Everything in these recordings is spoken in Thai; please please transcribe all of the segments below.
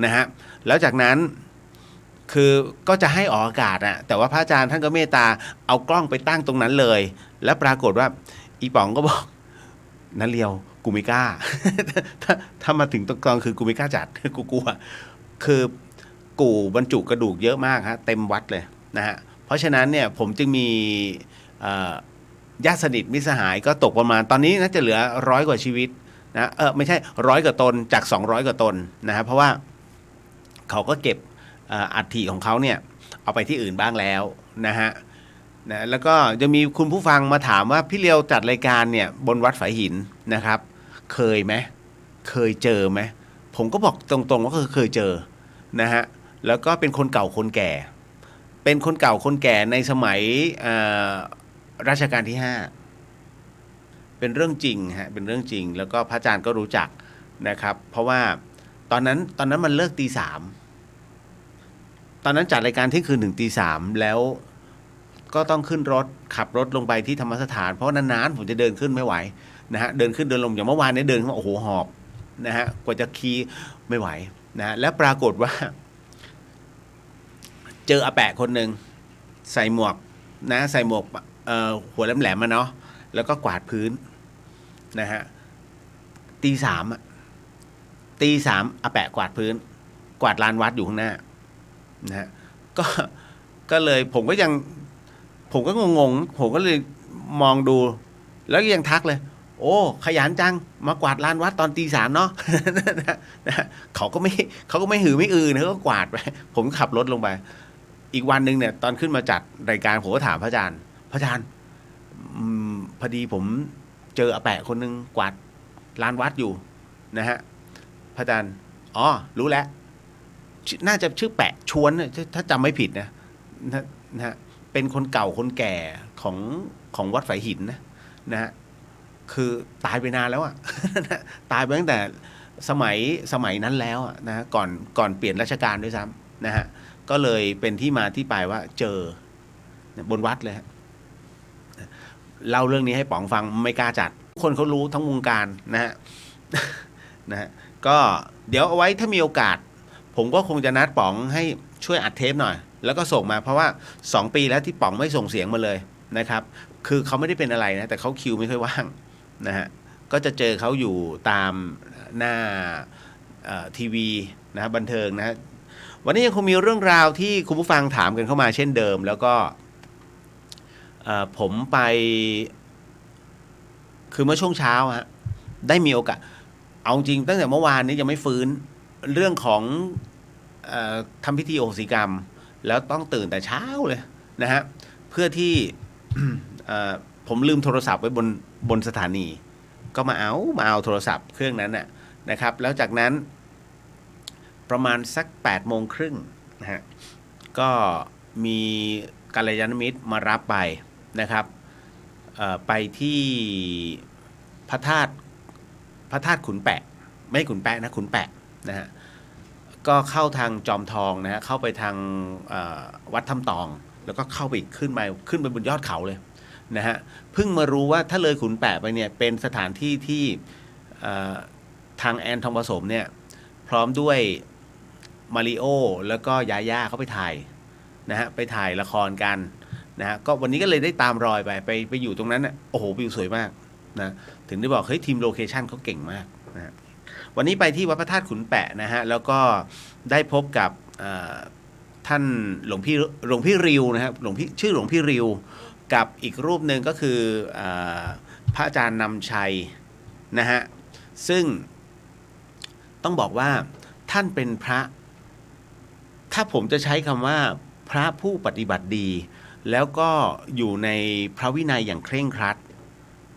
นะฮะแล้วจากนั้นคือก็จะให้ออกอากาศอะแต่ว่าพระอาจารย์ท่านก็เมตตาเอากล้องไปตั้งตรงนั้นเลยแล้วปรากฏว่าอีป๋องก็บอกนั่นเลียวกูไม่กล้า ถ้ามาถึงตรงกลางคือกูไม่กล้าจัด กูกลัวคือกูบรรจุกระดูกเยอะมากฮะเต็มวัดเลยนะฮะเพราะฉะนั้นเนี่ยผมจึงมีญาติสนิทมิตรสหายก็ตกประมาณตอนนี้น่าจะเหลือ100 กว่าชีวิตนะไม่ใช่100 กว่าตนจาก200 กว่าตนนะฮะเพราะว่าเขาก็เก็บอัฐิของเขาเนี่ยเอาไปที่อื่นบ้างแล้วนะฮะนะแล้วก็จะมีคุณผู้ฟังมาถามว่าพี่เลียวจัดรายการเนี่ยบนวัดฝายหินนะครับเคยไหมเคยเจอไหมผมก็บอกตรงๆว่าเคยเจอนะฮะแล้วก็เป็นคนเก่าคนแก่เป็นคนเก่าคนแก่ในสมัยรัชกาลที่5เป็นเรื่องจริงฮะเป็นเรื่องจริงแล้วก็พระอาจารย์ก็รู้จักนะครับเพราะว่าตอนนั้นมันเลิกตี 3ตอนนั้นจัดรายการที่คืนถึงตี 3แล้วก็ต้องขึ้นรถขับรถลงไปที่ธรรมสถานเพราะนานๆผมจะเดินขึ้นไม่ไหวนะฮะเดินขึ้นเดินลงอย่างเมื่อวานนี้เดินโอ้โหหอบนะฮะกว่าจะขี่ไม่ไหวนะแล้วปรากฏว่าเจออาแปะคนหนึ่งใส่หมวกนะใส่หมวกหัวแหลมๆมาเนาะแล้วก็กวาดพื้นนะฮะตี 3อาแปะกวาดพื้นกวาดลานวัดอยู่ข้างหน้านะฮะก็เลยผมก็งงผมก็เลยมองดูแล้วยังทักเลยโอ้ขยันจังมากวาดลานวัดตอนตี 3เนาะ เขาก็ไม่หือไม่อือเขาก็กวาดไปผมขับรถลงไปอีกวันหนึ่งเนี่ยตอนขึ้นมาจัดรายการผมก็ถามพระอาจารย์พอดีผมเจออาแปะคนนึงกวาดลานวัดอยู่นะฮะพระอาจารย์อ๋อรู้แล้วน่าจะชื่อแปะชวนถ้าจำไม่ผิดนะฮะเป็นคนเก่าคนแก่ของวัดฝายหินนะฮะคือตายไปนานแล้วอ่ะ ตายไปตั้งแต่สมัยนั้นแล้วนะก่อนเปลี่ยนราชการด้วยซ้ำนะฮะก็เลยเป็นที่มาที่ไปว่าเจอบนวัดเลยฮะเล่าเรื่องนี้ให้ป๋องฟังไม่กล้าจัดคนเขารู้ทั้งวงการนะฮะ นะฮะก็เดี๋ยวเอาไว้ถ้ามีโอกาสผมก็คงจะนัดป๋องให้ช่วยอัดเทปหน่อยแล้วก็ส่งมาเพราะว่า2 ปีแล้วที่ป๋องไม่ส่งเสียงมาเลยนะครับคือเขาไม่ได้เป็นอะไรนะแต่เขาคิวไม่ค่อยว่างนะฮะก็จะเจอเขาอยู่ตามหน้าทีวีนะบันเทิงนะวันนี้ยังคงมีเรื่องราวที่คุณผู้ฟังถามกันเข้ามาเช่นเดิมแล้วก็ผมไปคือเมื่อช่วงเช้าฮะได้มีโอกาสเอาจริงตั้งแต่เมื่อวานนี้ยังไม่ฟื้นเรื่องของทำพิธีโอโหสิกรรมแล้วต้องตื่นแต่เช้าเลยนะฮะเพื่อที่ ผมลืมโทรศัพท์ไว้บนสถานีก็มาเอาโทรศัพท์เครื่องนั้นนะครับแล้วจากนั้นประมาณสัก8:30นะฮะก็มีกัลยาณมิตรมารับไปนะครับไปที่พระธาตุขุนแปะไม่ขุนแปะนะขุนแปะนะฮะก็เข้าทางจอมทองนะฮะเข้าไปทางวัดถ้ำตองแล้วก็เข้าไปขึ้นไปบนยอดเขาเลยนะฮะเพิ่งมารู้ว่าถ้าเลยขุนแปะไปเนี่ยเป็นสถานที่ที่ทางแอนทองผสมเนี่ยพร้อมด้วยมาริโอแล้วก็ยาย่าเขาไปถ่ายนะฮะไปถ่ายละครกันนะฮะก็วันนี้ก็เลยได้ตามรอยไปอยู่ตรงนั้นนะโอ้โหวิวสวยมากนะถึงได้บอกเฮ้ยทีมโลเคชั่นเขาเก่งมากนะฮะวันนี้ไปที่วัดพระธาตุขุนแปะนะฮะแล้วก็ได้พบกับท่านหลวงพี่ริวนะครับชื่อหลวงพี่ริวกับอีกรูปหนึ่งก็คือพระอาจารย์นำชัยนะฮะซึ่งต้องบอกว่าท่านเป็นพระถ้าผมจะใช้คำว่าพระผู้ปฏิบัติดีแล้วก็อยู่ในพระวินัยอย่างเคร่งครัด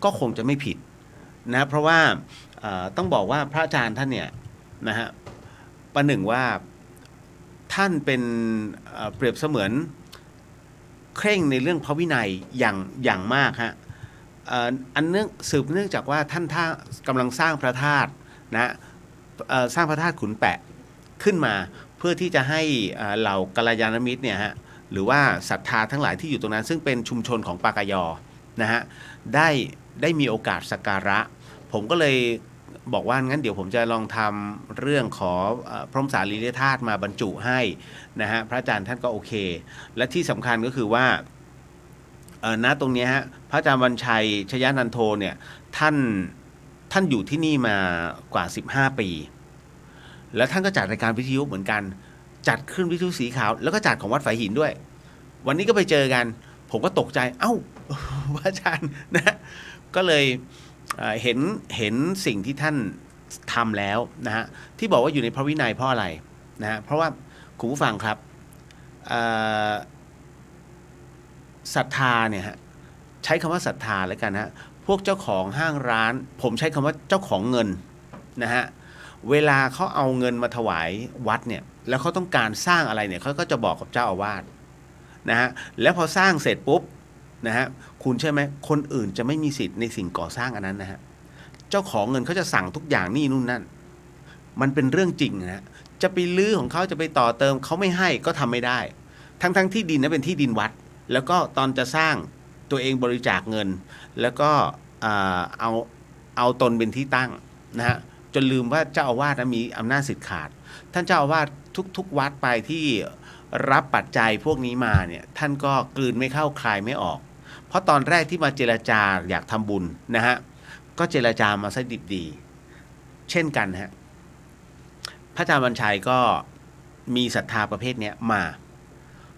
ก็คงจะไม่ผิดนะเพราะว่าต้องบอกว่าพระอาจารย์ท่านเนี่ยนะฮะประหนึ่งว่าท่านเป็นเปรียบเสมือนเคร่งในเรื่องพระวินัยอย่างมากฮะอันสืบเนื่องจากว่าท่านกำลังสร้างพระธาตุนะสร้างพระธาตุขุนแปะขึ้นมาเพื่อที่จะให้เหล่ากัลยาณมิตรเนี่ยฮะหรือว่าศรัทธาทั้งหลายที่อยู่ตรงนั้นซึ่งเป็นชุมชนของปากยอนะฮะได้มีโอกาสสักการะผมก็เลย บอกว่างั้นเดี๋ยวผมจะลองทำเรื่องขอพรหมสารีริกธาตุมาบรรจุให้นะฮะพระอาจารย์ท่านก็โอเค และที่สำคัญก็คือว่าณตรงนี้ฮะพระอาจารย์วันชัยชยนันโทเนี่ยท่านอยู่ที่นี่มากว่า15 ปีแล้วท่านก็จัดรายการวิทยุเหมือนกันจัดขึ้นวิทยุสีขาวแล้วก็จัดของวัดฝายหินด้วยวันนี้ก็ไปเจอกันผมก็ตกใจเอ้าพระอาจารย์นะก็เลยเห็นสิ่งที่ท่านทำแล้วนะฮะที่บอกว่าอยู่ในพระวินัยเพราะอะไรนะฮะเพราะว่าคุณผู้ฟังครับศรัทธาเนี่ยฮะใช้คำว่าศรัทธาแล้วกันฮะพวกเจ้าของห้างร้านผมใช้คำว่าเจ้าของเงินนะฮะเวลาเขาเอาเงินมาถวายวัดเนี่ยแล้วเขาต้องการสร้างอะไรเนี่ยเขาก็จะบอกกับเจ้าอาวาสนะฮะแล้วพอสร้างเสร็จปุ๊บนะฮะคุณเชื่อไหมคนอื่นจะไม่มีสิทธิ์ในสิ่งก่อสร้างอันนั้นนะฮะเจ้าของเงินเขาจะสั่งทุกอย่างนี่นู่นนั่นมันเป็นเรื่องจริงนะฮะจะไปลื้อของเขาจะไปต่อเติมเขาไม่ให้ก็ทำไม่ได้ทั้งที่ดินนั้นเป็นที่ดินวัดแล้วก็ตอนจะสร้างตัวเองบริจาคเงินแล้วก็เอาตนเป็นที่ตั้งนะฮะจนลืมว่าเจ้าอาวาสมีอำนาจสิทธิ์ขาดท่านเจ้าอาวาสทุกวัดไปที่รับปัจจัยพวกนี้มาเนี่ยท่านก็กลืนไม่เข้าคายไม่ออกเพราะตอนแรกที่มาเจรจาอยากทำบุญนะฮะก็เจรจามาซะดิบดีเช่นกันฮะพระอาจารย์วันชัยก็มีศรัทธาประเภทนี้มา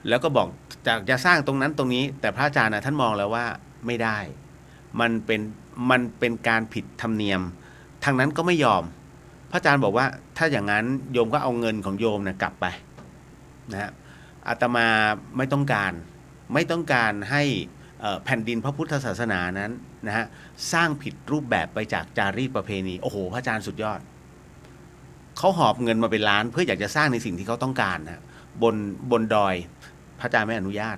แล้วก็บอกจะสร้างตรงนั้นตรงนี้แต่พระอาจารย์นะท่านมองแล้วว่าไม่ได้มันเป็นการผิดธรรมเนียมทางนั้นก็ไม่ยอมพระอาจารย์บอกว่าถ้าอย่างนั้นโยมก็เอาเงินของโยมนะกลับไปนะฮะอาตมาไม่ต้องการให้แผ่นดินพระพุทธศาสนานั้นนะฮะสร้างผิดรูปแบบไปจากจารีตประเพณีโอ้โหพระอาจารย์สุดยอดเขาหอบเงินมาเป็นล้านเพื่ออยากจะสร้างในสิ่งที่เขาต้องการนะบนดอยพระอาจารย์ไม่อนุญาต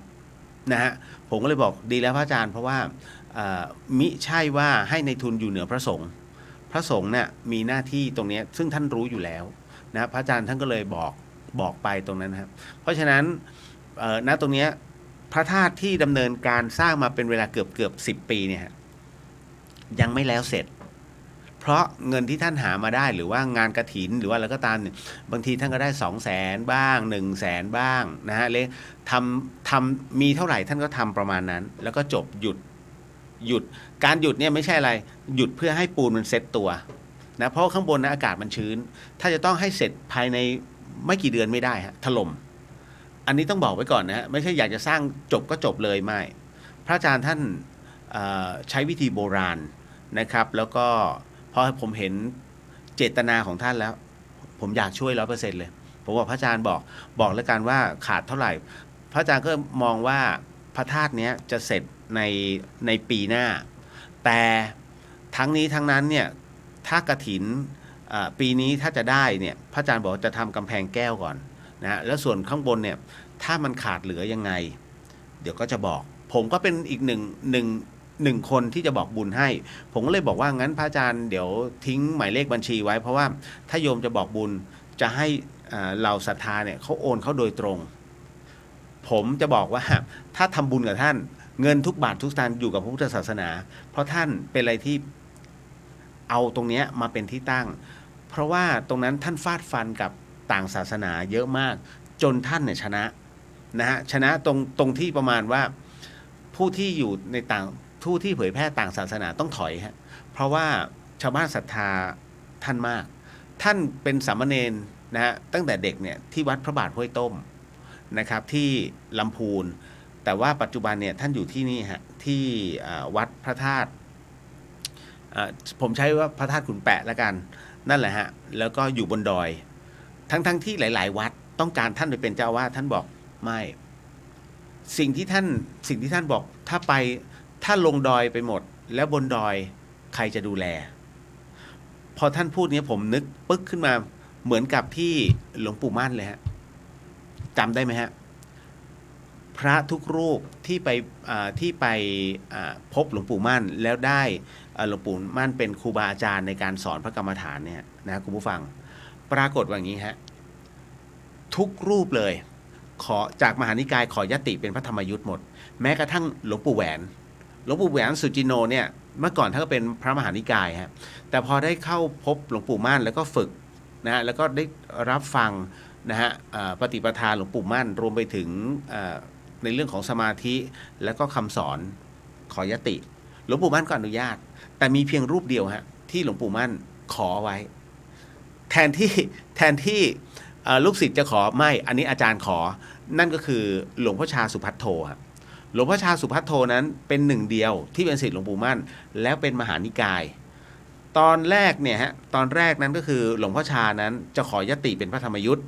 นะฮะผมก็เลยบอกดีแล้วพระอาจารย์เพราะว่ามิใช่ว่าให้ในทุนอยู่เหนือพระสงฆ์พระสงฆ์เนี่ยมีหน้าที่ตรงนี้ซึ่งท่านรู้อยู่แล้วนะพระอาจารย์ท่านก็เลยบอกไปตรงนั้นครับเพราะฉะนั้นณตรงนี้พระธาตุที่ดำเนินการสร้างมาเป็นเวลาเกือบ10 ปีเนี่ยยังไม่แล้วเสร็จเพราะเงินที่ท่านหามาได้หรือว่างานกฐินหรือว่าอะไรก็ตามเนี่ยบางทีท่านก็ได้200,000บ้าง100,000บ้างนะฮะเลยทำมีเท่าไหร่ท่านก็ทำประมาณนั้นแล้วก็จบหยุดการหยุดเนี่ยไม่ใช่อะไรหยุดเพื่อให้ปูนมันเซ็ตตัวนะเพราะข้างบนนะอากาศมันชื้นถ้าจะต้องให้เสร็จภายในไม่กี่เดือนไม่ได้ฮะถล่มอันนี้ต้องบอกไว้ก่อนนะฮะไม่ใช่อยากจะสร้างจบก็จบเลยไม่พระอาจารย์ท่านใช้วิธีโบราณนะครับแล้วก็พอผมเห็นเจตนาของท่านแล้วผมอยากช่วย100%เลยผมบอกพระอาจารย์บอกแล้วกันว่าขาดเท่าไหร่พระอาจารย์ก็มองว่าพระธาตุนี้จะเสร็จในปีหน้าแต่ทั้งนี้ทั้งนั้นเนี่ยถ้ากฐินปีนี้ถ้าจะได้เนี่ยพระอาจารย์บอกจะทำกำแพงแก้วก่อนนะแล้วส่วนข้างบนเนี่ยถ้ามันขาดเหลือยังไงเดี๋ยวก็จะบอกผมก็เป็นอีกหนึ่งคนที่จะบอกบุญให้ผมก็เลยบอกว่างั้นพระอาจารย์เดี๋ยวทิ้งหมายเลขบัญชีไว้เพราะว่าถ้าโยมจะบอกบุญจะให้เหล่าศรัทธาเนี่ยเขาโอนเขาโดยตรงผมจะบอกว่าถ้าทำบุญกับท่านเงินทุกบาททุกสตางค์อยู่กับพระพุทธศาสนาเพราะท่านเป็นอะไรที่เอาตรงนี้มาเป็นที่ตั้งเพราะว่าตรงนั้นท่านฟาดฟันกับต่างศาสนาเยอะมากจนท่านเนี่ยชนะตรงที่ประมาณว่าผู้ที่อยู่ในผู้ที่เผยแพร่ต่างศาสนาต้องถอยฮะเพราะว่าชาวบ้านศรัทธาท่านมากท่านเป็นสามเณรนะฮะตั้งแต่เด็กเนี่ยที่วัดพระบาทห้วยต้มนะครับที่ลำพูนแต่ว่าปัจจุบันเนี่ยท่านอยู่ที่นี่ฮะที่วัดพระธาตุผมใช้ว่าพระธาตุขุนแปะแล้วกันนั่นแหละฮะแล้วก็อยู่บนดอยทั้งที่หลายๆวัดต้องการท่านไปเป็นเจ้าอาวาสท่านบอกไม่สิ่งที่ท่านบอกถ้าลงดอยไปหมดแล้วบนดอยใครจะดูแลพอท่านพูดนี้ผมนึกปึ๊กขึ้นมาเหมือนกับที่หลวงปู่มั่นเลยฮะจำได้ไหมฮะพระทุกรูปที่ไปพบหลวงปู่มั่นแล้วได้หลวงปู่มั่นเป็นครูบาอาจารย์ในการสอนพระกรรมฐานเนี่ยนะคุณผู้ฟังปรากฏว่าอย่างนี้ฮะทุกรูปเลยขอจากมหานิกายขอยติเป็นพระธรรมยุทธ์หมดแม้กระทั่งหลวงปู่แหวนสุจิโนเนี่ย เมื่อก่อนท่านก็เป็นพระมหานิกายฮะแต่พอได้เข้าพบหลวงปู่มั่นแล้วก็ฝึกนะฮะแล้วก็ได้รับฟังนะฮะปฏิปทาหลวงปู่มั่นรวมไปถึงในเรื่องของสมาธิแล้วก็คำสอนขอยติหลวงปู่มั่นก็อนุญาตแต่มีเพียงรูปเดียวฮะที่หลวงปู่มั่นขอไว้แทนที่ลูกศิษย์จะขอไม่อันนี้อาจารย์ขอนั่นก็คือหลวงพ่อชาสุภัทโทครับหลวงพ่อชาสุภัทโทนั้นเป็นหนึ่งเดียวที่เป็นศิษย์หลวงปู่มั่นแล้วเป็นมหานิกายตอนแรกเนี่ยฮะตอนแรกนั้นก็คือหลวงพ่อชานั้นจะขอยติเป็นพระธรรมยุทธ์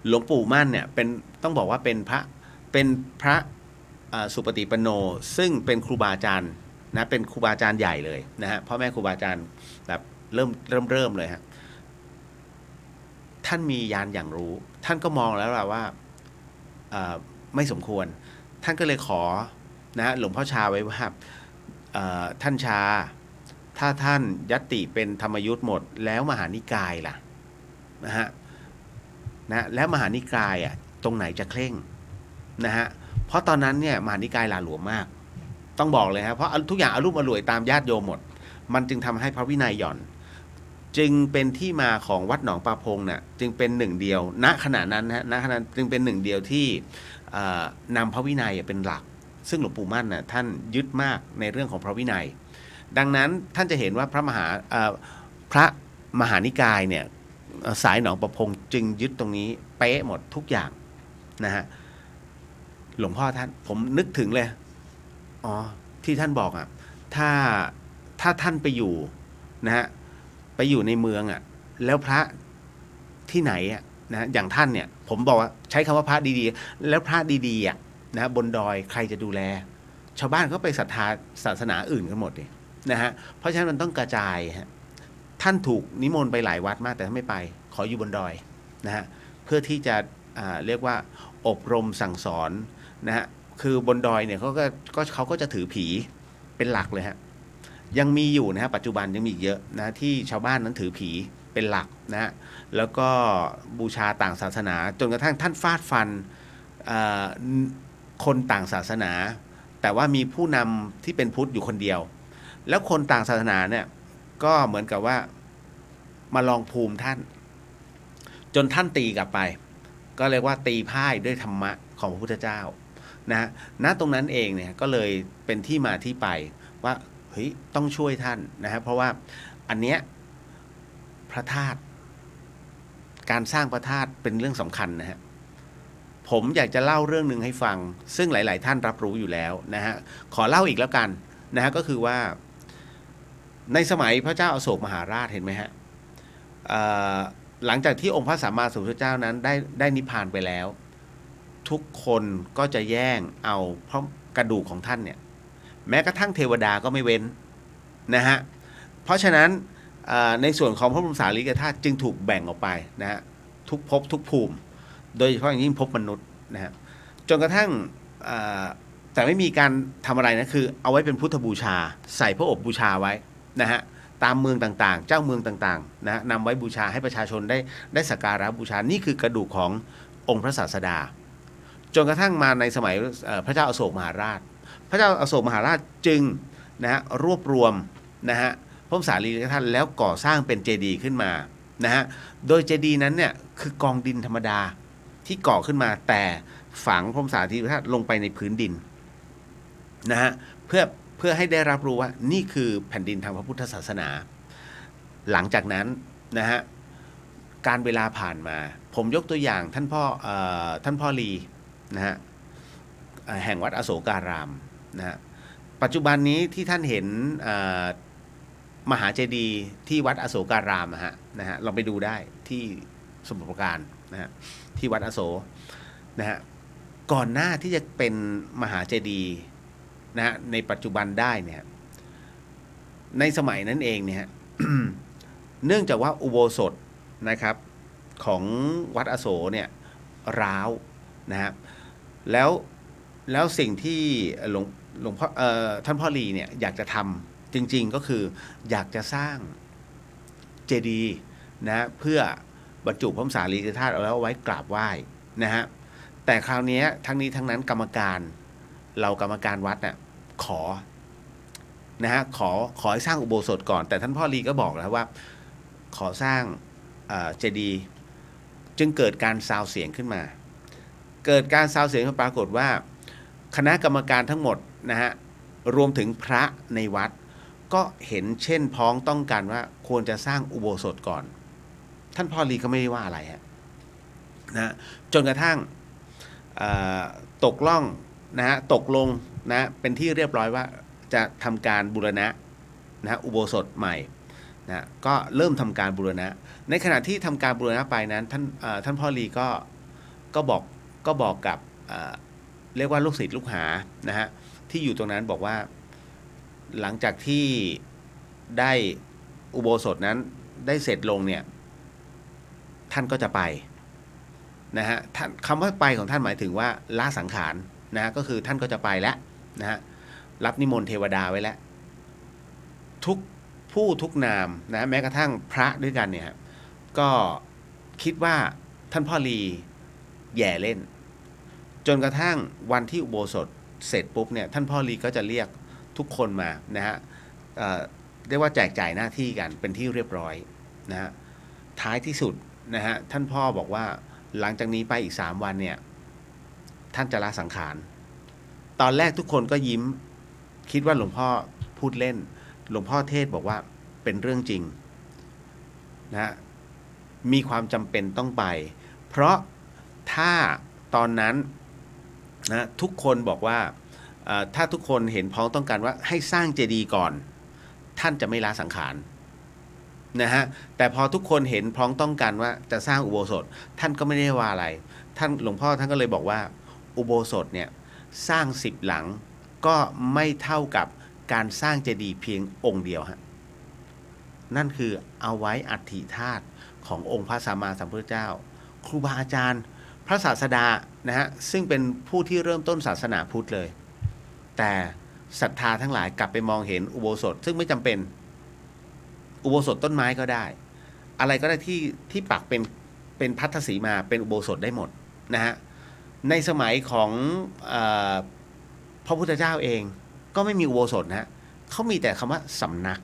หลวงปู่มั่นเนี่ยเป็นต้องบอกว่าเป็นพระสุปฏิปันโนซึ่งเป็นครูบาอาจารย์นะเป็นครูบาอาจารย์ใหญ่เลยนะฮะพ่อแม่ครูบาอาจารย์แบบเริ่มเลยฮะท่านมีญาณอย่างรู้ท่านก็มองแล้วล่ะว่าไม่สมควรท่านก็เลยขอนะหลวงพ่อชาไว้ว่าท่านชาถ้าท่านยัตติเป็นธรรมยุทธ์หมดแล้วมหานิกายล่ะนะฮะแล้วมหานิกายตรงไหนจะเคร่งนะฮะเพราะตอนนั้นเนี่ยมหานิกายหลาหลวมมากต้องบอกเลยครับเพราะทุกอย่างอารมณ์อร่วยตามญาติโยมหมดมันจึงทำให้พระวินัยหย่อนจึงเป็นที่มาของวัดหนองปลาพงเนี่ยจึงเป็นหนึ่งเดียวณขณะนั้นนะณขณะจึงเป็นหนึ่งเดียวที่นำพระวินัยเป็นหลักซึ่งหลวงปู่มั่นน่ะท่านยึดมากในเรื่องของพระวินัยดังนั้นท่านจะเห็นว่าพระมหานิกายเนี่ยสายหนองประพงจึงยึดตรงนี้เป๊ะหมดทุกอย่างนะฮะหลวงพ่อท่านผมนึกถึงเลยอ๋อที่ท่านบอกถ้าท่านไปอยู่นะฮะไปอยู่ในเมืองแล้วพระที่ไหนนะอย่างท่านเนี่ยผมบอกว่าใช้คำว่าพระดีๆแล้วพระดีๆนะบนดอยใครจะดูแลชาวบ้านก็ไปศรัทธาศาสนาอื่นกันหมดเลยนะฮะเพราะฉะนั้นมันต้องกระจายฮะท่านถูกนิมนต์ไปหลายวัดมากแต่ท่านไม่ไปขออยู่บนดอยนะฮะเพื่อที่จะเรียกว่าอบรมสั่งสอนนะฮะคือบนดอยเนี่ยเขาก็จะถือผีเป็นหลักเลยฮะยังมีอยู่นะฮะปัจจุบันยังมีอีกเยอะนะที่ชาวบ้านนั้นถือผีเป็นหลักนะฮะแล้วก็บูชาต่างศาสนาจนกระทั่งท่านฟาดฟันคนต่างศาสนาแต่ว่ามีผู้นำที่เป็นพุทธอยู่คนเดียวแล้วคนต่างศาสนาเนี่ยก็เหมือนกับว่ามาลองภูมิท่านจนท่านตีกลับไปก็เรียกว่าตีพ่ายด้วยธรรมะของพระพุทธเจ้านะณตรงนั้นเองเนี่ยก็เลยเป็นที่มาที่ไปว่าเฮ้ยต้องช่วยท่านนะฮะเพราะว่าอันเนี้ยพระธาตุการสร้างพระธาตุเป็นเรื่องสำคัญนะฮะผมอยากจะเล่าเรื่องหนึ่งให้ฟังซึ่งหลายๆท่านรับรู้อยู่แล้วนะฮะขอเล่าอีกแล้วกันนะฮะก็คือว่าในสมัยพระเจ้าอโศกมหาราชเห็นไหมฮะหลังจากที่องค์พระสัมมาสัมพุทธเจ้านั้นได้นิพพานไปแล้วทุกคนก็จะแย่งเอาเพราะกระดูกของท่านเนี่ยแม้กระทั่งเทวดาก็ไม่เว้นนะฮะเพราะฉะนั้นในส่วนของพระบรมสารีริกธาตุจึงถูกแบ่งออกไปนะฮะทุกภพทุกภูมิโดยเฉพาะอย่างยิ่งภพมนุษย์นะฮะจนกระทั่งแต่ไม่มีการทำอะไรนะคือเอาไว้เป็นพุทธบูชาใส่พระอบบูชาไว้นะฮะตามเมืองต่างๆเจ้าเมืองต่างๆนะนำไว้บูชาให้ประชาชนได้สักการะบูชานี่คือกระดูกขององค์พระศาสดาจนกระทั่งมาในสมัยพระเจ้าอโศกมหาราชพระเจ้าอโศกมหาราชจึงนะฮะรวบรวมนะฮะพระบรมสารีริกธาตุแล้วก่อสร้างเป็นเจดีย์ขึ้นมานะฮะโดยเจดีย์นั้นเนี่ยคือกองดินธรรมดาที่ก่อขึ้นมาแต่ฝังพระบรมสารีริกธาตุลงไปในพื้นดินนะฮะเพื่อให้ได้รับรู้ว่านี่คือแผ่นดินทางพระพุทธศาสนาหลังจากนั้นนะฮะการเวลาผ่านมาผมยกตัวอย่างท่านพ่อลีนะฮะแห่งวัดอโศการามนะฮะปัจจุบันนี้ที่ท่านเห็นมหาเจดีย์ที่วัดอโศการามนะฮะลองไปดูได้ที่สมุทรปราการนะฮะที่วัดอโศนะฮะก่อนหน้าที่จะเป็นมหาเจดีย์นะฮะในปัจจุบันได้เนี่ยในสมัยนั้นเองเนี่ย เนื่องจากว่าอุโบสถนะครับของวัดอโศเนี่ยร้าวนะฮะแล้วสิ่งที่หลวงพ่อท่านพ่อลีเนี่ยอยากจะทำจริงๆก็คืออยากจะสร้างเจดีย์นะเพื่อบรรจุพระสารีริกธาตุเอาแล้วไว้กราบไหว้นะฮะแต่คราวนี้ทั้งนี้ทั้งนั้นกรรมการวัดน่ะขอ นะฮะขอให้สร้างอุโบสถก่อนแต่ท่านพ่อลีก็บอกแล้วว่าขอสร้างเจดีย์จึงเกิดการซาวเสียงขึ้นมาเกิดการซาวเสียงปรากฏว่าคณะกรรมการทั้งหมดนะฮะรวมถึงพระในวัดก็เห็นเช่นพ้องต้องกันว่าควรจะสร้างอุโบสถก่อนท่านพ่อลีก็ไม่ได้ว่าอะไรฮะนะจนกระทั่งตกล่องนะฮะตกลงนะเป็นที่เรียบร้อยว่าจะทำการบูรณะนะอุโบสถใหม่นะก็เริ่มทำการบูรณะในขณะที่ทำการบูรณะไปนั้นท่านพ่อลีก็บอกกับเรียกว่าลูกศิษย์ลูกหานะฮะที่อยู่ตรงนั้นบอกว่าหลังจากที่ได้อุโบสถนั้นได้เสร็จลงเนี่ยท่านก็จะไปนะฮะคำว่าไปของท่านหมายถึงว่าละสังขารนะก็คือท่านก็จะไปแล้วนะฮะรับนิมนต์เทวดาไว้แล้วทุกผู้ทุกนามนะแม้กระทั่งพระด้วยกันเนี่ยก็คิดว่าท่านพ่อลีแย่เล่นจนกระทั่งวันที่อุโบสถเสร็จปุ๊บเนี่ยท่านพ่อลีก็จะเรียกทุกคนมานะฮะเรียกว่าแจกจ่ายหน้าที่กันเป็นที่เรียบร้อยนะฮะท้ายที่สุดนะฮะท่านพ่อบอกว่าหลังจากนี้ไปอีก3 วันเนี่ยท่านจะละสังขารตอนแรกทุกคนก็ยิ้มคิดว่าหลวงพ่อพูดเล่นหลวงพ่อเทศบอกว่าเป็นเรื่องจริงนะมีความจำเป็นต้องไปเพราะถ้าตอนนั้นนะทุกคนบอกว่าถ้าทุกคนเห็นพ้องต้องการว่าให้สร้างเจดีย์ก่อนท่านจะไม่ละสังขารนะฮะแต่พอทุกคนเห็นพ้องต้องการว่าจะสร้างอุโบสถท่านก็ไม่ได้ว่าอะไรท่านหลวงพ่อท่านก็เลยบอกว่าอุโบสถเนี่ยสร้าง10 หลังก็ไม่เท่ากับการสร้างเจดีย์เพียงองค์เดียวฮะนั่นคือเอาไว้อัฐิธาตุขององค์พระสัมมาสัมพุทธเจ้าครูบาอาจารย์พระศาสดานะฮะซึ่งเป็นผู้ที่เริ่มต้นศาสนาพุทธเลยแต่ศรัทธาทั้งหลายกลับไปมองเห็นอุโบสถซึ่งไม่จำเป็นอุโบสถต้นไม้ก็ได้อะไรก็ได้ที่ปักเป็นพัทธสีมาเป็นอุโบสถได้หมดนะฮะในสมัยของพระพุทธเจ้าเองก็ไม่มีอุโบสถนะฮะเขามีแต่คำว่าสำนัก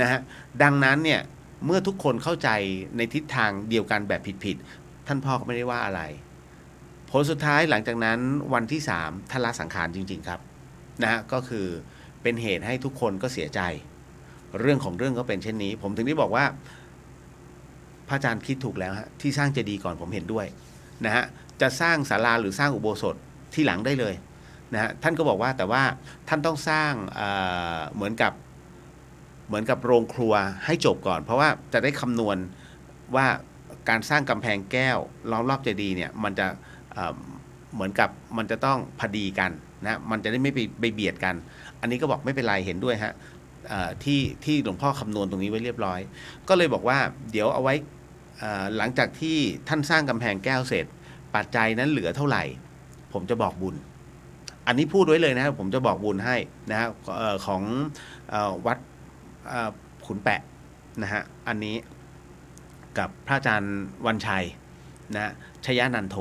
นะฮะดังนั้นเนี่ยเมื่อทุกคนเข้าใจในทิศทางเดียวกันแบบผิดๆท่านพ่อก็ไม่ได้ว่าอะไรผลสุดท้ายหลังจากนั้นวันที่3ท่านละสังขารจริงๆครับนะฮะก็คือเป็นเหตุให้ทุกคนก็เสียใจเรื่องของเรื่องก็เป็นเช่นนี้ผมถึงได้บอกว่าพระอาจารย์คิดถูกแล้วฮะที่สร้างเจดีย์ก่อนผมเห็นด้วยนะฮะจะสร้างศาลาหรือสร้างอุโบสถที่หลังได้เลยนะฮะท่านก็บอกว่าแต่ว่าท่านต้องสร้างเหมือนกับโรงครัวให้จบก่อนเพราะว่าจะได้คำนวณว่าการสร้างกำแพงแก้วล้อมรอบเจดีย์เนี่ยมันจะเหมือนกับมันจะต้องพอดีกันนะมันจะได้ไม่ไปเบียดกันอันนี้ก็บอกไม่เป็นไรเห็นด้วยฮะที่หลวงพ่อคำนวณตรงนี้ไว้เรียบร้อยก็เลยบอกว่าเดี๋ยวเอาไว้หลังจากที่ท่านสร้างกำแพงแก้วเสร็จปัจจัยนั้นเหลือเท่าไหร่ผมจะบอกบุญอันนี้พูดไว้เลยนะครับผมจะบอกบุญให้นะฮะของวัดขุนแปะนะฮะอันนี้กับพระอาจารย์วันชัยนะชยนันโท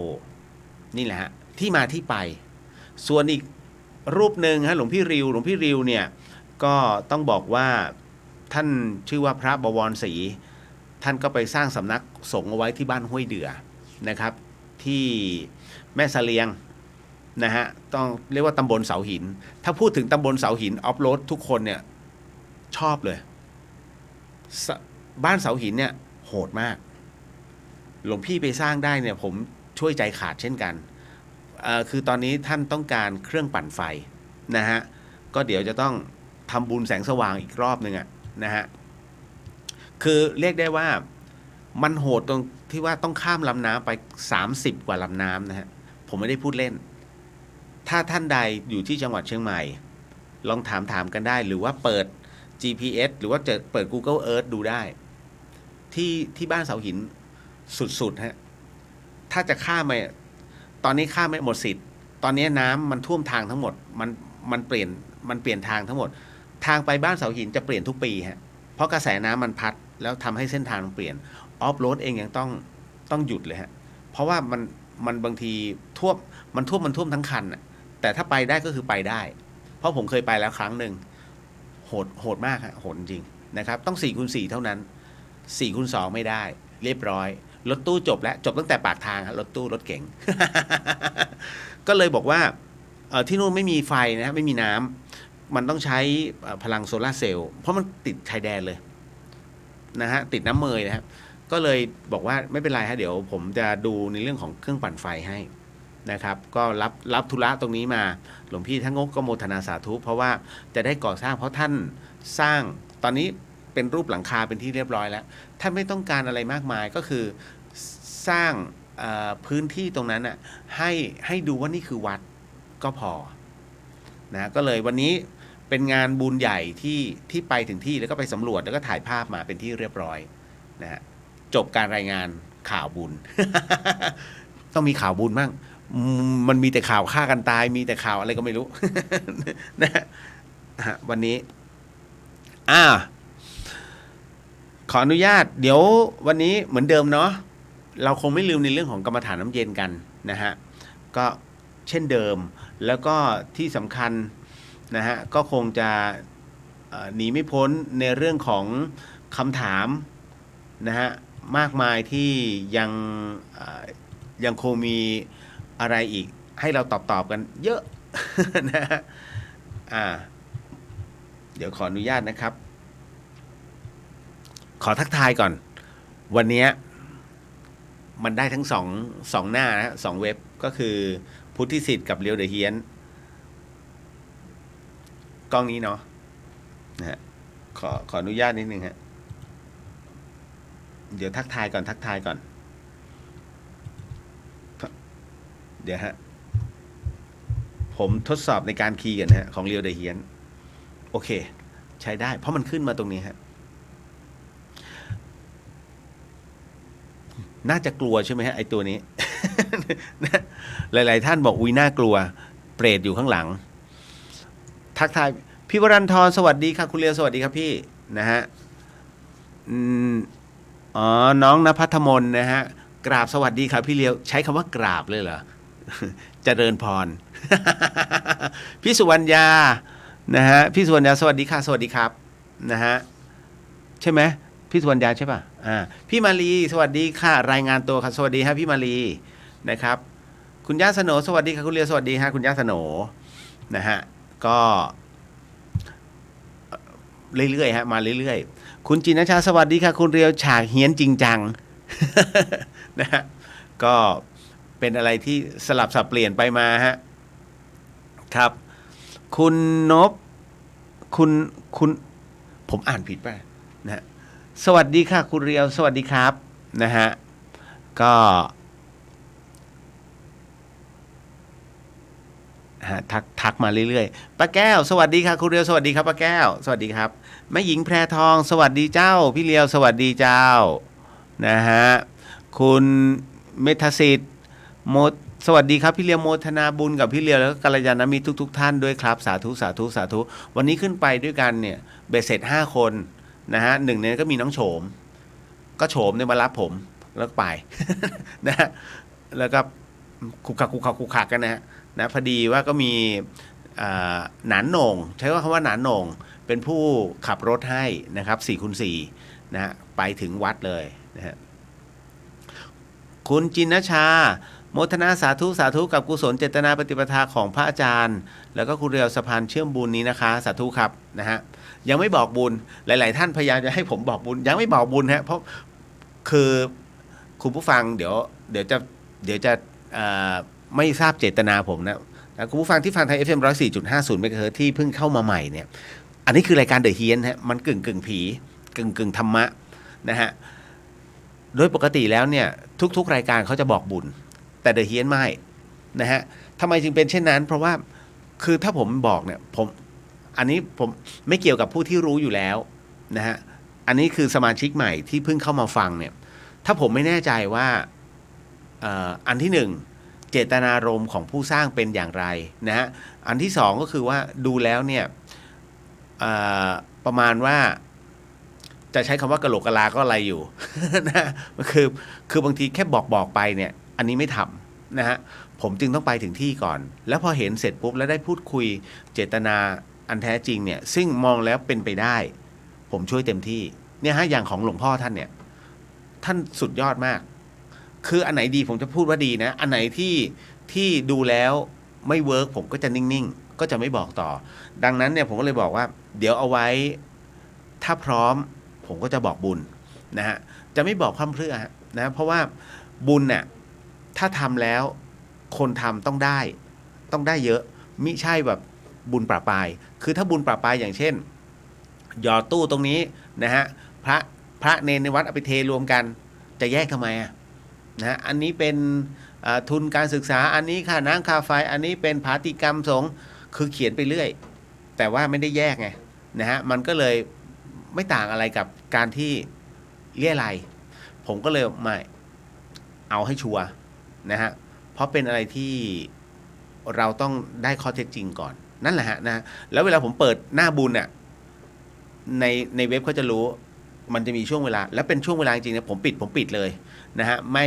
นี่แหละฮะที่มาที่ไปส่วนอีกรูปหนึ่งฮะหลวงพี่ริวเนี่ยก็ต้องบอกว่าท่านชื่อว่าพระบวรศรีท่านก็ไปสร้างสำนักสงฆ์เอาไว้ที่บ้านห้วยเดือนะครับที่แม่เสลียงนะฮะต้องเรียกว่าตำบลเสาหินถ้าพูดถึงตำบลเสาหินออฟโรดทุกคนเนี่ยชอบเลยบ้านเสาหินเนี่ยโหดมากหลวงพี่ไปสร้างได้เนี่ยผมช่วยใจขาดเช่นกันคือตอนนี้ท่านต้องการเครื่องปั่นไฟนะฮะก็เดี๋ยวจะต้องทำบุญแสงสว่างอีกรอบหนึ่งอะนะฮะคือเรียกได้ว่ามันโหดตรงที่ว่าต้องข้ามลำน้ำไป30 กว่าลำน้ำนะฮะผมไม่ได้พูดเล่นถ้าท่านใดอยู่ที่จังหวัดเชียงใหม่ลองถามกันได้หรือว่าเปิด GPS หรือว่าจะเปิด Google Earth ดูได้ที่บ้านเสาหินสุดๆฮะถ้าจะข้ามไปตอนนี้ข้ามไม่หมดสิทธิ์ตอนนี้น้ำมันท่วมทางทั้งหมดมันเปลี่ยนทางทั้งหมดทางไปบ้านเสาหินจะเปลี่ยนทุกปีฮะเพราะกระแสน้ำมันพัดแล้วทำให้เส้นทางเปลี่ยนออฟโรดเองยังต้องหยุดเลยฮะเพราะว่ามันบางทีท่วมทั้งคันอ่ะแต่ถ้าไปได้ก็คือไปได้เพราะผมเคยไปแล้วครั้งหนึ่ง โหดมากฮะโหดจริงนะครับต้อง4x4เท่านั้น4x2ไม่ได้เรียบร้อยรถตู้จบแล้วจบตั้งแต่ปากทางรถตู้รถเก๋ง ก็เลยบอกว่าที่นู่นไม่มีไฟนะไม่มีน้ำมันต้องใช้พลังโซลาร์เซลล์เพราะมันติดชายแดนเลยนะฮะติดน้ำเมยนะครับก็เลยบอกว่าไม่เป็นไรฮะเดี๋ยวผมจะดูในเรื่องของเครื่องปั่นไฟให้นะครับก็รับธุระตรงนี้มาหลวงพี่ทั้งงกก็โมทนาสาธุเพราะว่าจะได้ก่อสร้างเพราะท่านสร้างตอนนี้เป็นรูปหลังคาเป็นที่เรียบร้อยแล้วท่านไม่ต้องการอะไรมากมายก็คือสร้างพื้นที่ตรงนั้นน่ะให้ดูว่านี่คือวัดก็พอนะก็เลยวันนี้เป็นงานบุญใหญ่ที่ไปถึงที่แล้วก็ไปสำรวจแล้วก็ถ่ายภาพมาเป็นที่เรียบร้อยนะฮะจบการรายงานข่าวบุญ ต้องมีข่าวบุญบ้างมันมีแต่ข่าวฆ่ากันตายมีแต่ข่าวอะไรก็ไม่รู้ นะฮะวันนี้ขออนุญาตเดี๋ยววันนี้เหมือนเดิมเนาะเราคงไม่ลืมในเรื่องของกรรมฐานน้ำเย็นกันนะฮะก็เช่นเดิมแล้วก็ที่สำคัญนะฮะก็คงจะหนีไม่พ้นในเรื่องของคำถามนะฮะมากมายที่ยังคงมีอะไรอีกให้เราตอบกันเยอะ นะฮะเดี๋ยวขออนุญาตนะครับขอทักทายก่อนวันนี้มันได้ทั้งสองหน้านะสองเว็บก็คือพุทธิสิทธิ์กับเรียวเดอะเฮียนกล้องนี้เนาะนะฮะขออนุญาตนิดนึงฮะเดี๋ยวทักทายก่อนเดี๋ยวฮะผมทดสอบในการคีย์กันนะฮะของเรียวเดอะเฮียนโอเคใช้ได้เพราะมันขึ้นมาตรงนี้ฮะน่าจะกลัวใช่ไหมฮะไอตัวนี้ หลายๆท่านบอกอุ้ยน่ากลัวเปรตอยู่ข้างหลังทักทายพี่วรันทรสวัสดีค่ะคุณเลียวสวัสดีครับพี่นะฮะน้องณภัทรมนนะฮะกราบสวัสดีครับพี่เลียวใช้คำว่ากราบเลยเหรอ เจริญพร พี่สุวรรณยานะฮะพี่สุวรรณยาสวัสดีค่ะสวัสดีครับนะฮะใช่ไหมพี่สุวรรณยาใช่ป่ะพี่มาลีสวัสดีค่ะรายงานตัวค่ะสวัสดีฮะพี่มาลีนะครับคุณย่าสโหนสวัสดีค่ะคุณเลียวสวัสดีฮะคุณย่าสโหนนะฮะก็เรื่อยๆฮะมาเรื่อยๆคุณจินชาสวัสดีค่ะคุณเรียวฉากเฮี้ยนจริงจัง นะฮะก็เป็นอะไรที่สลับสับเปลี่ยนไปมาฮะครับคุณนพคุณผมอ่านผิดป่ะนะฮะสวัสดีค่ะคุณเรียวสวัสดีครับนะฮะก็ทักมาเรื่อยๆป้าแก้วสวัสดีค่ะคุณเรียวสวัสดีครับป้าแก้วสวัสดีครับแม่หญิงแพรทองสวัสดีเจ้าพี่เรียวสวัสดีเจ้านะฮะคุณเมธสิทธิ์สวัสดีครับพี่เรียวโมทนาบุญกับพี่เรียวแล้วก็กัลยาณมิตรทุกท่านด้วยครับสาธุสาธุสาธุวันนี้ขึ้นไปด้วยกันเนี่ยเบ็ดเสร็จ5 คนนะฮะหนึ่งในนั้นก็มีน้องโฉมก็โฉมเนี่ยมารับผมแล้วก็ไป นะฮะแล้วก็คุกคักกันนะพอดีว่าก็มีหนานโหน่งใช้คำว่าหนานโหน่งเป็นผู้ขับรถให้นะครับ4x4นะฮะไปถึงวัดเลยนะฮะคุณจินชาโมทนาสาธุกับกุศลเจตนาปฏิปทาของพระอาจารย์แล้วก็คุณเรียวสะพานเชื่อมบุญนี้นะคะสาธุครับนะฮะยังไม่บอกบุญหลายๆท่านพยายามจะให้ผมบอกบุญยังไม่บอกบุญฮะเพราะคือคุณผู้ฟังเดี๋ยวจะไม่ทราบเจตนาผมนะคุณผู้ฟังที่ฟังทาง FM 104.50 เมกะเฮิรตซ์ที่เพิ่งเข้ามาใหม่เนี่ยอันนี้คือรายการเดอะเฮียนฮะมันกึ่งผีกึ่งธรรมะนะฮะโดยปกติแล้วเนี่ยทุกรายการเขาจะบอกบุญแต่เดอะเฮียนไม่นะฮะทำไมจึงเป็นเช่นนั้นเพราะว่าคือถ้าผมบอกเนี่ยอันนี้ผมไม่เกี่ยวกับผู้ที่รู้อยู่แล้วนะฮะอันนี้คือสมาชิกใหม่ที่เพิ่งเข้ามาฟังเนี่ยถ้าผมไม่แน่ใจว่าอันที่หนึ่งเจตนารมณ์ของผู้สร้างเป็นอย่างไรนะฮะอันที่สองก็คือว่าดูแล้วเนี่ยประมาณว่าจะใช้คำว่ากะโหลกกะลาก็อะไรอยู่ นะคือบางทีแค่บอกไปเนี่ยอันนี้ไม่ทำนะฮะผมจึงต้องไปถึงที่ก่อนแล้วพอเห็นเสร็จปุ๊บแล้วได้พูดคุยเจตนา อันแท้จริงเนี่ยซึ่งมองแล้วเป็นไปได้ผมช่วยเต็มที่เนี่ยฮะอย่างของหลวงพ่อท่านเนี่ยท่านสุดยอดมากคืออันไหนดีผมจะพูดว่าดีนะอันไหนที่ดูแล้วไม่เวิร์กผมก็จะนิ่งๆก็จะไม่บอกต่อดังนั้นเนี่ยผมก็เลยบอกว่าเดี๋ยวเอาไว้ถ้าพร้อมผมก็จะบอกบุญนะฮะจะไม่บอกพร่ำเพรื่อนะเพราะว่าบุญเนี่ยถ้าทำแล้วคนทำต้องได้เยอะมิใช่แบบบุญประปายคือถ้าบุญประปายอย่างเช่นหยอดตู้ตรงนี้นะฮะพระเนรในวัดเอาไปเทรวมกันจะแยกทำไมนะอันนี้เป็นทุนการศึกษาอันนี้ค่าน้ำค่าไฟอันนี้เป็นภาติกรรมสงฆ์คือเขียนไปเรื่อยแต่ว่าไม่ได้แยกไงนะฮะมันก็เลยไม่ต่างอะไรกับการที่เลี่ยไรผมก็เลยไม่เอาให้ชัวร์นะฮะเพราะเป็นอะไรที่เราต้องได้ข้อเท็จจริงก่อนนั่นแหละฮะนะแล้วเวลาผมเปิดหน้าบุญเนี่ยในเว็บเขาจะรู้มันจะมีช่วงเวลาแล้วเป็นช่วงเวลาจริงๆนะผมปิดเลยนะฮะไ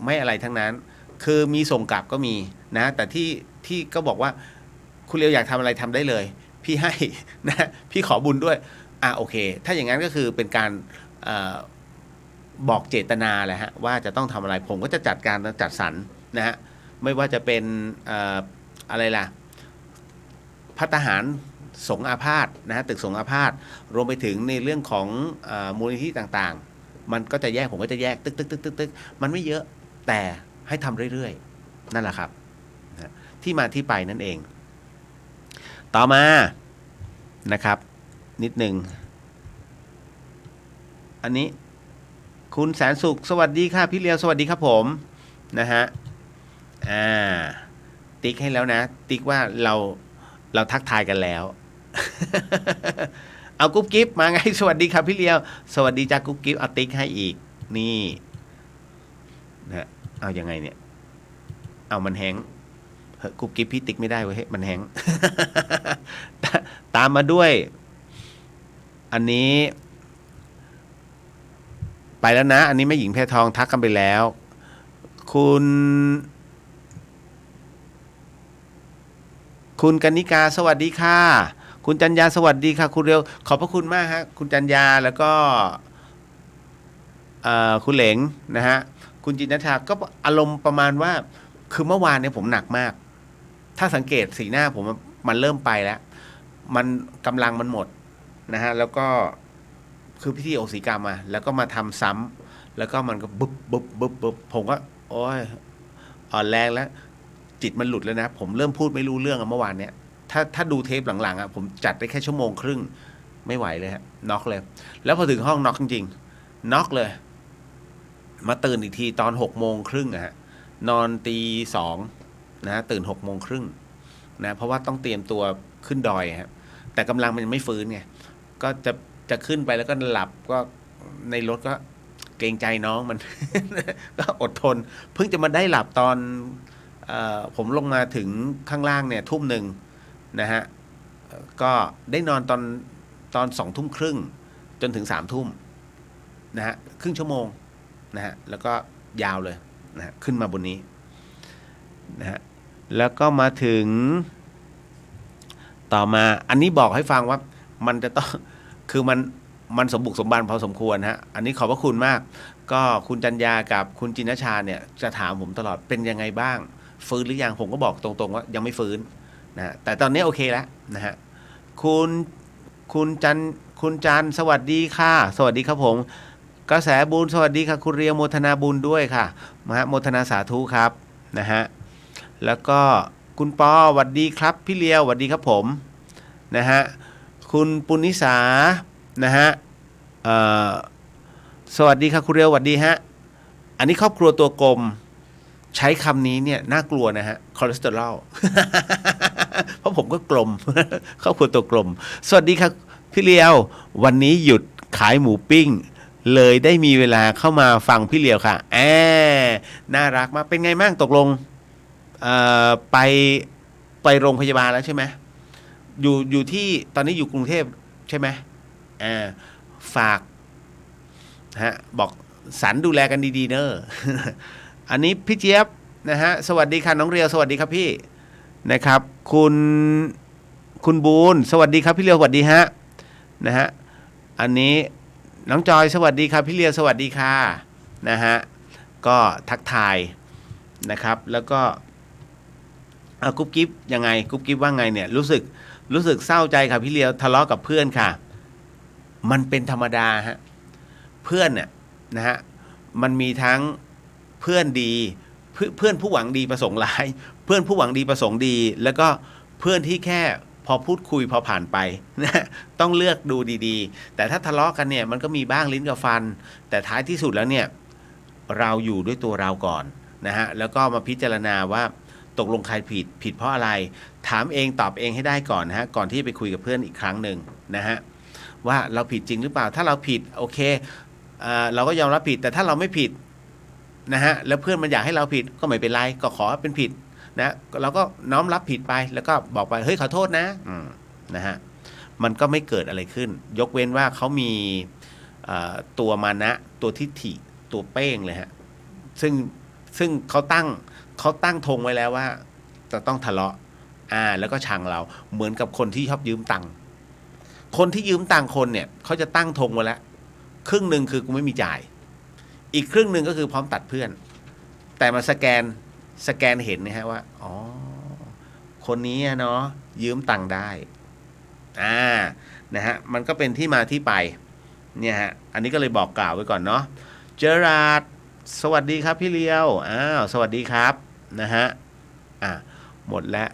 ม่อะไรทั้งนั้นคือมีส่งกลับก็มีนะแต่ที่ก็บอกว่าคุณเรียวอยากทำอะไรทำได้เลยพี่ให้นะพี่ขอบุญด้วยโอเคถ้าอย่างนั้นก็คือเป็นการบอกเจตนาแหละฮะว่าจะต้องทำอะไรผมก็จะจัดการจัดสรรนะฮะไม่ว่าจะเป็นอะไรล่ะภัตตาหารสงฆ์อาพาธนะฮะตึกสงฆ์อาพาธรวมไปถึงในเรื่องของมูลนิธิต่างๆมันก็จะแยกผมก็จะแยกตึกมันไม่เยอะแต่ให้ทำเรื่อยๆนั่นแหละครับที่มาที่ไปนั่นเองต่อมานะครับนิดหนึ่งอันนี้คุณแสนสุขสวัสดีค่ะพี่เลียวสวัสดีครับผมนะฮะติ๊กให้แล้วนะติ๊กว่าเราทักทายกันแล้ว เอากุ๊บกิ๊บมาไงสวัสดีครับพี่เลียวสวัสดีจ้ากุ๊บกิ๊บเอาติ๊กให้อีกนี่นะเอายังไงเนี่ยเอามันแฮงกุ๊บกิ๊บพี่ติ๊กไม่ได้เว้ยมันแฮง ตามมาด้วยอันนี้ไปแล้วนะอันนี้แม่หญิงแพทองทักกันไปแล้วคุณกนิกาสวัสดีค่ะคุณจัญญาสวัสดีค่ะคุณเรียวขอบพระคุณมากฮะคุณจัญญาแล้วก็คุณเหลงนะฮะคุณจินชาก็อารมณ์ประมาณว่าคือเมื่อวานเนี่ยผมหนักมากถ้าสังเกตสีหน้าผมมันเริ่มไปแล้วมันกำลังมันหมดนะฮะแล้วก็คือพิธีโอศีกรรมแล้วก็มาทำซ้ำแล้วก็มันก็บึบผมก็โอ้ยอ่อนแรงแล้วจิตมันหลุดแล้วนะผมเริ่มพูดไม่รู้เรื่องเมื่อวานเนี้ยถ้าดูเทปหลังๆผมจัดได้แค่ชั่วโมงครึ่งไม่ไหวเลยฮะน็อกเลยแล้วพอถึงห้องน็อกจริงๆน็อกเลยมาตื่นอีกทีตอน6:30ฮะนอนตี 2นะตื่น6:30นะเพราะว่าต้องเตรียมตัวขึ้นดอยฮะแต่กำลังมันยังไม่ฟื้นไงก็จะขึ้นไปแล้วก็หลับก็ในรถก็เกรงใจน้องมัน ก็อดทนเพิ่งจะมาได้หลับตอนผมลงมาถึงข้างล่างเนี่ย1:00นะฮะก็ได้นอนตอน20:30จนถึง3:00นะฮะครึ่งชั่วโมงนะฮะแล้วก็ยาวเลยนะฮะขึ้นมาบนนี้นะฮะแล้วก็มาถึงต่อมาอันนี้บอกให้ฟังว่ามันจะต้องคือมันสมบุกสมบันพอสมควรฮะอันนี้ขอบพระคุณมากก็คุณจัญญากับคุณจินชาเนี่ยจะถามผมตลอดเป็นยังไงบ้างฟื้นหรือยังผมก็บอกตรงๆว่ายังไม่ฟื้นนะแต่ตอนนี้โอเคแล้วนะฮะคุณจันสวัสดีค่ะสวัสดีครับผมกระแสบุญสวัสดีค่ะคุณเรียวโมทนาบุญด้วยค่ะโมทนาสาธุครับนะฮะแล้วก็คุณปอสวัสดีครับพี่เลียวสวัสดีครับผมนะฮะคุณปุณณิสานะฮะสวัสดีครับคุณเรียวสวัสดีฮะอันนี้ครอบครัวตัวกลมใช้คำนี้เนี่ยน่ากลัวนะฮะคอเลสเตอรอล เพราะผมก็กลม ครอบครัวตัวกลมสวัสดีครับพี่เลียววันนี้หยุดขายหมูปิ้งเลยได้มีเวลาเข้ามาฟังพี่เลียวค่ะน่ารักมากเป็นไงบ้างตกลงไปโรงพยาบาลแล้วใช่ไหมอยู่ที่ตอนนี้อยู่กรุงเทพใช่ไหมฝากฮะบอกสันดูแลกันดีๆเนอะ อันนี้พี่เจี๊ยบนะฮะสวัสดีค่ะน้องเรียวสวัสดีครับพี่นะครับ คุณบูนสวัสดีครับพี่เลียวสวัสดีฮะนะฮะอันนี้น้องจอยสวัสดีครับพี่เลียวสวัสดีค่ะนะฮะก็ทักทายนะครับแล้วก็กุ๊บกิ๊บยังไงกุ๊บกิ๊บว่าไงเนี่ยรู้สึกเศร้าใจค่ะพี่เลียวทะเลาะกับเพื่อนค่ะมันเป็นธรรมดาฮะเพื่อนเนี่ยนะฮะมันมีทั้งเพื่อนดีเพื่อนผู้หวังดีประสงค์ร้ายเพื่อนผู้หวังดีประสงค์ดีแล้วก็เพื่อนที่แค่พอพูดคุยพอผ่านไปนะต้องเลือกดูดีๆแต่ถ้าทะเลาะกันเนี่ยมันก็มีบ้างลิ้นกับฟันแต่ท้ายที่สุดแล้วเนี่ยเราอยู่ด้วยตัวเราก่อนนะฮะแล้วก็มาพิจารณาว่าตกลงใครผิดเพราะอะไรถามเองตอบเองให้ได้ก่อนนะฮะก่อนที่ไปคุยกับเพื่อนอีกครั้งหนึ่งนะฮะว่าเราผิดจริงหรือเปล่าถ้าเราผิดโอเคเราก็ยอมรับผิดแต่ถ้าเราไม่ผิดนะฮะแล้วเพื่อนมันอยากให้เราผิดก็ไม่เป็นไรก็ขอเป็นผิดนะเราก็น้อมรับผิดไปแล้วก็บอกไปเฮ้ยขอโทษนะนะฮะมันก็ไม่เกิดอะไรขึ้นยกเว้นว่าเขามีตัวมานะตัวทิฏฐิตัวเป้งเลยฮะซึ่งเขาตั้งธงไว้แล้วว่าจะต้องทะเลาะแล้วก็ชังเราเหมือนกับคนที่ชอบยืมตังค์คนที่ยืมตังค์คนเนี่ยเขาจะตั้งธงไว้แล้วครึ่งหนึ่งคือกูไม่มีจ่ายอีกครึ่งหนึ่งก็คือพร้อมตัดเพื่อนแต่มาสแกนเห็นนะฮะว่าอ๋อคนนี้เนาะยืมตังค์ได้นะฮะมันก็เป็นที่มาที่ไปเนี่ยฮะอันนี้ก็เลยบอกกล่าวไว้ก่อนเนาะเจอราร์ดสวัสดีครับพี่เลียวสวัสดีครับนะฮะหมดแล้ว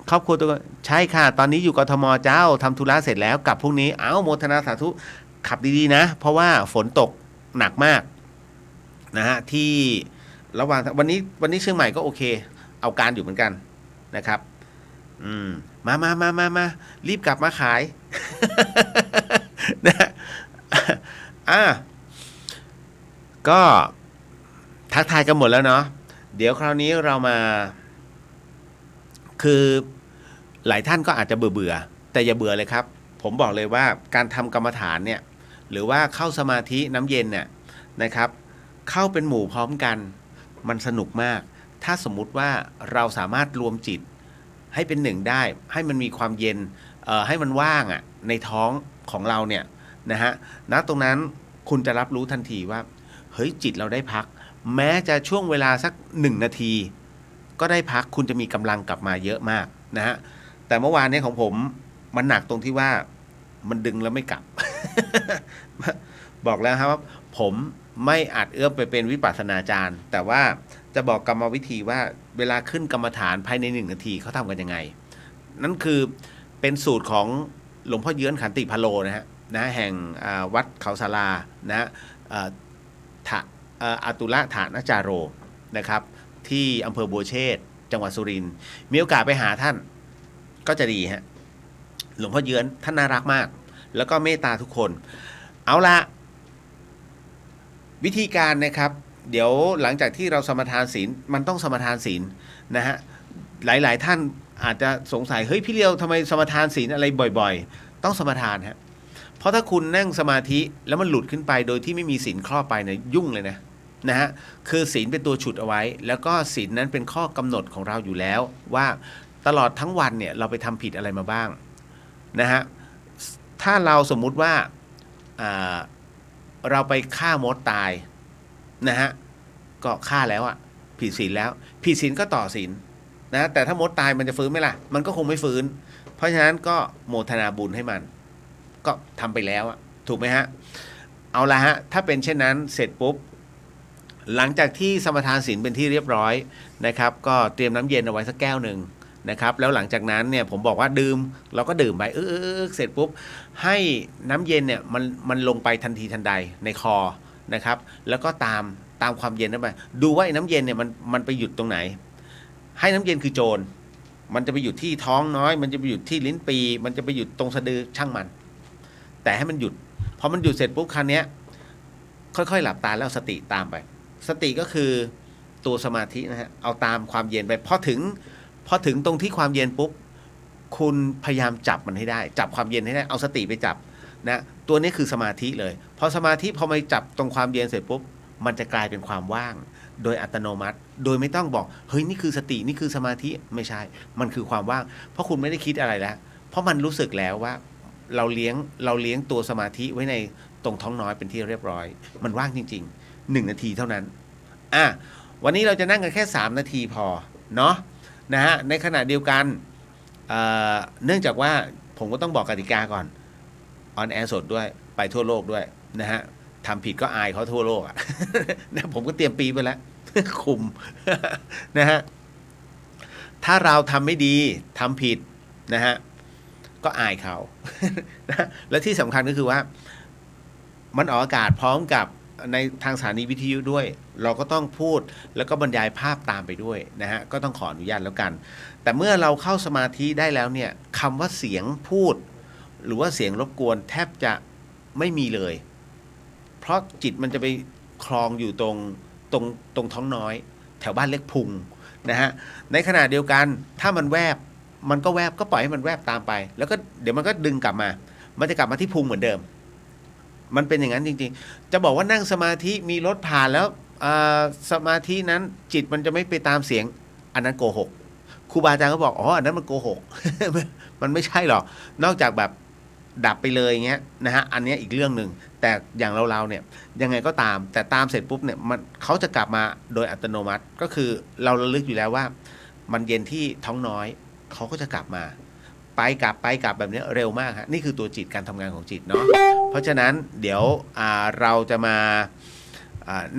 ครอบครัวตัวใช่ค่ะตอนนี้อยู่กทมเจ้าทำธุระเสร็จแล้วกลับพรุ่งนี้โมทนาสาธุขับดีๆนะเพราะว่าฝนตกหนักมากนะฮะที่ระหว่างวันนี้เชียงใหม่ก็โอเคเอาการอยู่เหมือนกันนะครับมารีบกลับมาขาย นะก็ทักทายกันหมดแล้วเนาะเดี๋ยวคราวนี้เรามาคือหลายท่านก็อาจจะเบื่อแต่อย่าเบื่อเลยครับผมบอกเลยว่าการทำกรรมฐานเนี่ยหรือว่าเข้าสมาธิน้ำเย็นเนี่ยนะครับเข้าเป็นหมู่พร้อมกันมันสนุกมากถ้าสมมุติว่าเราสามารถรวมจิตให้เป็นหนึ่งได้ให้มันมีความเย็นให้มันว่างในท้องของเราเนี่ยนะฮะณตรงนั้นคุณจะรับรู้ทันทีว่าเฮ้ยจิตเราได้พักแม้จะช่วงเวลาสัก1 นาทีก็ได้พักคุณจะมีกำลังกลับมาเยอะมากนะฮะแต่เมื่อวานนี้ของผมมันหนักตรงที่ว่ามันดึงแล้วไม่กลับ บอกแล้วครับว่าผมไม่อาจเอื้อมไปเป็นวิปัสสนาจารย์แต่ว่าจะบอกกรรมวิธีว่าเวลาขึ้นกรรมฐานภายใน1 นาทีเขาทำกันยังไงนั่นคือเป็นสูตรของหลวงพ่อเยื้อนขันติพะโลนะแห่งวัดเขาศาลานะอาตุละฐานจาโรนะครับที่อำเภอบัวเชษฐ์จังหวัดสุรินทร์มีโอกาสไปหาท่านก็จะดีฮะหลวงพ่อเยื้อนท่านน่ารักมากแล้วก็เมตตาทุกคนเอาละวิธีการนะครับเดี๋ยวหลังจากที่เราสมทานศีลมันต้องสมทานศีลนะฮะหลายๆท่านอาจจะสงสัยเฮ้ยพี่เลียวทำไมสมทานศีลอะไรบ่อยๆต้องสมทานฮะเพราะถ้าคุณนั่งสมาธิแล้วมันหลุดขึ้นไปโดยที่ไม่มีศีลครอบไปเนี่ยยุ่งเลยนะฮะคือศีลเป็นตัวฉุดเอาไว้แล้วก็ศีลนั้นเป็นข้อกำหนดของเราอยู่แล้วว่าตลอดทั้งวันเนี่ยเราไปทำผิดอะไรมาบ้างนะฮะถ้าเราสมมุติว่าเราไปฆ่ามดตายนะฮะก็ฆ่าแล้วผิดศีลแล้วผิดศีลก็ต่อศีลนะแต่ถ้ามดตายมันจะฟื้นไหมล่ะมันก็คงไม่ฟื้นเพราะฉะนั้นก็โมทนาบุญให้มันก็ทำไปแล้วถูกไหมฮะเอาละฮะถ้าเป็นเช่นนั้นเสร็จปุ๊บหลังจากที่สมทานศีลเป็นที่เรียบร้อยนะครับก็เตรียมน้ำเย็นเอาไว้สักแก้วหนึ่งนะครับแล้วหลังจากนั้นเนี่ยผมบอกว่าดื่มเราก็ดื่มไปเสร็จปุ๊บให้น้ำเย็นเนี่ยมันลงไปทันทีทันใดในคอนะครับแล้วก็ตามความเย็นนั้นไปดูว่าน้ำเย็นเนี่ยมันไปหยุดตรงไหนให้น้ำเย็นคือโจรมันจะไปหยุดที่ท้องน้อยมันจะไปหยุดที่ลิ้นปีมันจะไปหยุดตรงสะดือช่างมันแต่ให้มันหยุดพอมันหยุดเสร็จปุ๊บคราวนี้ค่อยๆหลับตาแล้วสติตามไปสติก็คือตัวสมาธินะฮะเอาตามความเย็นไปพอถึงตรงที่ความเย็นปุ๊บคุณพยายามจับมันให้ได้จับความเย็นให้ได้เอาสติไปจับนะตัวนี้คือสมาธิเลยพอสมาธิพอมาจับตรงความเย็นเสร็จปุ๊บมันจะกลายเป็นความว่างโดยอัตโนมัติโดยไม่ต้องบอกเฮ้ยนี่คือสตินี่คือสมาธิไม่ใช่มันคือความว่างเพราะคุณไม่ได้คิดอะไรแล้ว เพราะมันรู้สึกแล้วว่าเราเลี้ยงตัวสมาธิไว้ในตรงท้องน้อยเป็นที่เรียบร้อยมันว่างจริงๆ1 นาทีเท่านั้นวันนี้เราจะนั่งกันแค่3 นาทีพอเนาะนะฮะในขณะเดียวกันเนื่องจากว่าผมก็ต้องบอกกติกาก่อนออนแอร์สดด้วยไปทั่วโลกด้วยนะฮะทำผิดก็อายเขาทั่วโลกนะผมก็เตรียมปีไปแล้ว คุม นะฮะถ้าเราทำไม่ดีทำผิดนะฮะก็อายเขา นะและที่สำคัญก็คือว่ามันออกอากาศพร้อมกับในทางสถานีวิทยุด้วยเราก็ต้องพูดแล้วก็บรรยายภาพตามไปด้วยนะฮะก็ต้องขออนุญาตแล้วกันแต่เมื่อเราเข้าสมาธิได้แล้วเนี่ยคำว่าเสียงพูดหรือว่าเสียงรบกวนแทบจะไม่มีเลยเพราะจิตมันจะไปคลองอยู่ตรงท้องน้อยแถวบ้านเล็กพุงนะฮะในขณะเดียวกันถ้ามันแวบมันก็แวบก็ปล่อยให้มันแวบตามไปแล้วก็เดี๋ยวมันก็ดึงกลับมามันจะกลับมาที่พุงเหมือนเดิมมันเป็นอย่างนั้นจริงๆจะบอกว่านั่งสมาธิมีรถผ่านแล้วสมาธินั้นจิตมันจะไม่ไปตามเสียงอันนั้นโกหกครูบาอาจารย์ก็บอกอันนั้นมันโกหก มันไม่ใช่หรอกนอกจากแบบดับไปเลยเงี้ยนะฮะอันนี้อีกเรื่องหนึ่งแต่อย่างเราเนี่ยยังไงก็ตามแต่ตามเสร็จปุ๊บเนี่ยมันเขาจะกลับมาโดยอัตโนมัติก็คือเราระลึกอยู่แล้วว่ามันเย็นที่ท้องน้อยเขาก็จะกลับมาไปกลับแบบนี้เร็วมากฮะนี่คือตัวจิตการทำงานของจิตเนาะเพราะฉะนั้นเดี๋ยวเราจะมา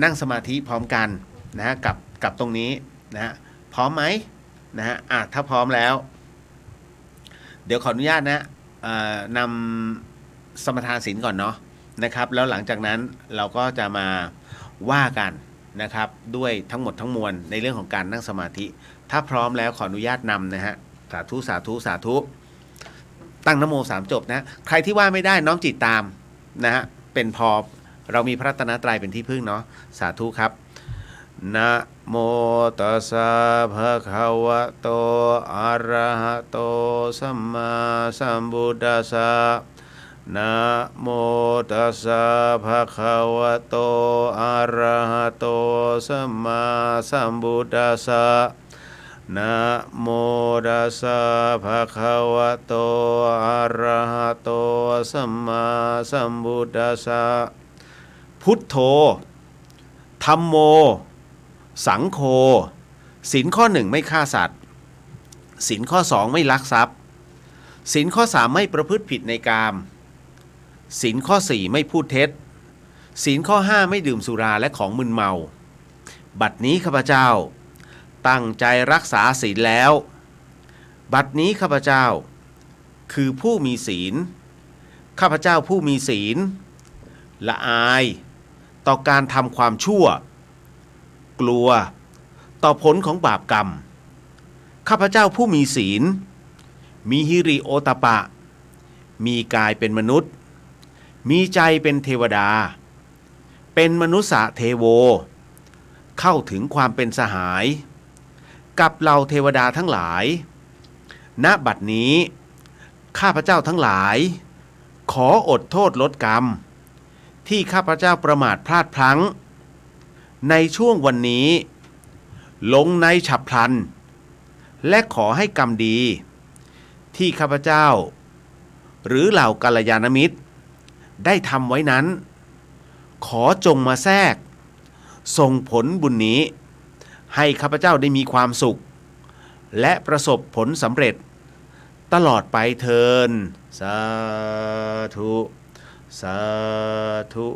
นั่งสมาธิพร้อมกันนะฮะกับตรงนี้นะฮะพร้อมไหมนะฮะถ้าพร้อมแล้วเดี๋ยวขออนุญาตนะนำสมทานศีลก่อนเนาะนะครับแล้วหลังจากนั้นเราก็จะมาว่ากันนะครับด้วยทั้งหมดทั้งมวลในเรื่องของการนั่งสมาธิถ้าพร้อมแล้วขออนุญาตนำนะฮะสาธุสาธุสาธุตั้งนะโม3 จบนะใครที่ว่าไม่ได้น้อมจิตตามนะฮะเป็นพอเรามีพระรัตนตรัยเป็นที่พึ่งเนาะสาธุครับนะโมตัสสะภะคะวะโตอะระหะโตสัมมาสัมพุทธัสสะนะโมตัสสะภะคะวะโตอะระหะโตสัมมาสัมพุทธัสสะนะโมตัสสะภะคะวะโตอะระหะโตสัมมาสัมพุทธัสสะพุทโธธัมโมสังโฆศีลข้อ 1ไม่ฆ่าสัตว์ศีลข้อ 2ไม่ลักทรัพย์ศีลข้อ 3ไม่ประพฤติผิดในกามศีลข้อ 4ไม่พูดเท็จศีลข้อ 5ไม่ดื่มสุราและของมึนเมาบัดนี้ข้าพเจ้าตั้งใจรักษาศีลแล้วบัดนี้ข้าพเจ้าคือผู้มีศีลข้าพเจ้าผู้มีศีลละอายต่อการทำความชั่วกลัวต่อผลของบาปกรรมข้าพเจ้าผู้มีศีลมีหิริโอตปะมีกายเป็นมนุษย์มีใจเป็นเทวดาเป็นมนุษย์เทโวเข้าถึงความเป็นสหายกับเหล่าเทวดาทั้งหลายณบัดนี้ข้าพเจ้าทั้งหลายขออดโทษลดกรรมที่ข้าพเจ้าประมาทพลาดพลั้งในช่วงวันนี้ลงในฉับพลันและขอให้กรรมดีที่ข้าพเจ้าหรือเหล่ากัลยาณมิตรได้ทำไว้นั้นขอจงมาแทรกส่งผลบุญนี้ให้ข้าพเจ้าได้มีความสุขและประสบผลสำเร็จตลอดไปเทินสาธุสาธุ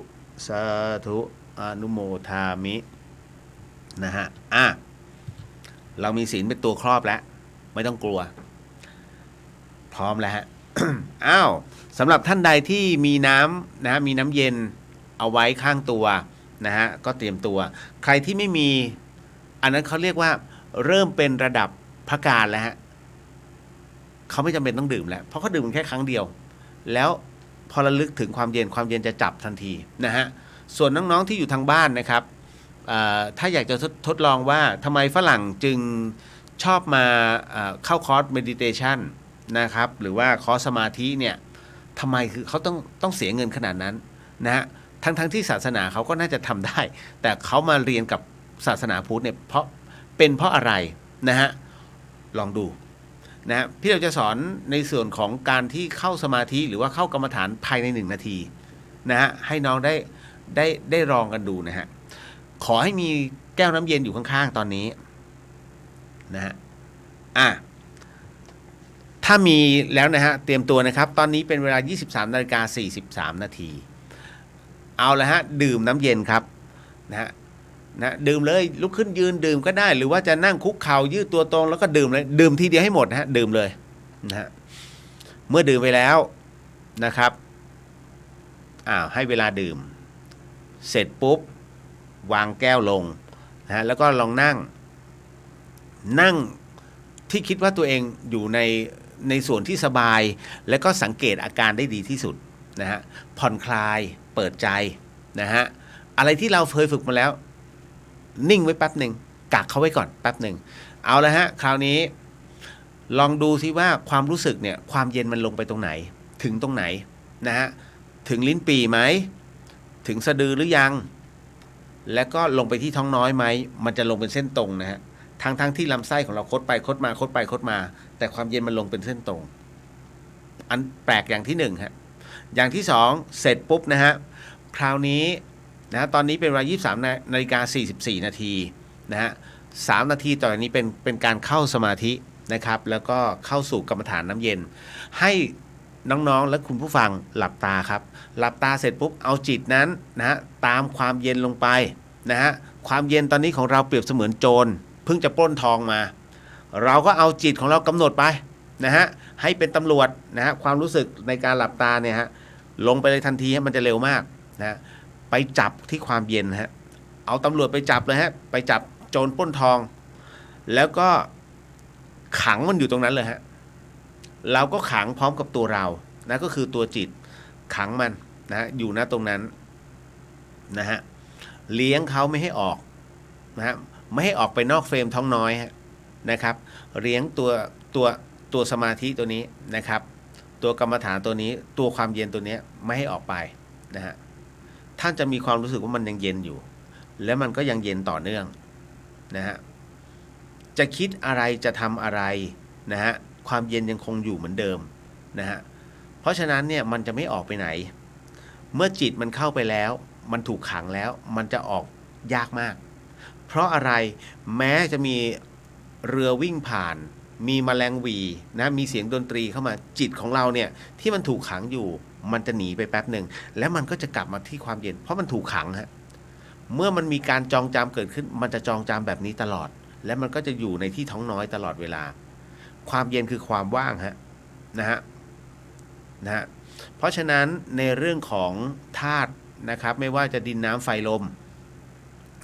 สาธุอนุโมทามินะฮะเรามีศีลเป็นตัวครอบแล้วไม่ต้องกลัวพร้อมแล้วฮะ สำหรับท่านใดที่มีน้ำนะมีน้ำเย็นเอาไว้ข้างตัวนะฮะก็เตรียมตัวใครที่ไม่มีอันนั้นเขาเรียกว่าเริ่มเป็นระดับพระการแล้วฮะเขาไม่จำเป็นต้องดื่มแล้วเพราะเขาดื่มแค่ครั้งเดียวแล้วพอระลึกถึงความเย็นจะจับทันทีนะฮะส่วนน้องๆที่อยู่ทางบ้านนะครับถ้าอยากจะทดลองว่าทำไมฝรั่งจึงชอบมาเข้าคอร์สเมดิเทชันนะครับหรือว่าคอร์สสมาธิเนี่ยทำไมคือเขาต้องเสียเงินขนาดนั้นนะฮะทั้งที่ศาสนาเขาก็น่าจะทำได้แต่เขามาเรียนกับศาสนาพุทธเนี่ยเพราะอะไรนะฮะลองดู นะพี่เราจะสอนในส่วนของการที่เข้าสมาธิหรือว่าเข้ากรรมฐานภายใน1 นาทีนะฮะให้น้องได้ลองกันดูนะฮะขอให้มีแก้วน้ำเย็นอยู่ข้างๆตอนนี้นะฮะถ้ามีแล้วนะฮะเตรียมตัวนะครับตอนนี้เป็นเวลา 23:43 นาทีเอาละฮะดื่มน้ำเย็นครับนะดื่มเลยลุกขึ้นยืนดื่มก็ได้หรือว่าจะนั่งคุกเข่ายืดตัวตรงแล้วก็ดื่มเลยดื่มทีเดียวให้หมดนะฮะดื่มเลยนะฮะเมื่อดื่มไปแล้วนะครับให้เวลาดื่มเสร็จปุ๊บวางแก้วลงนะฮะแล้วก็ลองนั่งที่คิดว่าตัวเองอยู่ในส่วนที่สบายแล้วก็สังเกตอาการได้ดีที่สุดนะฮะผ่อนคลายเปิดใจนะฮะอะไรที่เราเคยฝึกมาแล้วนิ่งไว้แป๊บหนึ่งกักเขาไว้ก่อนแป๊บหนึ่งเอาละฮะคราวนี้ลองดูซิว่าความรู้สึกเนี่ยความเย็นมันลงไปตรงไหนถึงตรงไหนนะฮะถึงลิ้นปี่ไหมถึงสะดือหรือยังแล้วก็ลงไปที่ท้องน้อยไหมมันจะลงเป็นเส้นตรงนะฮะทั้งที่ลำไส้ของเราคดไปคดมาคดไปคดมาแต่ความเย็นมันลงเป็นเส้นตรงอันแปลกอย่างที่1ฮะอย่างที่2เสร็จปุ๊บนะฮะคราวนี้นะตอนนี้เป็นเวลา 23:44 นาทีนะฮะ3 นาทีต่อจากนี้เป็นการเข้าสมาธินะครับแล้วก็เข้าสู่กรรมฐานน้ำเย็นให้น้องๆและคุณผู้ฟังหลับตาครับหลับตาเสร็จปุ๊บเอาจิตนั้นนะฮะตามความเย็นลงไปนะฮะความเย็นตอนนี้ของเราเปรียบเสมือนโจรเพิ่งจะปล้นทองมาเราก็เอาจิตของเรากำหนดไปนะฮะให้เป็นตำรวจนะฮะความรู้สึกในการหลับตาเนี่ยฮะลงไปเลยทันทีมันจะเร็วมากนะไปจับที่ความเย็นฮะเอาตำรวจไปจับเลยฮะไปจับโจรปล้นทองแล้วก็ขังมันอยู่ตรงนั้นเลยฮะเราก็ขังพร้อมกับตัวเรานะก็คือตัวจิตขังมันนะอยู่ณตรงนั้นนะฮะเลี้ยงเขาไม่ให้ออกนะฮะไม่ให้ออกไปนอกเฟรมท้องน้อยนะครับเลี้ยงตัวสมาธิตัวนี้นะครับตัวกรรมฐานตัวนี้ตัวความเย็นตัวนี้ไม่ให้ออกไปนะฮะท่านจะมีความรู้สึกว่ามันยังเย็นอยู่และมันก็ยังเย็นต่อเนื่องนะฮะจะคิดอะไรจะทำอะไรนะฮะความเย็นยังคงอยู่เหมือนเดิมนะฮะเพราะฉะนั้นเนี่ยมันจะไม่ออกไปไหนเมื่อจิตมันเข้าไปแล้วมันถูกขังแล้วมันจะออกยากมากเพราะอะไรแม้จะมีเรือวิ่งผ่านมีแมลงหวีนะมีเสียงดนตรีเข้ามาจิตของเราเนี่ยที่มันถูกขังอยู่มันจะหนีไปแป๊บหนึ่งแล้วมันก็จะกลับมาที่ความเย็นเพราะมันถูกขังฮะเมื่อมันมีการจองจำเกิดขึ้นมันจะจองจำแบบนี้ตลอดและมันก็จะอยู่ในที่ท้องน้อยตลอดเวลาความเย็นคือความว่างฮะนะฮะเพราะฉะนั้นในเรื่องของธาตุนะครับไม่ว่าจะดินน้ำไฟลม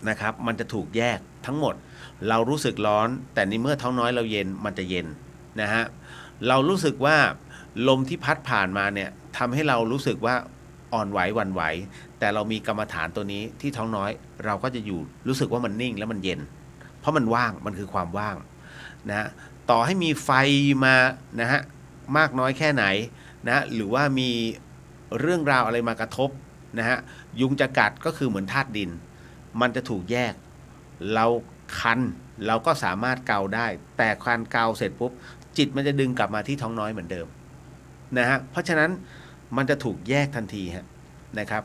นะครับมันจะถูกแยกทั้งหมดเรารู้สึกร้อนแต่ในเมื่อท้องน้อยเราเย็นมันจะเย็นนะฮะเรารู้สึกว่าลมที่พัดผ่านมาเนี่ยทำให้เรารู้สึกว่าอ่อนไหวหวั่นไหวแต่เรามีกรรมฐานตัวนี้ที่ท้องน้อยเราก็จะอยู่รู้สึกว่ามันนิ่งแล้วมันเย็นเพราะมันว่างมันคือความว่างนะต่อให้มีไฟมานะฮะมากน้อยแค่ไหนนะหรือว่ามีเรื่องราวอะไรมากระทบนะฮะยุงจะกัดก็คือเหมือนธาตุดินมันจะถูกแยกเราคันเราก็สามารถเกาได้แต่คันเกาเสร็จปุ๊บจิตมันจะดึงกลับมาที่ท้องน้อยเหมือนเดิมนะฮะเพราะฉะนั้นมันจะถูกแยกทันทีฮะนะครับ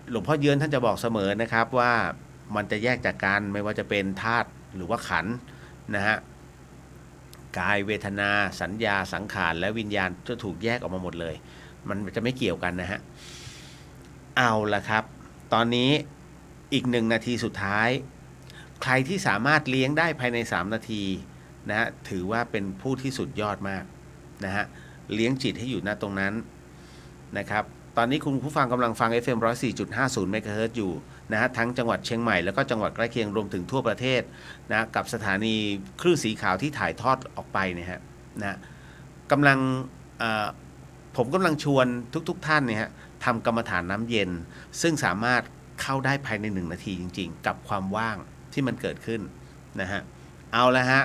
หลวงพ่อเยือนท่านจะบอกเสมอนะครับว่ามันจะแยกจากกันไม่ว่าจะเป็นธาตุหรือว่าขันธ์นะฮะกายเวทนาสัญญาสังขารและวิญญาณจะถูกแยกออกมาหมดเลยมันจะไม่เกี่ยวกันนะฮะเอาละครับตอนนี้อีก1 นาทีสุดท้ายใครที่สามารถเลี้ยงได้ภายใน3 นาทีนะฮะถือว่าเป็นผู้ที่สุดยอดมากนะฮะเลี้ยงจิตให้อยู่ณตรงนั้นนะครับตอนนี้คุณผู้ฟังกำลังฟัง FM 104.50 เมกะเฮิรตซ์อยู่นะฮะทั้งจังหวัดเชียงใหม่แล้วก็จังหวัดใกล้เคียงรวมถึงทั่วประเทศนะกับสถานีคลื่นสีขาวที่ถ่ายทอดออกไปเนี่ยฮะนะกำลังผมกำลังชวนทุกท่านเนี่ยฮะทำกรรมฐานน้ำเย็นซึ่งสามารถเข้าได้ภายใน1 นาทีจริงๆกับความว่างที่มันเกิดขึ้นนะฮะเอาละฮะ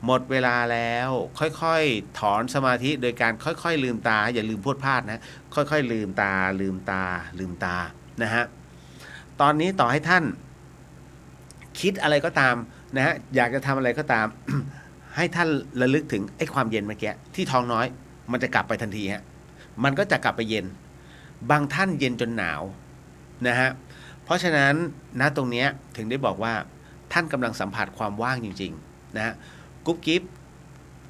หมดเวลาแล้วค่อยๆถอนสมาธิโดยการค่อยๆลืมตาอย่าลืมพูดพลาดนะค่อยๆลืมตานะฮะตอนนี้ต่อให้ท่านคิดอะไรก็ตามนะฮะอยากจะทำอะไรก็ตาม ให้ท่านระลึกถึงไอ้ความเย็นเมื่อกี้ที่ท้องน้อยมันจะกลับไปทันทีฮะมันก็จะกลับไปเย็นบางท่านเย็นจนหนาวนะฮะเพราะฉะนั้นณตรงนี้ถึงได้บอกว่าท่านกำลังสัมผัสความว่างจริงๆนะฮะกุ๊บกิ๊บ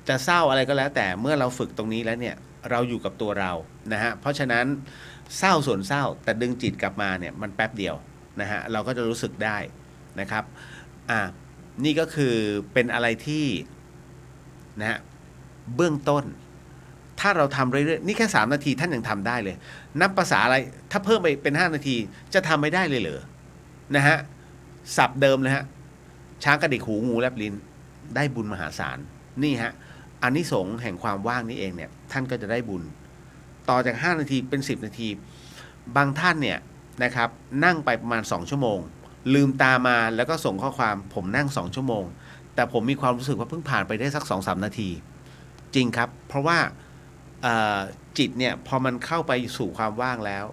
จะเศร้าอะไรก็แล้วแต่เมื่อเราฝึกตรงนี้แล้วเนี่ยเราอยู่กับตัวเรานะฮะเพราะฉะนั้นเศร้าส่วนเศร้าแต่ดึงจิตกลับมาเนี่ยมันแป๊บเดียวนะฮะเราก็จะรู้สึกได้นะครับนี่ก็คือเป็นอะไรที่นะฮะเบื้องต้นถ้าเราทำเรื่อยๆนี่แค่3 นาทีท่านยังทำได้เลยนับภาษาอะไรถ้าเพิ่มไปเป็น5 นาทีจะทำไม่ได้เลยเหรอนะฮะศัพท์เดิมเลยฮะช้างกระดิกหูงูแลบลิ้นได้บุญมหาศาลนี่ฮะอานิสงส์แห่งความว่างนี่เองเนี่ยท่านก็จะได้บุญต่อจาก5 นาทีเป็น10 นาทีบางท่านเนี่ยนะครับนั่งไปประมาณ2 ชั่วโมงลืมตามาแล้วก็ส่งข้อความผมนั่ง2 ชั่วโมงแต่ผมมีความรู้สึกว่าเพิ่งผ่านไปได้สัก 2-3 นาทีจริงครับเพราะว่าจิตเนี่ยพอมันเข้าไปสู่ความว่างแล้ว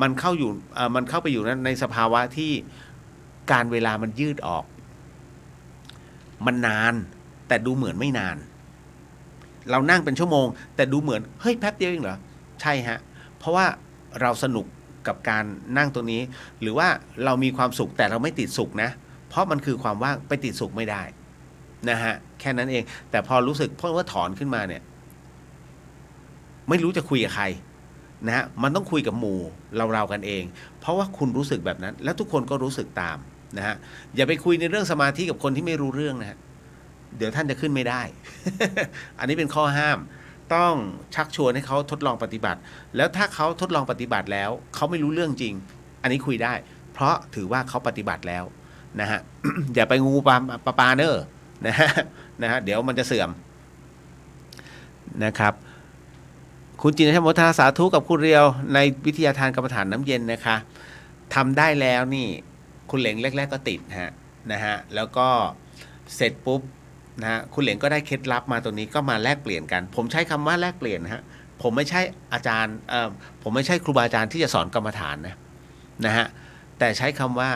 มันเข้าไปอยู่ในสภาวะที่การเวลามันยืดออกมันนานแต่ดูเหมือนไม่นานเรานั่งเป็นชั่วโมงแต่ดูเหมือนเฮ้ยแป๊บเดียวเองเหรอใช่ฮะเพราะว่าเราสนุกกับการนั่งตรงนี้หรือว่าเรามีความสุขแต่เราไม่ติดสุขนะเพราะมันคือความว่างไปติดสุขไม่ได้นะฮะแค่นั้นเองแต่พอรู้สึกเพราะว่าถอนขึ้นมาเนี่ยไม่รู้จะคุยกับใครนะฮะมันต้องคุยกับหมู่เรากันเองเพราะว่าคุณรู้สึกแบบนั้นแล้วทุกคนก็รู้สึกตามนะฮะอย่าไปคุยในเรื่องสมาธิกับคนที่ไม่รู้เรื่องนะฮะเดี๋ยวท่านจะขึ้นไม่ได้ อันนี้เป็นข้อห้ามต้องชักชวนให้เขาทดลองปฏิบัติแล้วถ้าเขาทดลองปฏิบัติแล้วเขาไม่รู้เรื่องจริงอันนี้คุยได้เพราะถือว่าเขาปฏิบัติแล้วนะฮะ อย่าไปงูปลาเนอนะฮะเดี๋ยวมันจะเสื่อมนะครับคุณจินชมทาสาธุกับคุณเรียวในวิทยาทานกรรมฐานน้ำเย็นนะคะทำได้แล้วนี่คุณเหลงแรกๆก็ติดนะฮะแล้วก็เสร็จปุ๊บนะฮะคุณเหลงก็ได้เคล็ดลับมาตัวนี้ก็มาแลกเปลี่ยนกันผมใช้คำว่าแลกเปลี่ยนนะฮะผมไม่ใช่อาจารย์ผมไม่ใช่ครูบาอาจารย์ที่จะสอนกรรมฐานนะฮะแต่ใช้คำว่า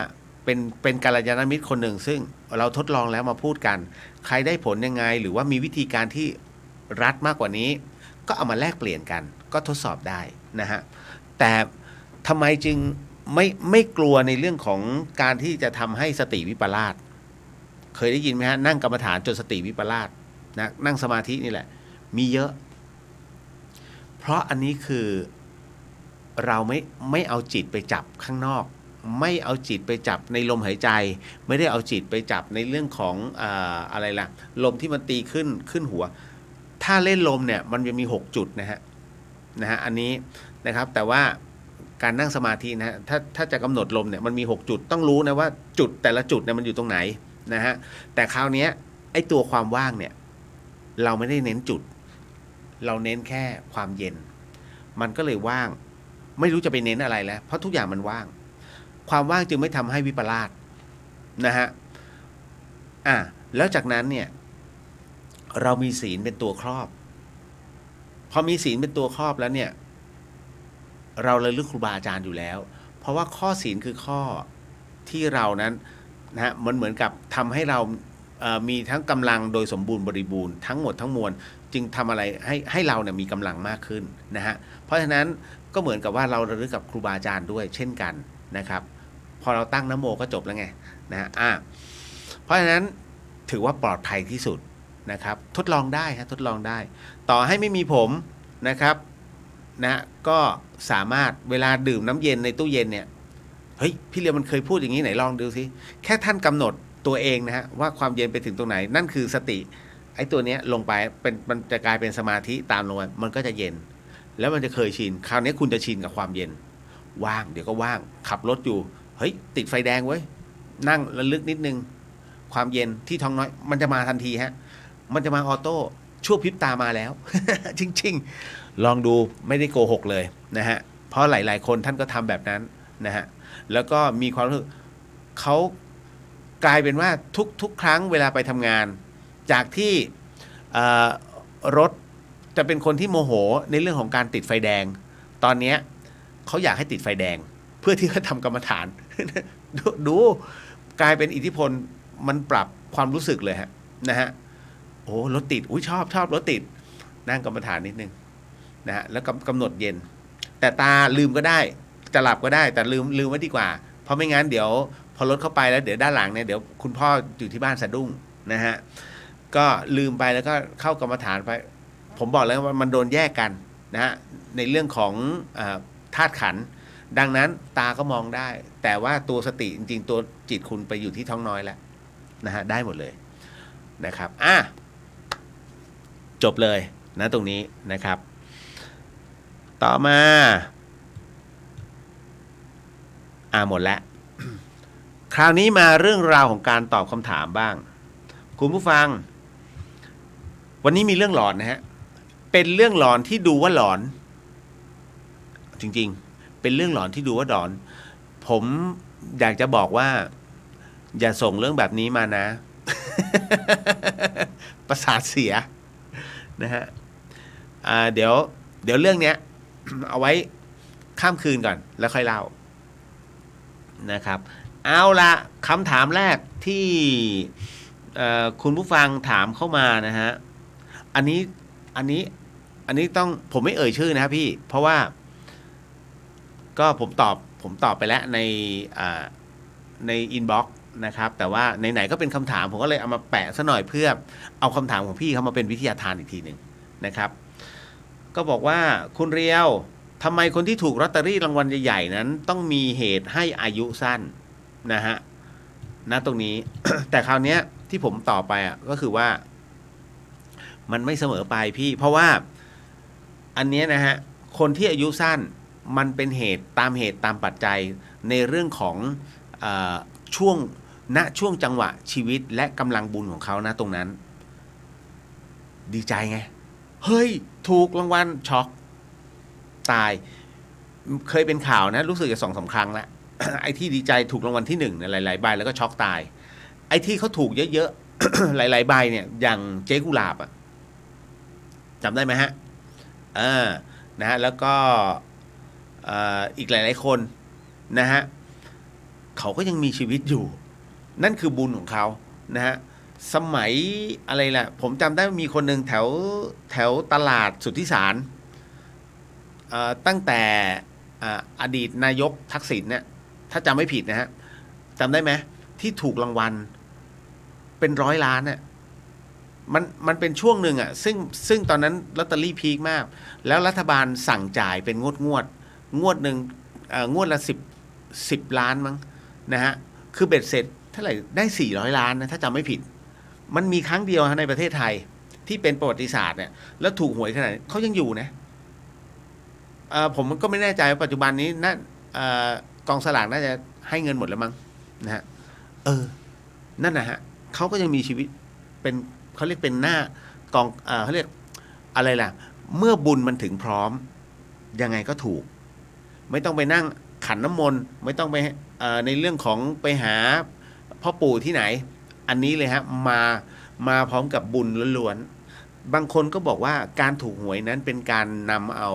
เป็นกัลยาณมิตรคนหนึ่งซึ่งเราทดลองแล้วมาพูดกันใครได้ผลยังไงหรือว่ามีวิธีการที่รัดมากกว่านี้ก็เอามาแลกเปลี่ยนกันก็ทดสอบได้นะฮะแต่ทำไมจึงไม่กลัวในเรื่องของการที่จะทำให้สติวิปลาสเคยได้ยินไหมฮะนั่งกรรมฐานจนสติวิปลาสนะนั่งสมาธินี่แหละมีเยอะเพราะอันนี้คือเราไม่เอาจิตไปจับข้างนอกไม่เอาจิตไปจับในลมหายใจไม่ได้เอาจิตไปจับในเรื่องของอะไรล่ะลมที่มันตีขึ้นหัวถ้าเล่นลมเนี่ยมันจะมี6 จุดนะฮะอันนี้นะครับแต่ว่าการนั่งสมาธินะฮะถ้าจะกำหนดลมเนี่ยมันมี6 จุดต้องรู้นะว่าจุดแต่ละจุดเนี่ยมันอยู่ตรงไหนนะฮะแต่คราวนี้ไอ้ตัวความว่างเนี่ยเราไม่ได้เน้นจุดเราเน้นแค่ความเย็นมันก็เลยว่างไม่รู้จะไปเน้นอะไรแล้วเพราะทุกอย่างมันว่างความว่างจึงไม่ทำให้วิปลาสนะฮะแล้วจากนั้นเนี่ยเรามีศีลเป็นตัวครอบพอมีศีลเป็นตัวครอบแล้วเนี่ยเราระลึกครูบาอาจารย์อยู่แล้วเพราะว่าข้อศีลคือข้อที่เรานั้นนะฮะมันเหมือนกับทำให้เรามีทั้งกำลังโดยสมบูรณ์บริบูรณ์ทั้งหมดทั้งมวลจึงทำอะไรให้เราเนี่ยมีกำลังมากขึ้นนะฮะเพราะฉะนั้นก็เหมือนกับว่าเราระลึกกับครูบาอาจารย์ด้วยเช่นกันนะครับพอเราตั้งนะโมก็จบแล้วไงนะฮะเพราะฉะนั้นถือว่าปลอดภัยที่สุดนะครับทดลองได้ทดลองได้ต่อให้ไม่มีผมนะครับนะก็สามารถเวลาดื่มน้ำเย็นในตู้เย็นเนี่ยเฮ้ยพี่เรียวมันเคยพูดอย่างนี้ไหนลองดูสิแค่ท่านกำหนดตัวเองนะฮะว่าความเย็นไปถึงตรงไหนนั่นคือสติไอ้ตัวเนี้ยลงไปมันจะกลายเป็นสมาธิตามลงไปมันก็จะเย็นแล้วมันจะเคยชินคราวนี้คุณจะชินกับความเย็นว่างเดี๋ยวก็ว่างขับรถอยู่เฮ้ยติดไฟแดงเว้ยนั่งระลึกนิดนึงความเย็นที่ท้องน้อยมันจะมาทันทีฮะมันจะมาออโต้ชั่วพริบตามาแล้ว จริงๆลองดูไม่ได้โกหกเลยนะฮะเพราะหลายๆคนท่านก็ทำแบบนั้นนะฮะแล้วก็มีความรู้สึกเขากลายเป็นว่าทุกครั้งเวลาไปทำงานจากที่รถจะเป็นคนที่โมโหในเรื่องของการติดไฟแดงตอนนี้เขาอยากให้ติดไฟแดงเพื่อที่จะทำกรรมฐาน ดูกลายเป็นอิทธิพลมันปรับความรู้สึกเลยฮะนะฮะ โอ้รถติดอุ้ยชอบรถติดนั่งกรรมฐานนิดนึงนะฮะแล้วกำหนดเย็นแต่ตาลืมก็ได้จะหลับก็ได้แต่ลืมไว้ดีกว่าเพราะไม่งั้นเดี๋ยวพอรถเข้าไปแล้วเดี๋ยวด้านหลังเนี่ยเดี๋ยวคุณพ่ออยู่ที่บ้านสะดุ้งนะฮะก็ลืมไปแล้วก็เข้ากรรมฐานไปผมบอกแล้วว่ามันโดนแยกกันนะฮะในเรื่องของธาตุขันธ์ดังนั้นตาก็มองได้แต่ว่าตัวสติจริงๆตัวจิตคุณไปอยู่ที่ท้องน้อยแล้วนะฮะได้หมดเลยนะครับจบเลยนะตรงนี้นะครับต่อมาหมดแล้ว คราวนี้มาเรื่องราวของการตอบคำถามบ้างคุณผู้ฟังวันนี้มีเรื่องหลอนนะฮะเป็นเรื่องหลอนที่ดูว่าหลอนจริงๆเป็นเรื่องหลอนที่ดูว่าหลอนผมอยากจะบอกว่าอย่าส่งเรื่องแบบนี้มานะ ประสาทเสียนะฮะเดี๋ยวเรื่องเนี้ย เอาไว้ข้ามคืนก่อนแล้วค่อยเล่านะครับเอาละคำถามแรกที่คุณผู้ฟังถามเข้ามานะฮะอันนี้ต้องผมไม่เอ่ยชื่อนะครับพี่เพราะว่าก็ผมตอบไปแล้วในอินบ็อกซ์นะครับแต่ว่าไหนๆก็เป็นคำถามผมก็เลยเอามาแปะซะหน่อยเพื่อเอาคำถามของพี่เขามาเป็นวิทยาทานอีกทีหนึ่งนะครับก็บอกว่าคุณเรียวทำไมคนที่ถูกลอตเตอรี่รางวัลใหญ่ๆนั้นต้องมีเหตุให้อายุสั้นนะฮะณตรงนี้ แต่คราวนี้ที่ผมตอบไปก็คือว่ามันไม่เสมอไปพี่เพราะว่าอันนี้นะฮะคนที่อายุสั้นมันเป็นเหตุตามปัจจัยในเรื่องของช่วงจังหวะชีวิตและกำลังบุญของเขานะตรงนั้นดีใจไงเฮ้ยถูกรางวัลช็อกตายเคยเป็นข่าวนะรู้สึกจะ2-3 ครั้งแล้ว ไอ้ที่ดีใจถูกรางวัลที่1เนี่ยหลายๆใบแล้วก็ช็อกตายไอ้ที่เขาถูกเยอะๆ หลายๆใบเนี่ยอย่างเจ๊กุหลาบจำได้ไหมฮะนะฮะแล้วก็อีกหลายๆคนนะฮะเขาก็ยังมีชีวิตอยู่นั่นคือบุญของเขานะฮะสมัยอะไรล่ะผมจำได้มีคนหนึ่งแถวตลาดสุทธิสารตั้งแต่อดีตนายกทักษิณเนี่ยถ้าจำไม่ผิดนะฮะจำได้ไหมที่ถูกรางวัลเป็น100 ล้านเนี่ยมันเป็นช่วงหนึ่งซึ่งตอนนั้นลอตเตอรี่พีคมากแล้วรัฐบาลสั่งจ่ายเป็นงวดหนึ่งงวดละ10 ล้านมั้งนะฮะคือเบ็ดเสร็จเท่าไหร่ได้400 ล้านนะถ้าจำไม่ผิดมันมีครั้งเดียวในประเทศไทยที่เป็นประวัติศาสตร์เนี่ยแล้วถูกหวยขนาดเขายังอยู่นะผมก็ไม่แน่ใจว่าปัจจุบันนี้น่ากองสลากน่าจะให้เงินหมดแล้วมั้งนะฮะนั่นนะฮะเขาก็ยังมีชีวิตเป็นเขาเรียกเป็นหน้ากองเขาเรียกอะไรล่ะเมื่อบุญมันถึงพร้อมยังไงก็ถูกไม่ต้องไปนั่งขันน้ำมนต์ไม่ต้องไปในเรื่องของไปหาพ่อปู่ที่ไหนอันนี้เลยฮะมาพร้อมกับบุญล้วนๆบางคนก็บอกว่าการถูกหวยนั้นเป็นการนำเอา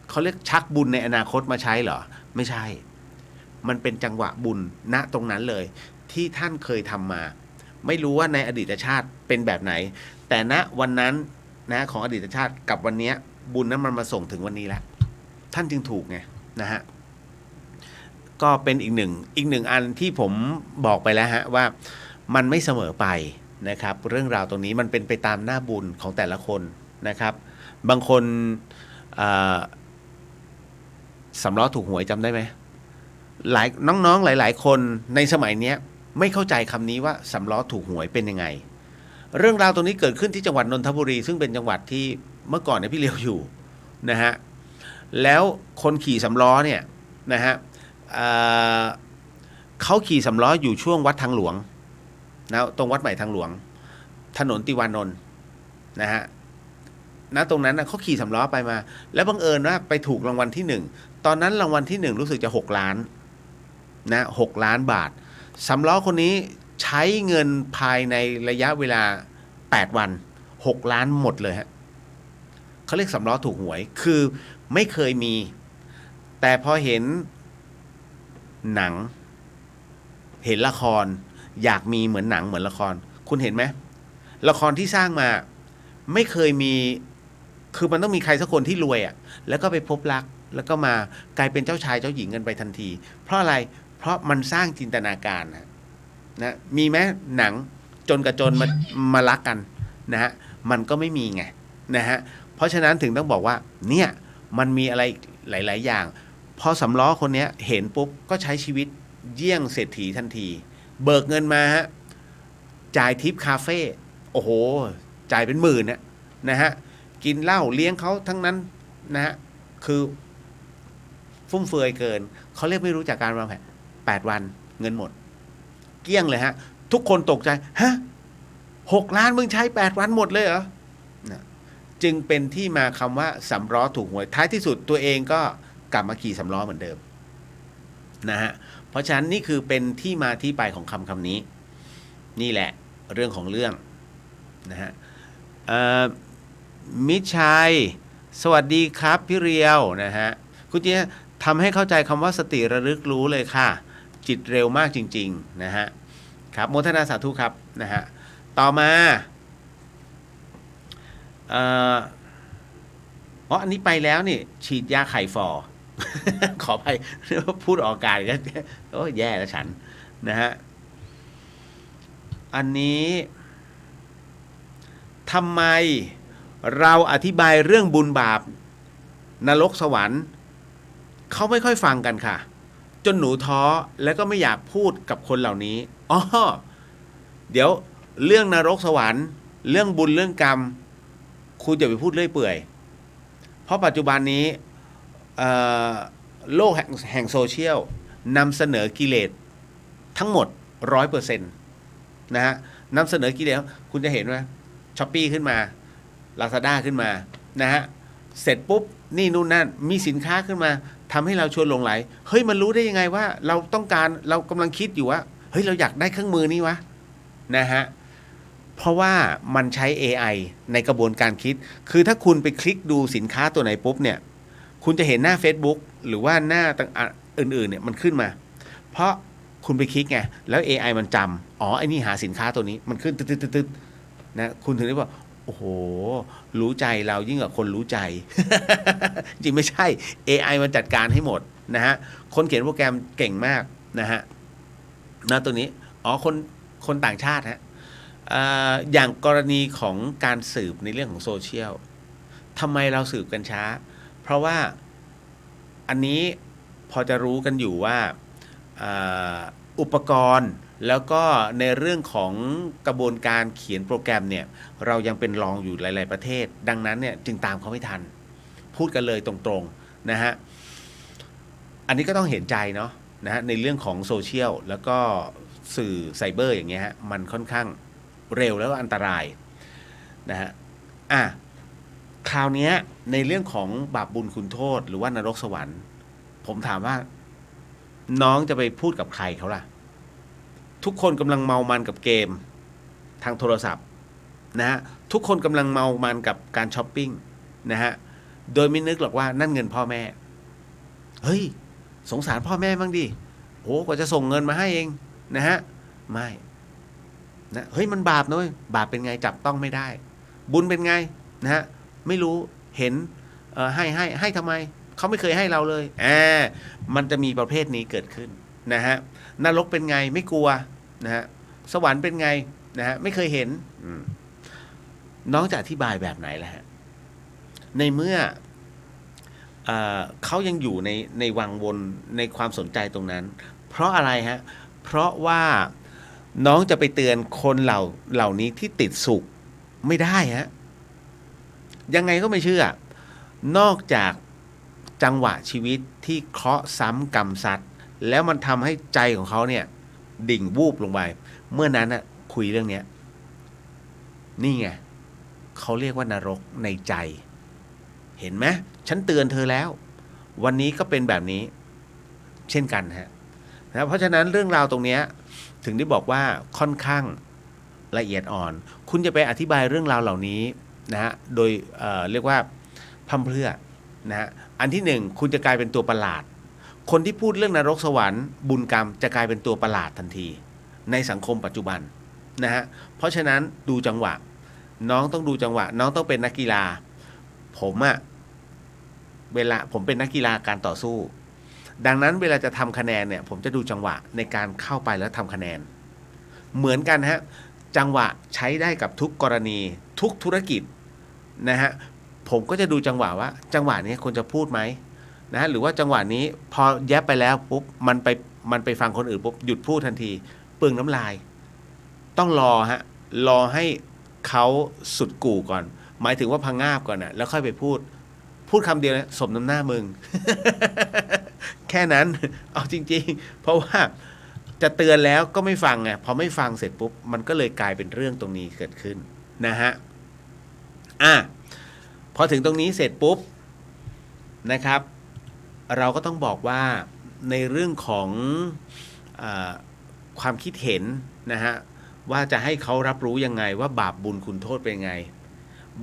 เขาเรียกชักบุญในอนาคตมาใช้เหรอไม่ใช่มันเป็นจังหวะบุญณตรงนั้นเลยที่ท่านเคยทำมาไม่รู้ว่าในอดีตชาติเป็นแบบไหนแต่ณวันนั้นนะของอดีตชาติกับวันนี้บุญนั้นมันมาส่งถึงวันนี้แล้วท่านจึงถูกไงนะฮะก็เป็นอีกหนึ่งอันที่ผมบอกไปแล้วฮะว่ามันไม่เสมอไปนะครับเรื่องราวตรงนี้มันเป็นไปตามหน้าบุญของแต่ละคนนะครับบางคนสำล้อถูกหวยจำได้ไหมหลายน้องๆหลายๆคนในสมัยเนี้ยไม่เข้าใจคำนี้ว่าสำล้อถูกหวยเป็นยังไงเรื่องราวตรงนี้เกิดขึ้นที่จังหวัดนนทบุรีซึ่งเป็นจังหวัดที่เมื่อก่อนเนี่ยพี่เลียวอยู่นะฮะแล้วคนขี่สำล้อเนี่ยนะฮะเขาขี่สำล้ออยู่ช่วงวัดทางหลวงนะตรงวัดใหม่ทางหลวงถนนติวานนท์นะฮะตรงนั้นเขาขี่สำล้อไปมาแล้วบังเอิญว่าไปถูกรางวัลที่1ตอนนั้นรางวัลที่1รู้สึกจะ6 ล้านนะ6 ล้านบาทสำล้อคนนี้ใช้เงินภายในระยะเวลา8 วัน6 ล้านหมดเลยฮะเขาเรียกสำล้อถูกหวยคือไม่เคยมีแต่พอเห็นหนังเห็นละครอยากมีเหมือนหนังเหมือนละครคุณเห็นไหม ละครที่สร้างมาไม่เคยมีคือมันต้องมีใครสักคนที่รวยแล้วก็ไปพบรักแล้วก็มากลายเป็นเจ้าชายเจ้าหญิงกันไปทันที เพราะอะไรเพราะมันสร้างจินตนาการนะมีไหมหนังจนกับจนมารักกันนะฮะมันก็ไม่มีไงนะฮะเพราะฉะนั้นถึงต้องบอกว่าเนี่ยมันมีอะไรหลายๆอย่างพอสำล้อคนนี้เห็นปุ๊บก็ใช้ชีวิตเยี่ยงเศรษฐีทันทีเบิกเงินมาฮะจ่ายทิปคาเฟ่โอ้โหจ่ายเป็นหมื่นนะฮะกินเหล้าเลี้ยงเขาทั้งนั้นนะฮะคือฟุ่มเฟือยเกินเขาเรียกไม่รู้จักการวางแผน8 วันเงินหมดเกลี้ยงเลยฮะทุกคนตกใจฮะ6 ล้านมึงใช้8 วันหมดเลยเหรอจึงเป็นที่มาคำว่าสำล้อถูกหวยท้ายที่สุดตัวเองก็กลับมาขี่สำล้อเหมือนเดิมนะฮะเพราะฉะนั้นนี่คือเป็นที่มาที่ไปของคำนี้นี่แหละเรื่องของเรื่องนะฮะมิชัยสวัสดีครับพี่เรียวนะฮะคุณเจี๊ยบทำให้เข้าใจคำว่าสติระลึกรู้เลยค่ะจิตเร็วมากจริงๆนะฮะครับโมทนาสาธุครับนะฮะต่อมาอันนี้ไปแล้วนี่ฉีดยาไข่ฟอ ขอไปพูดออกอากาศก็โอ้แย่แล้วฉันนะฮะอันนี้ทำไมเราอธิบายเรื่องบุญบาปนรกสวรรค์เขาไม่ค่อยฟังกันค่ะจนหนูท้อแล้วก็ไม่อยากพูดกับคนเหล่านี้เดี๋ยวเรื่องนรกสวรรค์เรื่องบุญเรื่องกรรมคุณอย่าไปพูดเรื่อยเปื่อยเพราะปัจจุบันนี้โลกแห่งโซเชียลนำเสนอกิเลสทั้งหมด 100% นะฮะนำเสนอกิเลสคุณจะเห็นว่าช้อปปี้ขึ้นมา Lazada ขึ้นมานะฮะเสร็จปุ๊บนี่นู่นนั่นมีสินค้าขึ้นมาทำให้เราชวนหลงไหลเฮ้ยมันรู้ได้ยังไงว่าเราต้องการเรากำลังคิดอยู่ว่าเฮ้ยเราอยากได้เครื่องมือนี้วะนะฮะเพราะว่ามันใช้ AI ในกระบวนการคิดคือถ้าคุณไปคลิกดูสินค้าตัวไหนปุ๊บเนี่ยคุณจะเห็นหน้า Facebook หรือว่าหน้าอื่นๆเนี่ยมันขึ้นมาเพราะคุณไปคลิกไงแล้ว AI มันจำไอ้นี่หาสินค้าตัวนี้มันขึ้นตึ๊ดๆๆนะคุณถึงได้บอกโอ้โหรู้ใจเรายิ่งกว่าคนรู้ใจ จริงไม่ใช่ AI มันจัดการให้หมดนะฮะคนเขียนโปรแกรมเก่งมากนะฮะตัวนี้คนต่างชาติฮะอย่างกรณีของการสืบในเรื่องของโซเชียลทำไมเราสืบกันช้าเพราะว่าอันนี้พอจะรู้กันอยู่ว่าอุปกรณ์แล้วก็ในเรื่องของกระบวนการเขียนโปรแกรมเนี่ยเรายังเป็นรองอยู่หลายๆประเทศดังนั้นเนี่ยจึงตามเขาไม่ทันพูดกันเลยตรงๆนะฮะอันนี้ก็ต้องเห็นใจเนาะนะฮะในเรื่องของโซเชียลแล้วก็สื่อไซเบอร์อย่างเงี้ยฮะมันค่อนข้างเร็วแล้วก็อันตรายนะฮะคราวนี้ในเรื่องของบาปบุญคุณโทษหรือว่านรกสวรรค์ผมถามว่าน้องจะไปพูดกับใครเขาล่ะทุกคนกำลังเมามันกับเกมทางโทรศัพท์นะฮะทุกคนกำลังเมามันกับการช้อปปิ้งนะฮะโดยไม่นึกหรอกว่านั่นเงินพ่อแม่เฮ้ยสงสารพ่อแม่บ้างดิโอ้กว่าจะส่งเงินมาให้เองนะฮะไม่นะเฮ้ยมันบาปนะเว้ยบาปเป็นไงจับต้องไม่ได้บุญเป็นไงนะฮะไม่รู้เห็นให้ทำไมเขาไม่เคยให้เราเลยมันจะมีประเภทนี้เกิดขึ้นนะฮะนรกเป็นไงไม่กลัวนะฮะสวรรค์เป็นไงนะฮะไม่เคยเห็นน้องจะอธิบายแบบไหนล่ะฮะในเมื่อเขายังอยู่ในวังวนในความสนใจตรงนั้นเพราะอะไรฮะเพราะว่าน้องจะไปเตือนคนเหล่านี้ที่ติดสุขไม่ได้ฮะยังไงก็ไม่เชื่อนอกจากจังหวะชีวิตที่เคราะห์ซ้ำกรรมซัดแล้วมันทำให้ใจของเขาเนี่ยดิ่งวูบลงไปเมื่อนั้นคุยเรื่องนี้นี่ไงเขาเรียกว่านรกในใจเห็นไหมฉันเตือนเธอแล้ววันนี้ก็เป็นแบบนี้เช่นกันฮะนะเพราะฉะนั้นเรื่องราวตรงนี้ถึงได้บอกว่าค่อนข้างละเอียดอ่อนคุณจะไปอธิบายเรื่องราวเหล่านี้นะฮะโดยเรียกว่าพร่ำเพรื่อนะฮะอันที่หนึ่งคุณจะกลายเป็นตัวประหลาดคนที่พูดเรื่องนรกสวรรค์บุญกรรมจะกลายเป็นตัวประหลาดทันทีในสังคมปัจจุบันนะฮะเพราะฉะนั้นดูจังหวะ น้องต้องดูจังหวะน้องต้องเป็นนักกีฬาผมอะเวลาผมเป็นนักกีฬาการต่อสู้ดังนั้นเวลาจะทำคะแนนเนี่ยผมจะดูจังหวะในการเข้าไปแล้วทำคะแนนเหมือนกันฮะจังหวะใช้ได้กับทุกกรณีทุกธุรกิจนะฮะผมก็จะดูจังหวะว่าจังหวะนี้ควรจะพูดไหมนะหรือว่าจังหวะนี้พอแยบไปแล้วปุ๊บมันไปฟังคนอื่นปุ๊บหยุดพูดทันทีเปลืองน้ำลายต้องรอฮะรอให้เขาสุดกู่ก่อนหมายถึงว่าพังงาบก่อนนะแล้วค่อยไปพูดคำเดียวนะสมน้ำหน้ามึง แค่นั้นเอาจริงๆเพราะว่าจะเตือนแล้วก็ไม่ฟังไงพอไม่ฟังเสร็จปุ๊บมันก็เลยกลายเป็นเรื่องตรงนี้เกิดขึ้นนะฮะพอถึงตรงนี้เสร็จปุ๊บนะครับเราก็ต้องบอกว่าในเรื่องของความคิดเห็นนะฮะว่าจะให้เขารับรู้ยังไงว่าบาปบุญคุณโทษเป็นไง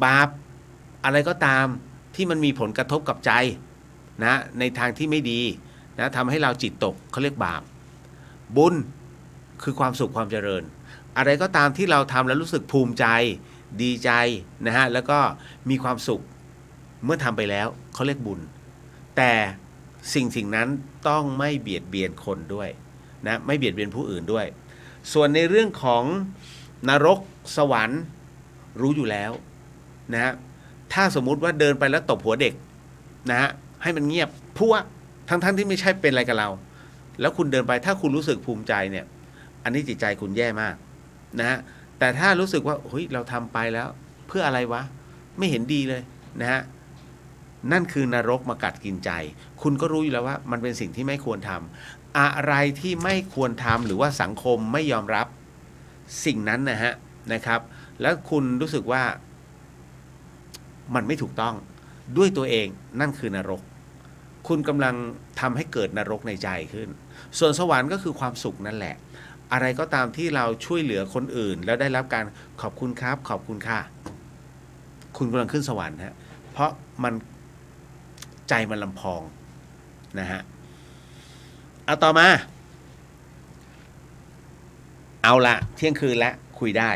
บาปอะไรก็ตามที่มันมีผลกระทบกับใจนะในทางที่ไม่ดีนะทำให้เราจิตตกเขาเรียกบาปบุญคือความสุขความเจริญอะไรก็ตามที่เราทำแล้วรู้สึกภูมิใจดีใจนะฮะแล้วก็มีความสุขเมื่อทำไปแล้วเขาเรียกบุญแต่สิ่งนั้นต้องไม่เบียดเบียนคนด้วยนะไม่เบียดเบียนผู้อื่นด้วยส่วนในเรื่องของนรกสวรรค์รู้อยู่แล้วนะฮะถ้าสมมุติว่าเดินไปแล้วตบหัวเด็กนะฮะให้มันเงียบพัวทั้งที่ไม่ใช่เป็นอะไรกับเราแล้วคุณเดินไปถ้าคุณรู้สึกภูมิใจเนี่ยอันนี้จิตใจคุณแย่มากนะฮะแต่ถ้ารู้สึกว่าเฮ้ยเราทำไปแล้วเพื่ออะไรวะไม่เห็นดีเลยนะฮะนั่นคือนรกมากัดกินใจคุณก็รู้อยู่แล้วว่ามันเป็นสิ่งที่ไม่ควรทำอะไรที่ไม่ควรทำหรือว่าสังคมไม่ยอมรับสิ่งนั้นนะครับแล้วคุณรู้สึกว่ามันไม่ถูกต้องด้วยตัวเองนั่นคือนรกคุณกำลังทำให้เกิดนรกในใจขึ้นส่วนสวรรค์ก็คือความสุขนั่นแหละอะไรก็ตามที่เราช่วยเหลือคนอื่นแล้วได้รับการขอบคุณครับขอบคุณค่ะคุณกำลังขึ้นสวรรค์ฮะเพราะมันใจมันลำพองนะฮะเอาต่อมาเอาละเที่ยงคืนแล้วคุยได้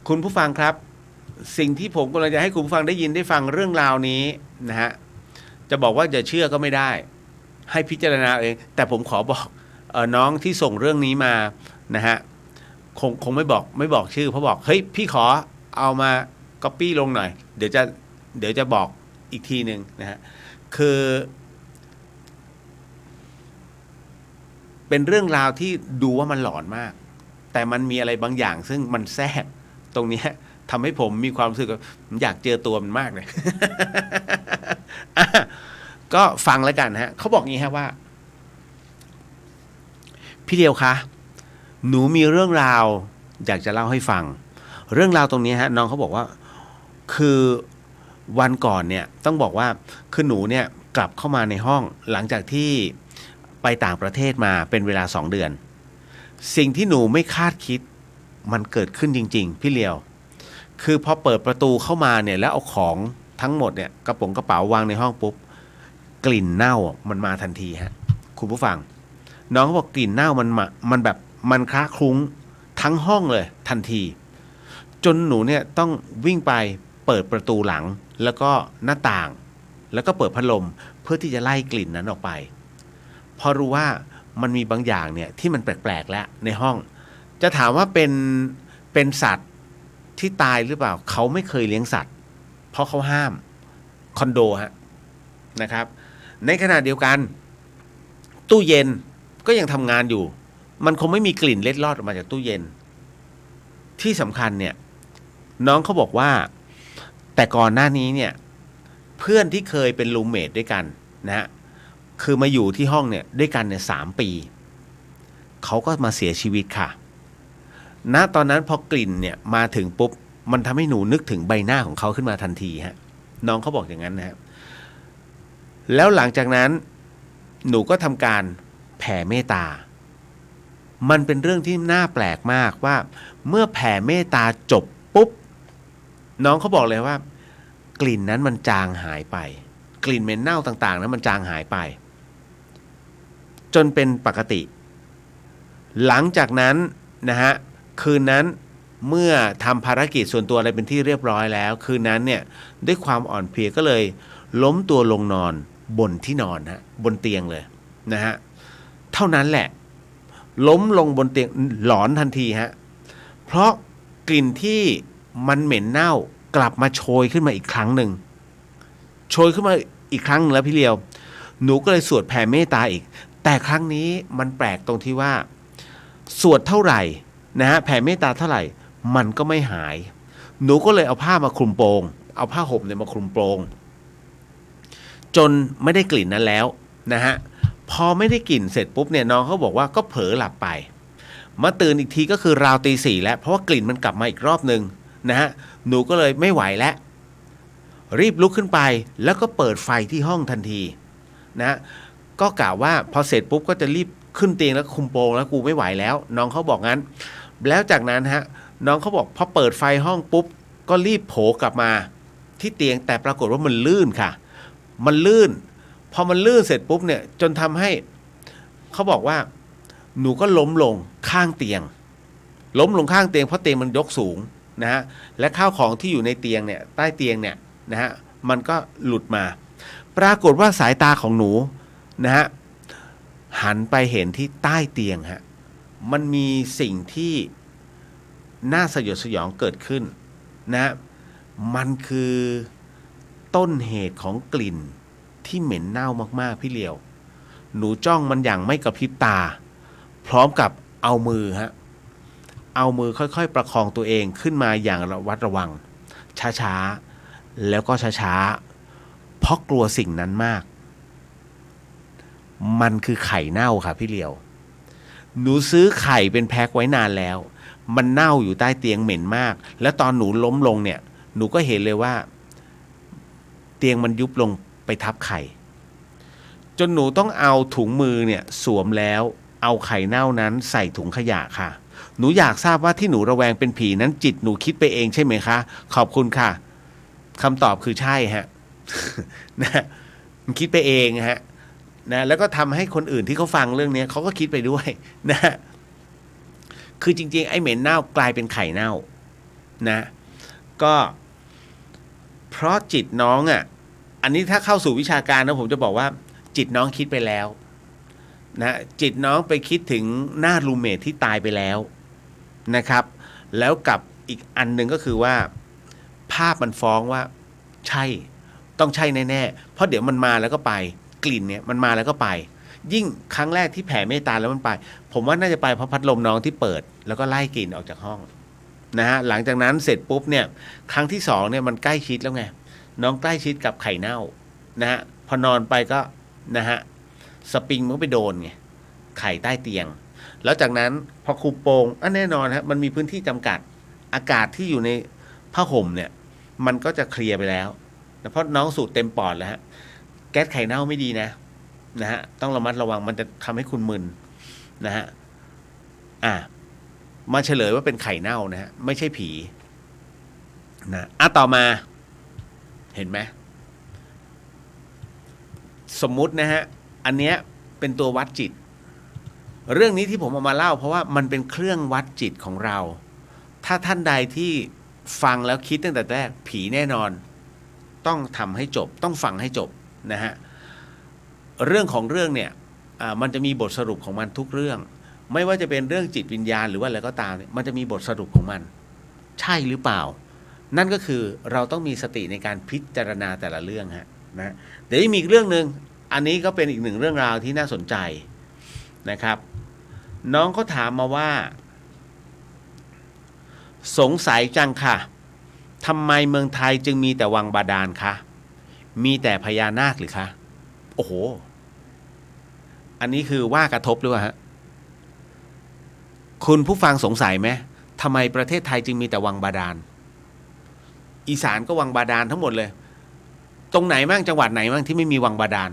คุณผู้ฟังครับสิ่งที่ผมกำลังจะให้คุณผู้ฟังได้ยินได้ฟังเรื่องราวนี้นะฮะจะบอกว่าจะเชื่อก็ไม่ได้ให้พิจารณาเองแต่ผมขอบอกน้องที่ส่งเรื่องนี้มานะฮะคงไม่บอกชื่อเพราะบอกเฮ้ยพี่ขอเอามาก๊อปปี้ลงหน่อยเดี๋ยวจะบอกอีกทีหนึ่งนะฮะคือเป็นเรื่องราวที่ดูว่ามันหลอนมากแต่มันมีอะไรบางอย่างซึ่งมันแทรกตรงนี้ทำให้ผมมีความรู้สึกอยากเจอตัวมันมากเลย ก็ฟังแล้วกันฮะเขาบอกงี้ฮะว่าพี่เดียวคะหนูมีเรื่องราวอยากจะเล่าให้ฟังเรื่องราวตรงนี้ฮะน้องเขาบอกว่าคือวันก่อนเนี่ยต้องบอกว่าคือหนูเนี่ยกลับเข้ามาในห้องหลังจากที่ไปต่างประเทศมาเป็นเวลา2 เดือนสิ่งที่หนูไม่คาดคิดมันเกิดขึ้นจริงๆพี่เลียวคือพอเปิดประตูเข้ามาเนี่ยแล้วเอาของทั้งหมดเนี่ยกระเป๋าวางในห้องปุ๊บกลิ่นเน่ามันมาทันทีฮะคุณผู้ฟังน้องเขาบอกกลิ่นเน่ามันแบบมันคละคลุ้งทั้งห้องเลยทันทีจนหนูเนี่ยต้องวิ่งไปเปิดประตูหลังแล้วก็หน้าต่างแล้วก็เปิดพัดลมเพื่อที่จะไล่กลิ่นนั้นออกไปพอรู้ว่ามันมีบางอย่างเนี่ยที่มันแปลกๆแล้วในห้องจะถามว่าเป็นสัตว์ที่ตายหรือเปล่าเขาไม่เคยเลี้ยงสัตว์เพราะเขาห้ามคอนโดฮะนะครับในขณะเดียวกันตู้เย็นก็ยังทำงานอยู่มันคงไม่มีกลิ่นเล็ดลอดออกมาจากตู้เย็นที่สำคัญเนี่ยน้องเขาบอกว่าแต่ก่อนหน้านี้เนี่ยเพื่อนที่เคยเป็นรูมเมทด้วยกันนะฮะคือมาอยู่ที่ห้องเนี่ยด้วยกันเนี่ย3 ปีเขาก็มาเสียชีวิตค่ะณตอนนั้นพอกลิ่นเนี่ยมาถึงปุ๊บมันทำให้หนูนึกถึงใบหน้าของเขาขึ้นมาทันทีฮะน้องเขาบอกอย่างนั้นนะฮะแล้วหลังจากนั้นหนูก็ทำการแผ่เมตตามันเป็นเรื่องที่น่าแปลกมากว่าเมื่อแผ่เมตตาจบปุ๊บน้องเขาบอกเลยว่ากลิ่นนั้นมันจางหายไปกลิ่นเหม็นเน่าต่างๆนั้นมันจางหายไปจนเป็นปกติหลังจากนั้นนะฮะคืนนั้น เมื่อทำภารกิจส่วนตัวอะไรเป็นที่เรียบร้อยแล้วคืนนั้นเนี่ยด้วยความอ่อนเพลียก็เลยล้มตัวลงนอนบนที่นอนฮะบนเตียงเลยนะฮะเท่านั้นแหละล้มลงบนเตียงหลอนทันทีฮะเพราะกลิ่นที่มันเหม็นเน่ากลับมาโชยขึ้นมาอีกครั้งหนึ่งโชยขึ้นมาอีกครั้งแล้วพี่เลียวหนูก็เลยสวดแผ่เมตตาอีกแต่ครั้งนี้มันแปลกตรงที่ว่าสวดเท่าไหร่นะฮะแผ่เมตตาเท่าไหร่มันก็ไม่หายหนูก็เลยเอาผ้ามาคลุมโปงเอาผ้าห่มเนี่ยมาคลุมโปงจนไม่ได้กลิ่นนั้นแล้วนะฮะพอไม่ได้กลิ่นเสร็จปุ๊บเนี่ยน้องเขาบอกว่าก็เผลอหลับไปมาตื่นอีกทีก็คือราวตี 4แล้วเพราะว่ากลิ่นมันกลับมาอีกรอบนึงนะฮะหนูก็เลยไม่ไหวแล้วรีบลุกขึ้นไปแล้วก็เปิดไฟที่ห้องทันทีนะก็กล่าวว่าพอเสร็จปุ๊บก็จะรีบขึ้นเตียงแล้วคุมโปงแล้วกูไม่ไหวแล้วน้องเขาบอกงั้นแล้วจากนั้นฮะน้องเขาบอกพอเปิดไฟห้องปุ๊บก็รีบโผล่กลับมาที่เตียงแต่ปรากฏว่ามันลื่นค่ะมันลื่นพอมันลื่นเสร็จปุ๊บเนี่ยจนทำให้เขาบอกว่าหนูก็ล้มลงข้างเตียงล้มลงข้างเตียงเพราะเตียงมันยกสูงนะฮะและข้าวของที่อยู่ในเตียงเนี่ยใต้เตียงเนี่ยนะฮะมันก็หลุดมาปรากฏว่าสายตาของหนูนะฮะหันไปเห็นที่ใต้เตียงฮะมันมีสิ่งที่น่าสยดสยองเกิดขึ้นนะมันคือต้นเหตุของกลิ่นที่เหม็นเน่ามากๆพี่เลียวหนูจ้องมันอย่างไม่กระพริบตาพร้อมกับเอามือค่อยๆประคองตัวเองขึ้นมาอย่างระวัดระวังช้าๆแล้วก็ช้าๆเพราะกลัวสิ่งนั้นมากมันคือไข่เน่าค่ะพี่เลียวหนูซื้อไข่เป็นแพ็คไว้นานแล้วมันเน่าอยู่ใต้เตียงเหม็นมากแล้วตอนหนูล้มลงเนี่ยหนูก็เห็นเลยว่าเตียงมันยุบลงไปทับไข่จนหนูต้องเอาถุงมือเนี่ยสวมแล้วเอาไข่เน่านั้นใส่ถุงขยะค่ะหนูอยากทราบว่าที่หนูระแวงเป็นผีนั้นจิตหนูคิดไปเองใช่ไหมคะขอบคุณค่ะคำตอบคือใช่ฮะ นะมันคิดไปเองฮะนะแล้วก็ทำให้คนอื่นที่เขาฟังเรื่องนี้เขาก็คิดไปด้วยนะคือจริงๆไอ้เหม็นเน่ากลายเป็นไข่เน่านะก็เพราะจิตน้องอ่ะอันนี้ถ้าเข้าสู่วิชาการนะผมจะบอกว่าจิตน้องคิดไปแล้วนะจิตน้องไปคิดถึงหน้ารูเมทที่ตายไปแล้วนะครับแล้วกับอีกอันหนึ่งก็คือว่าภาพมันฟ้องว่าใช่ต้องใช่แน่ๆเพราะเดี๋ยวมันมาแล้วก็ไปกลิ่นเนี่ยมันมาแล้วก็ไปยิ่งครั้งแรกที่แผ่เมตตาแล้วมันไปผมว่าน่าจะไปเพราะพัดลมน้องที่เปิดแล้วก็ไล่กลิ่นออกจากห้องนะฮะหลังจากนั้นเสร็จปุ๊บเนี่ยครั้งที่2เนี่ยมันใกล้ชิดแล้วไงน้องใกล้ชิดกับไข่เน่านะฮะพอนอนไปก็นะฮะสปริงมันก็ไปโดนไงไข่ใต้เตียงแล้วจากนั้นพอคุมโปงแน่นอนฮะมันมีพื้นที่จำกัดอากาศที่อยู่ในผ้าห่มเนี่ยมันก็จะเคลียร์ไปแล้วเพราะน้องสูดเต็มปอดแล้วฮะแก๊สไข่เน่าไม่ดีนะฮะต้องระมัดระวังมันจะทำให้คุณมึนนะฮะมาเฉลยว่าเป็นไข่เน่านะฮะไม่ใช่ผีนะต่อมาเห็นไหมสมมุตินะฮะอันเนี้ยเป็นตัววัดจิตเรื่องนี้ที่ผมเอามาเล่าเพราะว่ามันเป็นเครื่องวัดจิตของเราถ้าท่านใดที่ฟังแล้วคิดตั้งแต่แรกผีแน่นอนต้องทำให้จบต้องฟังให้จบนะฮะเรื่องของเรื่องเนี่ยมันจะมีบทสรุปของมันทุกเรื่องไม่ว่าจะเป็นเรื่องจิตวิญญาณหรือว่าอะไรก็ตามมันจะมีบทสรุปของมันใช่หรือเปล่านั่นก็คือเราต้องมีสติในการพิจารณาแต่ละเรื่องฮะนะเดี๋ยวมีอีกเรื่องนึงอันนี้ก็เป็นอีกหนึ่งเรื่องราวที่น่าสนใจนะครับน้องเขาถามมาว่าสงสัยจังค่ะทำไมเมืองไทยจึงมีแต่วังบาดาลคะมีแต่พญานาคหรือคะโอ้โหอันนี้คือว่ากระทบหรือเปล่าฮะคุณผู้ฟังสงสัยไหมทำไมประเทศไทยจึงมีแต่วังบาดาลอีสานก็วังบาดาลทั้งหมดเลยตรงไหนบ้างจังหวัดไหนบ้างที่ไม่มีวังบาดาล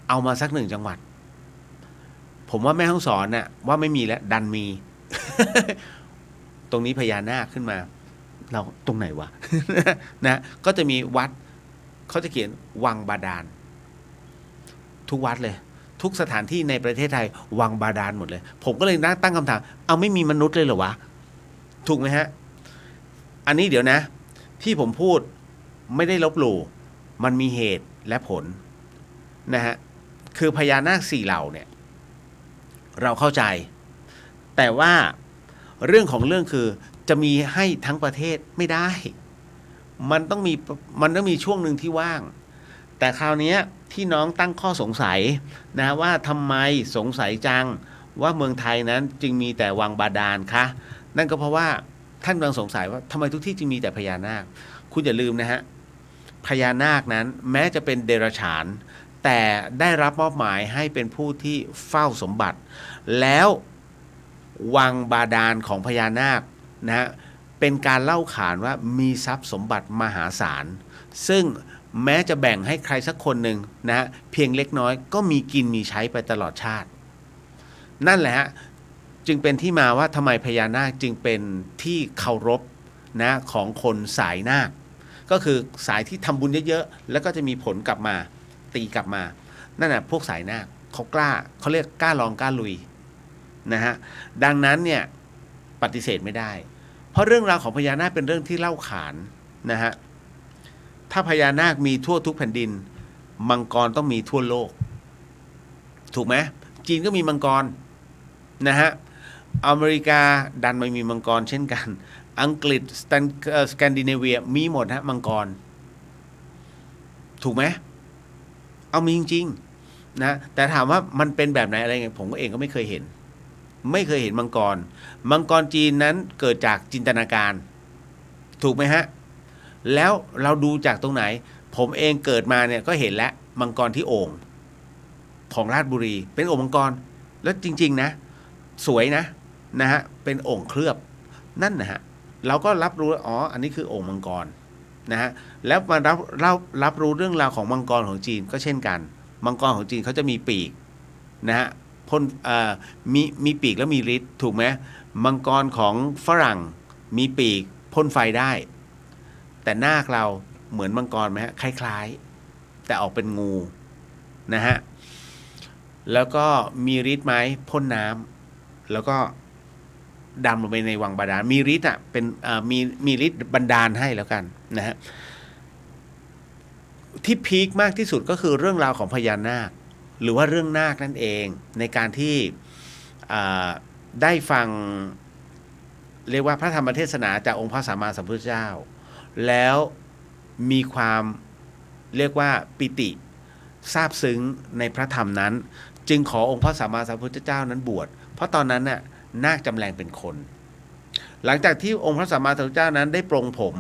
เอามาสัก1จังหวัดผมว่าแม่ฮ่องสอนน่ะว่าไม่มีแล้วดันมี ตรงนี้พญานาคขึ้นมาเราตรงไหนวะ นะก็จะมีวัดเขาจะเขียนวังบาดาลทุกวัดเลยทุกสถานที่ในประเทศไทยวังบาดาลหมดเลยผมก็เลยตั้งคำถามเอาไม่มีมนุษย์เลยเหรอวะ ถูกไหมฮะอันนี้เดี๋ยวนะที่ผมพูดไม่ได้ลบหลู่มันมีเหตุและผลนะฮะคือพญานาค4เหล่าเนี่ยเราเข้าใจแต่ว่าเรื่องของเรื่องคือจะมีให้ทั้งประเทศไม่ได้มันต้องมีช่วงหนึ่งที่ว่างแต่คราวนี้ที่น้องตั้งข้อสงสัยนะว่าทำไมสงสัยจังว่าเมืองไทยนั้นจึงมีแต่วังบาดาลคะนั่นก็เพราะว่าท่านกำลังสงสัยว่าทำไมทุกที่จึงมีแต่พญานาคคุณอย่าลืมนะฮะพญานาคนั้นแม้จะเป็นเดรัจฉานแต่ได้รับมอบหมายให้เป็นผู้ที่เฝ้าสมบัติแล้ววังบาดาลของพญานาคนะฮะเป็นการเล่าขานว่ามีทรัพย์สมบัติมหาศาลซึ่งแม้จะแบ่งให้ใครสักคนหนึ่งนะฮะเพียงเล็กน้อยก็มีกินมีใช้ไปตลอดชาตินั่นแหละฮะจึงเป็นที่มาว่าทำไมพญานาคจึงเป็นที่เคารพนะของคนสายนาคก็คือสายที่ทำบุญเยอะๆแล้วก็จะมีผลกลับมาตีกลับมานั่นแหะพวกสายนาคเขาเรียกกล้าลองกล้าลุยนะฮะดังนั้นเนี่ยปฏิเสธไม่ได้เพราะเรื่องราวของพญานาคเป็นเรื่องที่เล่าขานนะฮะถ้าพญานาคมีทั่วทุกแผ่นดินมังกรต้องมีทั่วโลกถูกไหมจีนก็มีมังกรนะฮะอเมริกาดันไม่มีมังกรเช่นกันอังกฤษสแกนดิเนเวียมีหมดฮะมังกรถูกไหมเอามีจริงๆนะแต่ถามว่ามันเป็นแบบไหนอะไรไงผมก็เองก็ไม่เคยเห็นมังกรจีนนั้นเกิดจากจินตนาการถูกไหมฮะแล้วเราดูจากตรงไหนผมเองเกิดมาเนี่ยก็เห็นแล้วมังกรที่โอ่งของราชบุรีเป็นโอ่งมังกรแล้วจริงๆนะสวยนะฮะเป็นโอ่งเคลือบนั่นนะฮะเราก็รับรู้อ๋ออันนี้คือโอ่งมังกรนะฮะแล้วมารับรู้เรื่องราวของมังกรของจีนก็เช่นกันมังกรของจีนเขาจะมีปีกนะฮะพ่นมีปีกแล้วมีฤทธิ์ถูกไหมมังกรของฝรั่งมีปีกพ่นไฟได้แต่นาคเราเหมือนมังกรไหมฮะคล้ายๆแต่ออกเป็นงูนะฮะแล้วก็มีฤทธิ์ไหมพ่นน้ำแล้วก็ดำลงไปในวังบาดาลมีฤทธิ์อ่ะเป็นมีฤทธิ์บันดาลให้แล้วกันนะฮะที่พีคมากที่สุดก็คือเรื่องราวของพญานาคหรือว่าเรื่องนาคนั่นเองในการที่ได้ฟังเรียกว่าพระธรรมเทศนาจากองค์พระสัมมาสัมพุทธเจ้าแล้วมีความเรียกว่าปิติซาบซึ้งในพระธรรมนั้นจึงขอองค์พระสัมมาสัมพุทธเจ้านั้นบวชเพราะตอนนั้นน่ะนาคจำแรงเป็นคนหลังจากที่องค์พระสัมมาสัมพุทธเจ้านั้นได้ปรงผม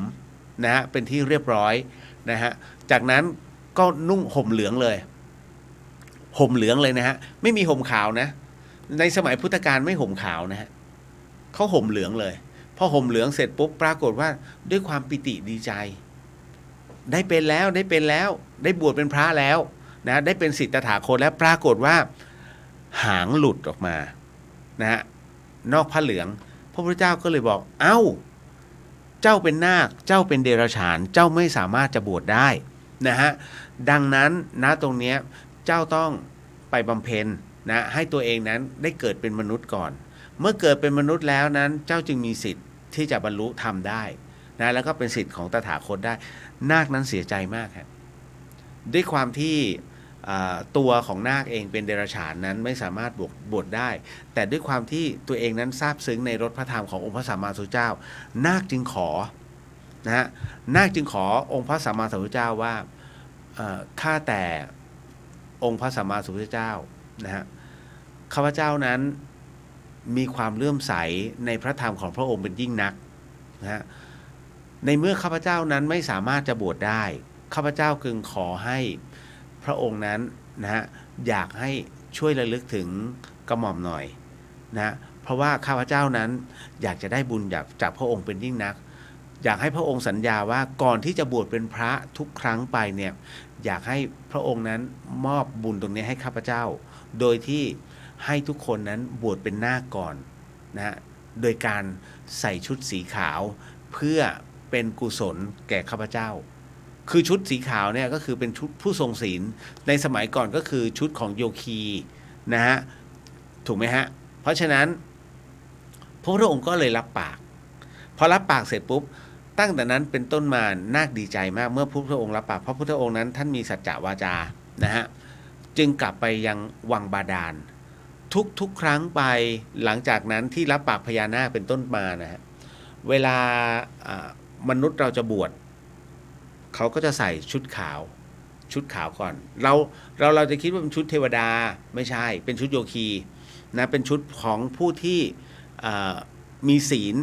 นะฮะเป็นที่เรียบร้อยนะฮะจากนั้นก็นุ่งห่มเหลืองเลยนะฮะไม่มีห่มขาวนะในสมัยพุทธกาลไม่ห่มขาวนะฮะเขาห่มเหลืองเลยพอห่มเหลืองเสร็จปุ๊บปรากฏว่าด้วยความปิติดีใจได้เป็นแล้วได้บวชเป็นพระแล้วนะได้เป็นศิษย์ตถาคตแล้วปรากฏว่าหางหลุดออกมานะฮะนอกผ้าเหลืองพระพุทธเจ้าก็เลยบอกเอ้าเจ้าเป็นนาคเจ้าเป็นเดรัจฉานเจ้าไม่สามารถจะบวชได้นะฮะดังนั้นณตรงนี้เจ้าต้องไปบำเพ็ญนะให้ตัวเองนั้นได้เกิดเป็นมนุษย์ก่อนเมื่อเกิดเป็นมนุษย์แล้วนั้นเจ้าจึงมีสิทธิ์ที่จะบรรลุธรรมได้นะแล้วก็เป็นสิทธิ์ของตถาคตได้นาคนั้นเสียใจมากครับด้วยความที่ตัวของนาคเองเป็นเดรัจฉานนั้นไม่สามารถบวชได้แต่ด้วยความที่ตัวเองนั้นซาบซึ้งในรสพระธรรมขององค์พระสัมมาสัมพุทธเจ้านาคจึงขอนะฮะนาคจึงขอองค์พระสัมมาสัมพุทธเจ้าว่าข้าแต่องค์พระสัมมาสัมพุทธเจ้านะฮะข้าพเจ้านั้นมีความเลื่อมใสในพระธรรมของพระองค์เป็นยิ่งนักนะฮะในเมื่อข้าพเจ้านั้นไม่สามารถจะบวชได้ข้าพเจ้าจึงขอให้พระองค์นั้นนะฮะอยากให้ช่วยระลึกถึงกระหม่อมหน่อยนะเพราะว่าข้าพเจ้านั้นอยากจะได้บุญจากพระองค์เป็นยิ่งนักอยากให้พระองค์สัญญาว่าก่อนที่จะบวชเป็นพระทุกครั้งไปเนี่ยอยากให้พระองค์นั้นมอบบุญตรงนี้ให้ข้าพเจ้าโดยที่ให้ทุกคนนั้นบวชเป็นนาคก่อนนะโดยการใส่ชุดสีขาวเพื่อเป็นกุศลแก่ข้าพเจ้าคือชุดสีขาวเนี่ยก็คือเป็นชุดผู้ทรงศีลในสมัยก่อนก็คือชุดของโยคีนะฮะถูกไหมฮะเพราะฉะนั้นพระพุทธองค์ก็เลยรับปาก พอรับปากเสร็จปุ๊บตั้งแต่นั้นเป็นต้นมานาคดีใจมากเมื่อพระพุทธองค์รับปากเพราะพระพุทธองค์นั้นท่านมีสัจจะวาจานะฮะจึงกลับไปยังวังบาดาลทุกครั้งไปหลังจากนั้นที่รับปากพญานาคเป็นต้นมานะฮะเวลามนุษย์เราจะบวชเขาก็จะใส่ชุดขาวก่อนเราจะคิดว่าเป็นชุดเทวดาไม่ใช่เป็นชุดโยคีนะเป็นชุดของผู้ที่มีศีล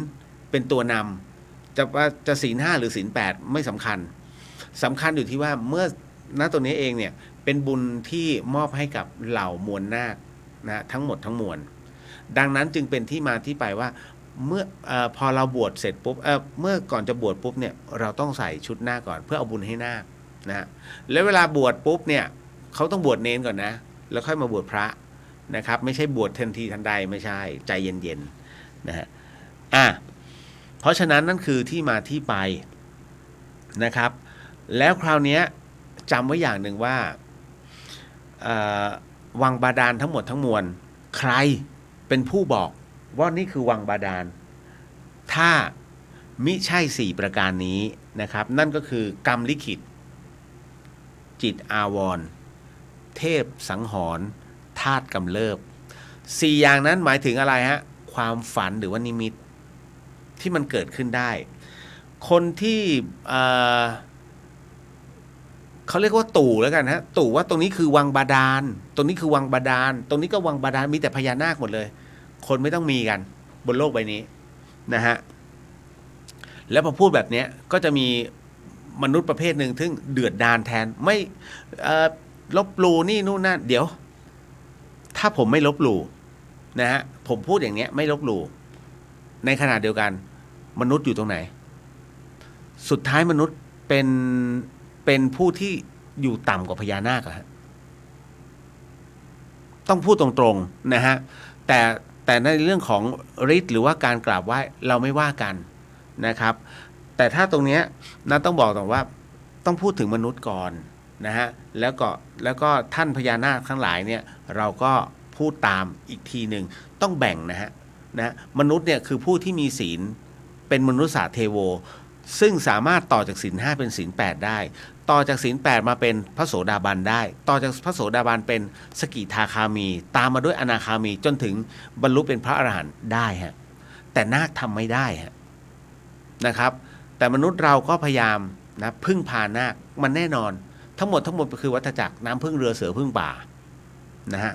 เป็นตัวนำจะศีล 5หรือศีล 8ไม่สำคัญอยู่ที่ว่าเมื่อณตัวนี้เองเนี่ยเป็นบุญที่มอบให้กับเหล่ามวลนาคนะทั้งหมดทั้งมวลดังนั้นจึงเป็นที่มาที่ไปว่าเมื่อพอเราบวชเสร็จปุ๊บเมื่อก่อนจะบวชปุ๊บเนี่ยเราต้องใส่ชุดนาคก่อนเพื่อเอาบุญให้นาคนะแล้วเวลาบวชปุ๊บเนี่ยเขาต้องบวชเนนก่อนนะแล้วค่อยมาบวชพระนะครับไม่ใช่บวชทันทีทันใดไม่ใช่ใจเย็นๆนะฮะเพราะฉะนั้นนั่นคือที่มาที่ไปนะครับแล้วคราวนี้จำไว้อย่างหนึ่งว่าวังบาดาลทั้งหมดทั้งมวลใครเป็นผู้บอกว่านี่คือวังบาดาลถ้ามิใช่4ประการนี้นะครับนั่นก็คือกรรมลิขิตจิตอาวรณ์เทพสังหรณ์ธาตุกำเริบ4อย่างนั้นหมายถึงอะไรฮะความฝันหรือว่านิมิตที่มันเกิดขึ้นได้คนที่เขาเรียกว่าตู่แล้วกันฮะตู่ว่าตรงนี้คือวังบาดาลตรงนี้คือวังบาดาลตรงนี้ก็วังบาดาลมีแต่พญานาคหมดเลยคนไม่ต้องมีกันบนโลกใบนี้นะฮะแล้วพอพูดแบบนี้ก็จะมีมนุษย์ประเภทหนึ่งซึ่งเดือดดาลแทนไม่ลบหลู่นี่นู่นนั่นเดี๋ยวถ้าผมไม่ลบหลู่นะฮะผมพูดอย่างนี้ไม่ลบหลู่ในขณะเดียวกันมนุษย์อยู่ตรงไหนสุดท้ายมนุษย์เป็นผู้ที่อยู่ต่ำกว่าพญานาคอะต้องพูดตรงๆนะฮะแต่ในเรื่องของฤทธิ์หรือว่าการกราบไหว้เราไม่ว่ากันนะครับแต่ถ้าตรงนี้นะต้องบอกต่อว่าต้องพูดถึงมนุษย์ก่อนนะฮะแล้วก็ท่านพญานาคทั้งหลายเนี่ยเราก็พูดตามอีกทีหนึ่งต้องแบ่งนะมนุษย์เนี่ยคือผู้ที่มีศีลเป็นมนุษย์เทโวซึ่งสามารถต่อจากศีล 5เป็นศีล 8ได้ต่อจากศีล 8มาเป็นพระโสดาบันได้ต่อจากพระโสดาบันเป็นสกิทาคามีตามมาด้วยอนาคามีจนถึงบรรลุเป็นพระอรหันต์ได้ฮะแต่นาคทำไม่ได้ฮะนะครับแต่มนุษย์เราก็พยายามนะพึ่งพานาคมันแน่นอนทั้งหมดคือวัฏจักรน้ำพึ่งเรือเสือพึ่งป่านะฮะ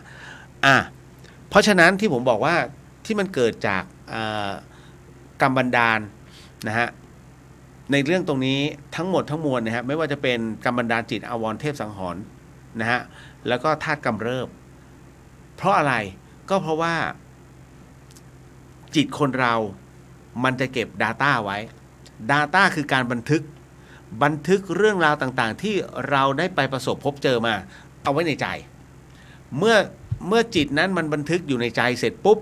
เพราะฉะนั้นที่ผมบอกว่าที่มันเกิดจากกรรมบันดาลนะฮะในเรื่องตรงนี้ทั้งหมดทั้งมวลนะฮะไม่ว่าจะเป็นกรรมบันดาลจิตอาวรณ์เทพสังหรณ์นะฮะแล้วก็ธาตุกำเริบเพราะอะไรก็เพราะว่าจิตคนเรามันจะเก็บ Data ไว้ Data คือการบันทึกเรื่องราวต่างๆที่เราได้ไปประสบพบเจอมาเอาไว้ในใจเมื่อจิตนั้นมันบันทึกอยู่ในใจเสร็จปุ๊บ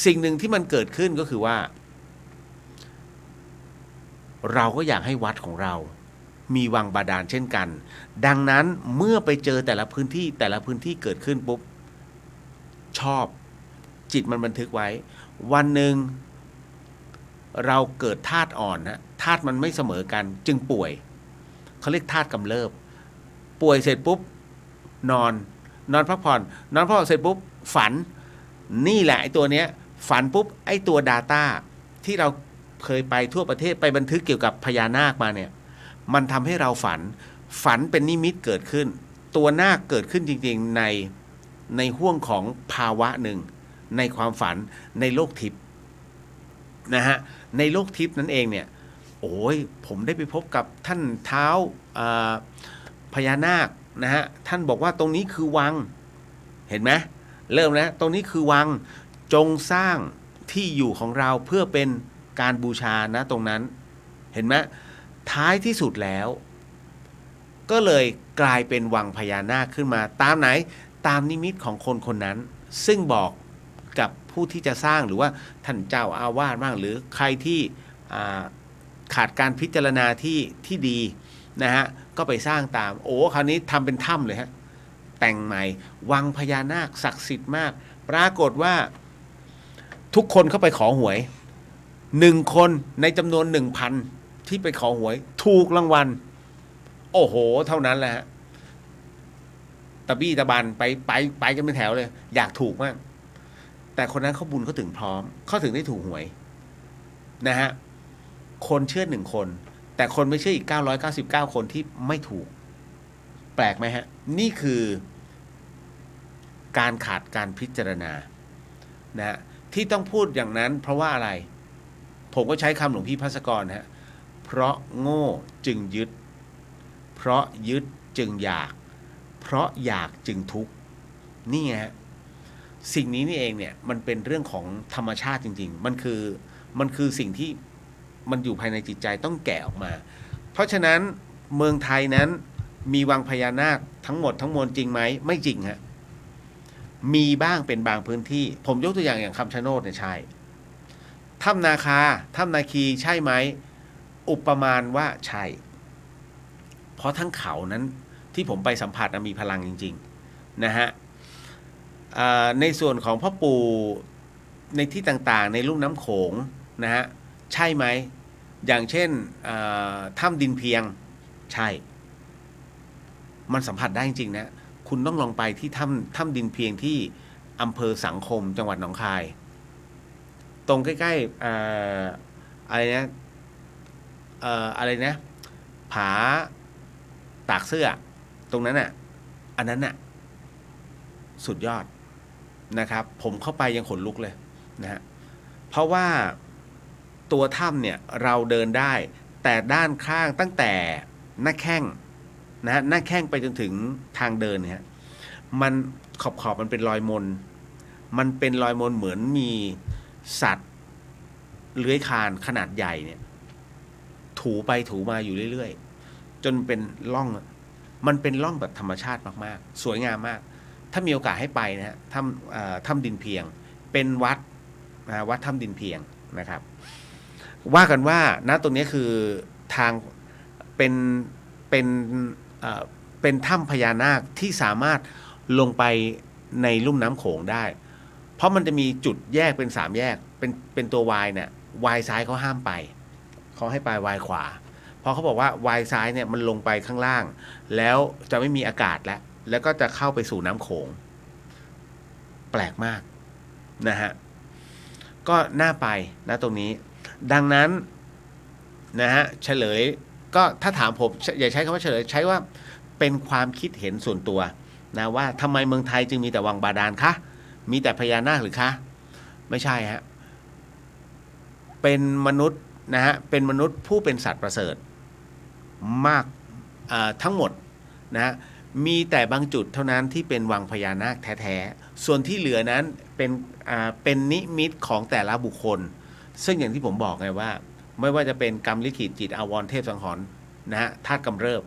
สิ่งหนึ่งที่มันเกิดขึ้นก็คือว่าเราก็อยากให้วัดของเรามีวังบาดาลเช่นกันดังนั้นเมื่อไปเจอแต่ละพื้นที่เกิดขึ้นปุ๊บชอบจิตมันบันทึกไว้วันหนึ่งเราเกิดธาตุอ่อนนะธาตุมันไม่เสมอกันจึงป่วยเขาเรียกธาตุกำเริบป่วยเสร็จปุ๊บนอนพักผ่อนเสร็จปุ๊บฝันนี่แหละไอ้ตัวเนี้ยฝันปุ๊บไอ้ตัว Data ที่เราเคยไปทั่วประเทศไปบันทึกเกี่ยวกับพญานาคมาเนี่ยมันทำให้เราฝันเป็นนิมิตเกิดขึ้นตัวนาคเกิดขึ้นจริงๆในห้วงของภาวะหนึ่งในความฝันในโลกทิพย์นะฮะในโลกทิพย์นั้นเองเนี่ยโอ้ยผมได้ไปพบกับท่านเท้าพญานาคนะฮะท่านบอกว่าตรงนี้คือวังเห็นไหมเริ่มแล้วตรงนี้คือวังจงสร้างที่อยู่ของเราเพื่อเป็นการบูชานะตรงนั้นเห็นไหมท้ายที่สุดแล้วก็เลยกลายเป็นวังพญานาคขึ้นมาตามไหนตามนิมิตของคนคนนั้นซึ่งบอกกับผู้ที่จะสร้างหรือว่าท่านเจ้าอาวาสบ้างหรือใครที่ขาดการพิจารณาที่ดีนะฮะก็ไปสร้างตามคราวนี้ทำเป็นถ้ำเลยฮะแต่งใหม่วังพญานาคศักดิ์สิทธิ์มากปรากฏว่าทุกคนเข้าไปขอหวย 1 คนในจำนวน 1,000 ที่ไปขอหวยถูกรางวัลโอ้โหเท่านั้นแหละฮะตะบี้ตะบันไปกันเป็นแถวเลยอยากถูกมากแต่คนนั้นเขาบุญเขาถึงพร้อมเขาถึงได้ถูกหวยนะฮะคนเชื่อ1 คนแต่คนไม่เชื่ออีก999 คนที่ไม่ถูกแปลกไหมฮะนี่คือการขาดการพิจารณานะที่ต้องพูดอย่างนั้นเพราะว่าอะไรผมก็ใช้คำหลวงพี่ภัสกรฮะเพราะโง่จึงยึดเพราะยึดจึงอยากเพราะอยากจึงทุกข์นี่ฮะสิ่งนี้นี่เองเนี่ยมันเป็นเรื่องของธรรมชาติจริงๆมันคือสิ่งที่มันอยู่ภายในจิตใจต้องแกะออกมาเพราะฉะนั้นเมืองไทยนั้นมีวังพญานาคทั้งหมดทั้งมวลจริงไหมไม่จริงฮะมีบ้างเป็นบางพื้นที่ผมยกตัวอย่างคำชะโนดเนี่ยใช่ถ้ำนาคาถ้ำนาคีใช่ไหมอุปมาณว่าใช่เพราะทั้งเขานั้นที่ผมไปสัมผัสมีพลังจริงๆนะฮะในส่วนของพ่อปู่ในที่ต่างๆในลุ่มน้ำโขงนะฮะใช่ไหมอย่างเช่นถ้ำดินเพียงใช่มันสัมผัสได้จริงๆนะคุณต้องลองไปที่ถ้ำดินเพียงที่อำเภอสังคมจังหวัดหนองคายตรงใกล้ๆอะไรนะอะไรนะผาตากเสื้อตรงนั้นน่ะอันนั้นน่ะสุดยอดนะครับผมเข้าไปยังขนลุกเลยนะฮะเพราะว่าตัวถ้ำเนี่ยเราเดินได้แต่ด้านข้างตั้งแต่หน้าแข้งนะฮะหน้าแข้งไปจนถึงทางเดินเนี่ยมันขอบมันเป็นรอยมนมันเป็นรอยมนเหมือนมีสัตว์เลื้อยคลานขนาดใหญ่เนี่ยถูไปถูมาอยู่เรื่อยๆจนเป็นร่องมันเป็นร่องแบบธรรมชาติมากๆสวยงามมากถ้ามีโอกาสให้ไปนะฮะถ้ำดินเพียงเป็นวัดถ้ำดินเพียงนะครับว่ากันว่านะตรงนี้คือทางเป็นถ้ำพญานาคที่สามารถลงไปในลุ่มน้ำโขงได้เพราะมันจะมีจุดแยกเป็น3 แยกเป็นตัว Y เนี่ยวายซ้ายเขาห้ามไปเขาให้ไปวายขวาเพราะเขาบอกว่าวายซ้ายเนี่ยมันลงไปข้างล่างแล้วจะไม่มีอากาศแล้วก็จะเข้าไปสู่น้ำโขงแปลกมากนะฮะก็น่าไปนะตรงนี้ดังนั้นนะฮะเฉลยก็ถ้าถามผมอย่าใช้คำว่าเฉลยใช้ว่าเป็นความคิดเห็นส่วนตัวนะว่าทำไมเมืองไทยจึงมีแต่วังบาดาลคะมีแต่พญานาคหรือคะไม่ใช่ฮะเป็นมนุษย์นะฮะเป็นมนุษย์ผู้เป็นสัตว์ประเสริฐมากทั้งหมดนะมีแต่บางจุดเท่านั้นที่เป็นวังพญานาคแท้ๆส่วนที่เหลือนั้นเป็นนิมิตของแต่ละบุคคลซึ่งอย่างที่ผมบอกไงว่าไม่ว่าจะเป็นกรรมลิขิตจิตอาวรณ์เทพสังหรณ์นะฮะธาตุกำเริบ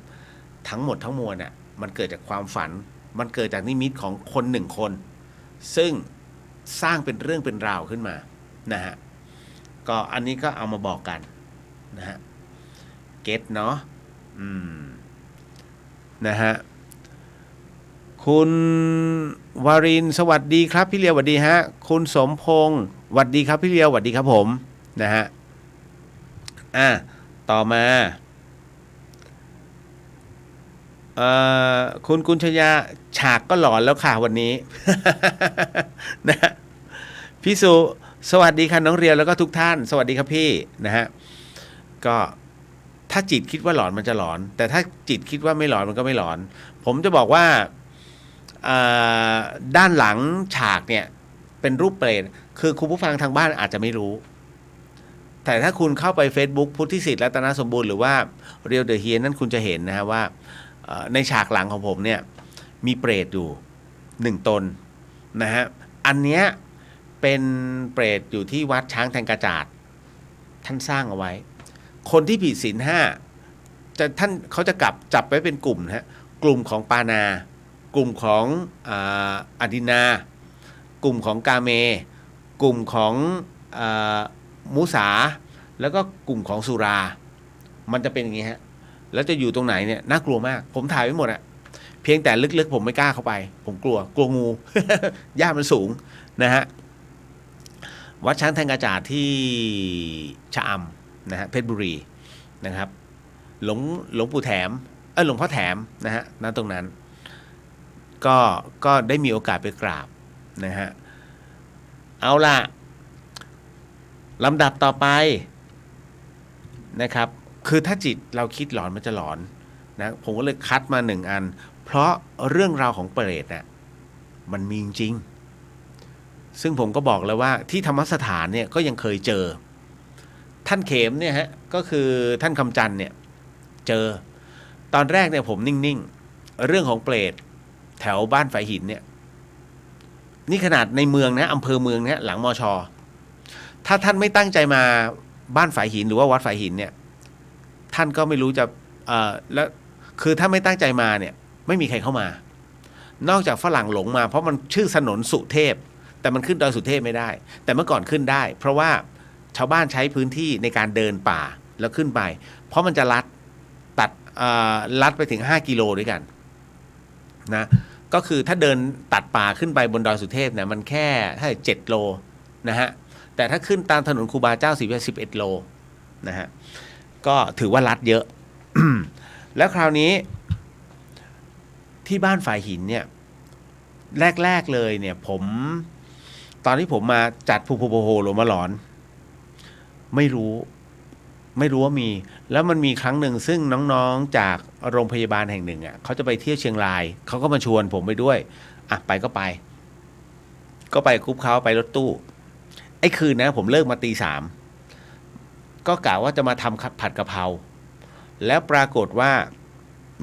ทั้งหมดทั้งมวลน่ะมันเกิดจากความฝันมันเกิดจากนิมิตของคน1 คนซึ่งสร้างเป็นเรื่องเป็นราวขึ้นมานะฮะก็อันนี้ก็เอามาบอกกันนะฮะเก็ตเนาะนะฮะคุณวารินสวัสดีครับพี่เลียวสวัสดีฮะคุณสมพงศ์สวัสดีครับพี่เลียวสวัสดีครับผมนะฮะต่อมาคุณกุญชยาฉากก็หลอนแล้วค่ะวันนี้ นะพี่สุสวัสดีค่ะน้องเรียวแล้วก็ทุกท่านสวัสดีครับพี่นะฮะก็ถ้าจิตคิดว่าหลอนมันจะหลอนแต่ถ้าจิตคิดว่าไม่หลอนมันก็ไม่หลอนผมจะบอกว่าด้านหลังฉากเนี่ยเป็นรูปเปรตคือคุณผู้ฟังทางบ้านอาจจะไม่รู้แต่ถ้าคุณเข้าไป Facebook พุทธิสิทธิ์รัตนสมบูรณ์หรือว่าเรียวเดอะเฮียนนั่นคุณจะเห็นนะฮะว่าในฉากหลังของผมเนี่ยมีเปรตอยู่1 ตนนะฮะอันเนี้ยเป็นเปรตอยู่ที่วัดช้างแทงกระจาดท่านสร้างเอาไว้คนที่ผิดศีล5ท่านเขาจะจับไว้เป็นกลุ่มนะฮะกลุ่มของปานากลุ่มของอดินากลุ่มของกาเมกลุ่มของมุสาแล้วก็กลุ่มของสุรามันจะเป็นอย่างนี้ฮะแล้วจะอยู่ตรงไหนเนี่ยน่ากลัวมากผมถ่ายไว้หมดอะเพียงแต่ลึกๆผมไม่กล้าเข้าไปผมกลัวงู หญ้ามันสูงนะฮะ วัดช้างแทงกระจาดที่ชะอำนะฮะเพชรบุรีนะครับหลวงปู่แถมหลวงพ่อแถมนะฮะณตรงนั้นก็ได้มีโอกาสไปกราบนะฮะเอาล่ะลำดับต่อไปนะครับคือถ้าจิตเราคิดหลอนมันจะหลอนนะผมก็เลยคัดมา1 อันเพราะเรื่องราวของเปรตน่ะมันมีจริงซึ่งผมก็บอกแล้วว่าที่ธรรมสถานเนี่ยก็ยังเคยเจอท่านเขมเนี่ยฮะก็คือท่านคำจันทร์เนี่ยเจอตอนแรกเนี่ยผมนิ่งๆเรื่องของเปรตแถวบ้านฝายหินเนี่ยนี่ขนาดในเมืองนะอำเภอเมืองนะหลังมช.ถ้าท่านไม่ตั้งใจมาบ้านฝายหินหรือว่าวัดฝายหินเนี่ยท่านก็ไม่รู้จะแล้วคือถ้าไม่ตั้งใจมาเนี่ยไม่มีใครเข้ามานอกจากฝรั่งหลงมาเพราะมันชื่อถนนสุเทพแต่มันขึ้นดอยสุเทพไม่ได้แต่เมื่อก่อนขึ้นได้เพราะว่าชาวบ้านใช้พื้นที่ในการเดินป่าแล้วขึ้นไปเพราะมันจะลัดไปถึง5 กิโลด้วยกันนะก็คือถ้าเดินตัดป่าขึ้นไปบนดอยสุเทพเนี่ยมันแค่7 โลนะฮะแต่ถ้าขึ้นตามถนนครูบาเจ้า11 โลนะฮะก็ถือว่าลัดเยอะ แล้วคราวนี้ที่บ้านฝายหินเนี่ยแรกเลยเนี่ยผมตอนที่ผมมาจัดภูโฮโลมาหลอนไม่รู้ว่ามีแล้วมันมีครั้งหนึ่งซึ่งน้องๆจากโรงพยาบาลแห่งหนึ่งเขาจะไปเที่ยวเชียงรายเขาก็มาชวนผมไปด้วยไปก็ไปกรุ๊ปเขาไปรถตู้ไอ้คืนนะผมเลิกมาตี 3ก็กะว่าจะมาทำผัดกะเพราแล้วปรากฏว่า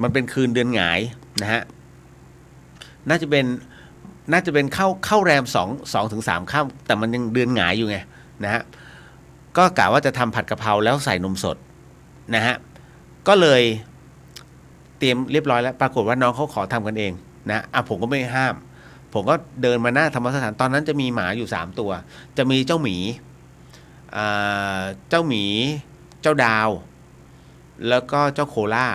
มันเป็นคืนเดือนหงายนะฮะน่าจะเป็นเข้าแรม2 ถึง 3 ค่ำแต่มันยังเดือนหงายอยู่ไงนะฮะก็กะว่าจะทำผัดกะเพราแล้วใส่นมสดนะฮะก็เลยเตรียมเรียบร้อยแล้วปรากฏว่าน้องเขาขอทำกันเองนะผมก็ไม่ห้ามผมก็เดินมาหน้าธรรมสถานตอนนั้นจะมีหมาอยู่3 ตัวจะมีเจ้าหมีเจ้าดาวแล้วก็เจ้าโคล่า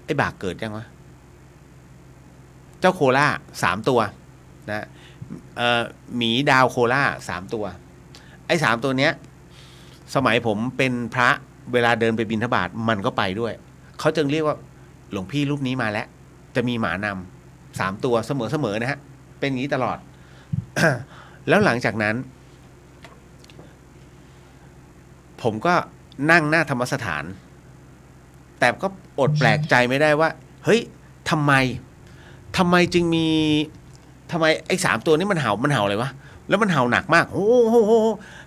ไอ้บากเกิดยังวะเจ้าโคล่า3 ตัวนะหมีดาวโคล่า3 ตัวไอ้3 ตัวเนี้ยสมัยผมเป็นพระเวลาเดินไปบิณฑบาตมันก็ไปด้วยเขาจึงเรียกว่าหลวงพี่รูปนี้มาแล้วจะมีหมานำ3 ตัวเสมอนะฮะเป็นอย่างนี้ตลอด แล้วหลังจากนั้นผมก็นั่งหน้าธรรมสถานแต่ก็อดแปลกใจไม่ได้ว่าเฮ้ยทำไมจึงมีทำไมไอ้3 ตัวนี้มันเห่าอะไรวะแล้วมันเห่าหนักมากโอ้โห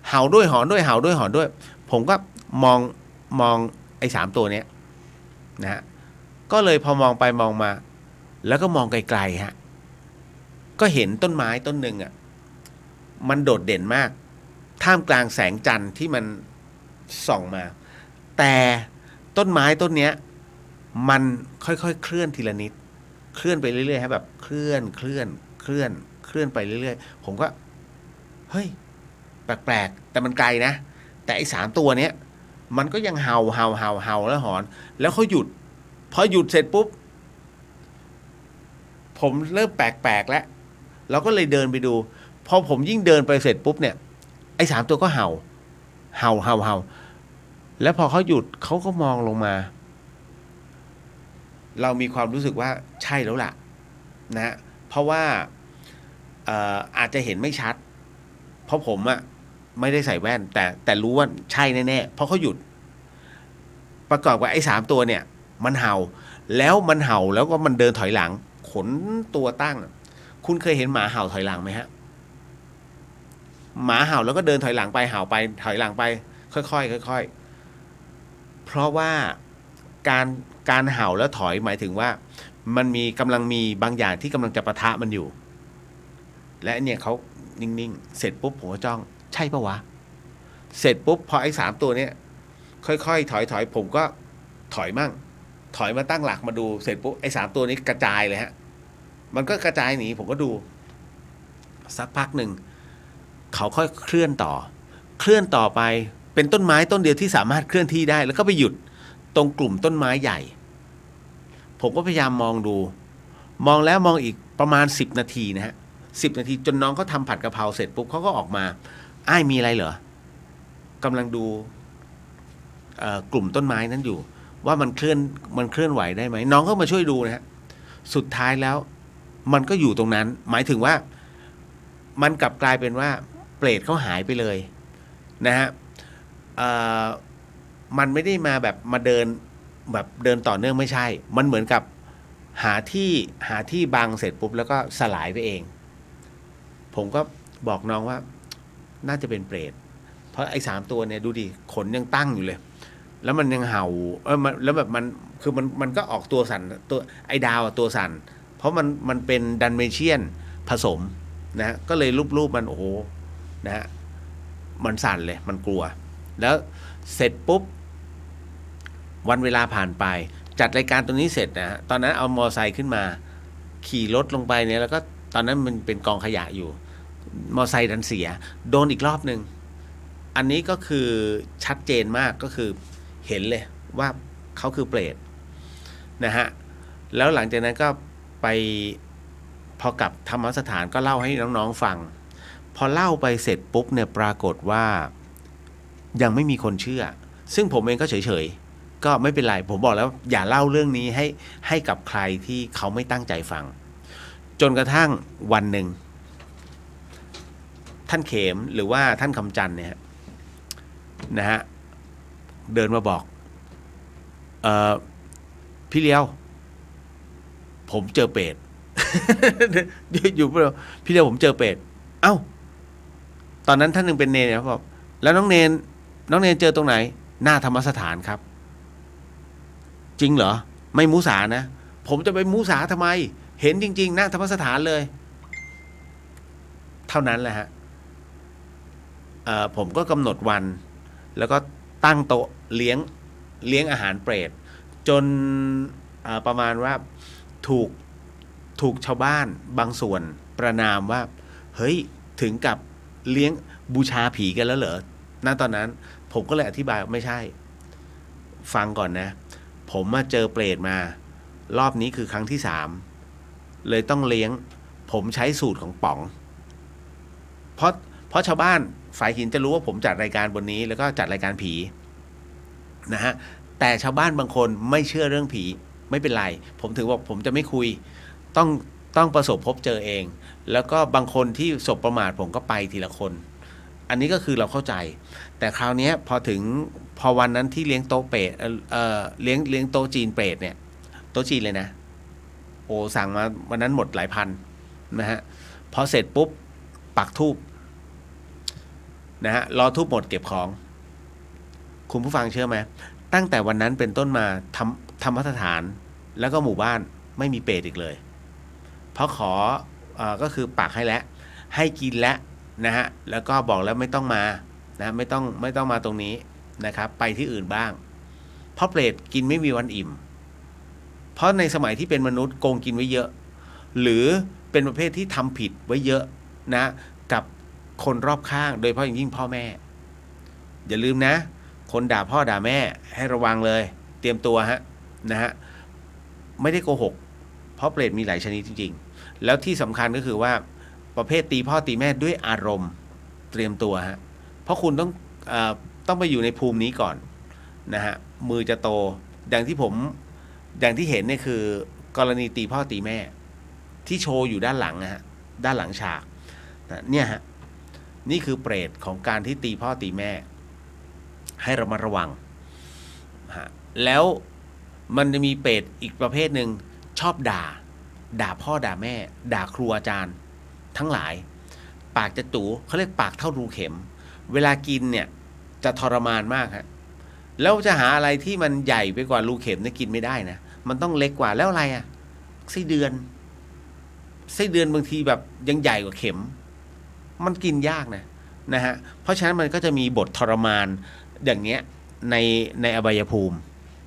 เห่าด้วยหอนด้วยเห่าด้วยหอนด้วยผมก็มองไอ้3 ตัวเนี้ยนะฮะก็เลยพอมองไปมองมาแล้วก็มองไกลๆฮะก็เห็นต้นไม้ต้นหนึ่งมันโดดเด่นมากท่ามกลางแสงจันทร์ที่มันส่องมาแต่ต้นไม้ต้นเนี้ยมันค่อยๆเคลื่อนทีละนิดเคลื่อนไปเรื่อยๆฮะแบบเคลื่อนไปเรื่อยๆผมก็เฮ้ยแปลกๆแต่มันไกลนะแต่ไอ้3 ตัวเนี้ยมันก็ยังเห่าแล้วหอนแล้วเขาหยุดพอหยุดเสร็จปุ๊บผมเริ่มแปลกๆแล้วเราก็เลยเดินไปดูพอผมยิ่งเดินไปเสร็จปุ๊บเนี่ยไอ้3 ตัวก็เห่าแล้วพอเขาหยุดเขาก็มองลงมาเรามีความรู้สึกว่าใช่แล้วล่ะนะเพราะว่าอาจจะเห็นไม่ชัดเพราะผมไม่ได้ใส่แว่นแต่รู้ว่าใช่แน่ๆเพราะเขาหยุดประกอบกับไอ้3 ตัวเนี่ยมันเห่าแล้วก็มันเดินถอยหลังขนตัวตั้งคุณเคยเห็นหมาเห่าถอยหลังไหมฮะหมาเห่าแล้วก็เดินถอยหลังไปเห่าไปถอยหลังไปค่อยๆเพราะว่าการเห่าแล้วถอยหมายถึงว่ามันกำลังมีบางอย่างที่กำลังจะปะทะมันอยู่และเนี่ยเขานิ่งๆเสร็จปุ๊บผมก็จ้องใช่ปะวะเสร็จปุ๊บพอไอ้3 ตัวเนี้ยค่อยๆถอยผมก็ถอยมั่งถอยมาตั้งหลักมาดูเสร็จปุ๊บไอ้3 ตัวนี้กระจายเลยฮะมันก็กระจายหนีผมก็ดูสักพักหนึ่งเขาค่อยเคลื่อนต่อไปเป็นต้นไม้ต้นเดียวที่สามารถเคลื่อนที่ได้แล้วก็ไปหยุดตรงกลุ่มต้นไม้ใหญ่ผมก็พยายามมองดูมองแล้วมองอีกประมาณ10 นาทีนะฮะ 10 นาทีจนน้องเขาทำผัดกะเพราเสร็จปุ๊บเขาก็ออกมาอ้ายมีอะไรเหรอกำลังดูกลุ่มต้นไม้นั้นอยู่ ว่ามันเคลื่อนไหวได้ไหมน้องก็มาช่วยดูนะฮะสุดท้ายแล้วมันก็อยู่ตรงนั้น หมายถึงว่ามันกลับกลายเป็นว่าเปรตเขาหายไปเลยนะฮะมันไม่ได้มาแบบมาเดินต่อเนื่องไม่ใช่มันเหมือนกับหาที่บังเสร็จปุ๊บแล้วก็สลายไปเองผมก็บอกน้องว่าน่าจะเป็นเปรตเพราะไอ้3 ตัวเนี่ยดูดิขนยังตั้งอยู่เลยแล้วมันยังเห่าแล้วแบบมันคือมันก็ออกตัวสั่นตัวไอ้ดาวตัวสั่นเพราะมันเป็นดันเมเชียนผสมนะก็เลยรูปมันโอ้โหนะฮะมันสั่นเลยมันกลัวแล้วเสร็จปุ๊บวันเวลาผ่านไปจัดรายการตัวนี้เสร็จนะฮะตอนนั้นเอามอไซค์ขึ้นมาขี่รถลงไปเนี่ยแล้วก็ตอนนั้นมันเป็นกองขยะอยู่มอไซค์ดันเสียโดนอีกรอบนึงอันนี้ก็คือชัดเจนมากก็คือเห็นเลยว่าเขาคือเปรตนะฮะแล้วหลังจากนั้นก็ไปพอกลับธรรมสถานก็เล่าให้น้องๆฟังพอเล่าไปเสร็จปุ๊บเนี่ยปรากฏว่ายังไม่มีคนเชื่อซึ่งผมเองก็เฉยๆก็ไม่เป็นไรผมบอกแล้วอย่าเล่าเรื่องนี้ให้กับใครที่เขาไม่ตั้งใจฟังจนกระทั่งวันหนึ่งท่านเขมหรือว่าท่านคำจันทร์เนี่ยนะฮะเดินมาบอกพี่เลี้ยวผมเจอเปรต อยู่พี่เลี้ยวผมเจอเปรตเอ้าตอนนั้นท่านยังเป็นเนรนะบอกแล้วน้องเนรเจอตรงไหนหน้าธรรมสถานครับจริงเหรอไม่มุสานะผมจะไปมุสาทำไมเห็นจริงๆหน้าธรรมสถานเลยเท่านั้นแหละฮะผมก็กำหนดวันแล้วก็ตั้งโต๊ะเลี้ยงอาหารเปรตจนประมาณว่าถูกชาวบ้านบางส่วนประณามว่าเฮ้ยถึงกับเลี้ยงบูชาผีกันแล้วเหรอณตอนนั้นผมก็เลยอธิบายไม่ใช่ฟังก่อนนะผมมาเจอเปรตมารอบนี้คือครั้งที่3เลยต้องเลี้ยงผมใช้สูตรของป๋องเพราะชาวบ้านฝ่ายหินจะรู้ว่าผมจัดรายการบนนี้แล้วก็จัดรายการผีนะฮะแต่ชาวบ้านบางคนไม่เชื่อเรื่องผีไม่เป็นไรผมถือว่าผมจะไม่คุยต้องประสบพบเจอเองแล้วก็บางคนที่สบประมาทผมก็ไปทีละคนอันนี้ก็คือเราเข้าใจแต่คราวนี้พอวันนั้นที่เลี้ยงโต๊ะเปรตเลี้ยงโต๊ะจีนเปรตเนี่ยโต๊ะจีนเลยนะโอ้สั่งมาวันนั้นหมดหลายพันนะฮะพอเสร็จปุ๊บปักธูปนะฮะรอธูปหมดเก็บของคุณผู้ฟังเชื่อไหมตั้งแต่วันนั้นเป็นต้นมาธรรมสถานแล้วก็หมู่บ้านไม่มีเปรตอีกเลยเพราะก็คือปักให้แล้วให้กินแล้วนะฮะแล้วก็บอกแล้วไม่ต้องมานะไม่ต้องมาตรงนี้นะครับไปที่อื่นบ้างเพราะเปรตกินไม่มีวันอิ่มเพราะในสมัยที่เป็นมนุษย์โกงกินไว้เยอะหรือเป็นประเภทที่ทำผิดไว้เยอะนะกับคนรอบข้างโดยเฉพาะอย่างยิ่งพ่อแม่อย่าลืมนะคนด่าพ่อด่าแม่ให้ระวังเลยเตรียมตัวฮะนะฮะไม่ได้โกหกเพราะเปรตมีหลายชนิดจริงๆแล้วที่สำคัญก็คือว่าประเภทตีพ่อตีแม่ด้วยอารมณ์เตรียมตัวฮะเพราะคุณต้องไปอยู่ในภูมินี้ก่อนนะฮะมือจะโตอย่างที่เห็นเนี่ยคือกรณีตีพ่อตีแม่ที่โชว์อยู่ด้านหลังนะฮะด้านหลังฉากนะเนี่ยฮะนี่คือเปรตของการที่ตีพ่อตีแม่ให้ระมัดระวังฮะแล้วมันจะมีเปรตอีกประเภทหนึ่งชอบด่าพ่อด่าแม่ด่าครูอาจารย์ทั้งหลายปากจะจู๋เขาเรียกปากเท่ารูเข็มเวลากินเนี่ยจะทรมานมากฮะแล้วจะหาอะไรที่มันใหญ่ไปกว่ารูเข็มเนี่ยกินไม่ได้นะมันต้องเล็กกว่าแล้วอะไรอ่ะไส้เดือนบางทีแบบยังใหญ่กว่าเข็มมันกินยากนะฮะเพราะฉะนั้นมันก็จะมีบททรมานอย่างเงี้ยในอบายภูมิ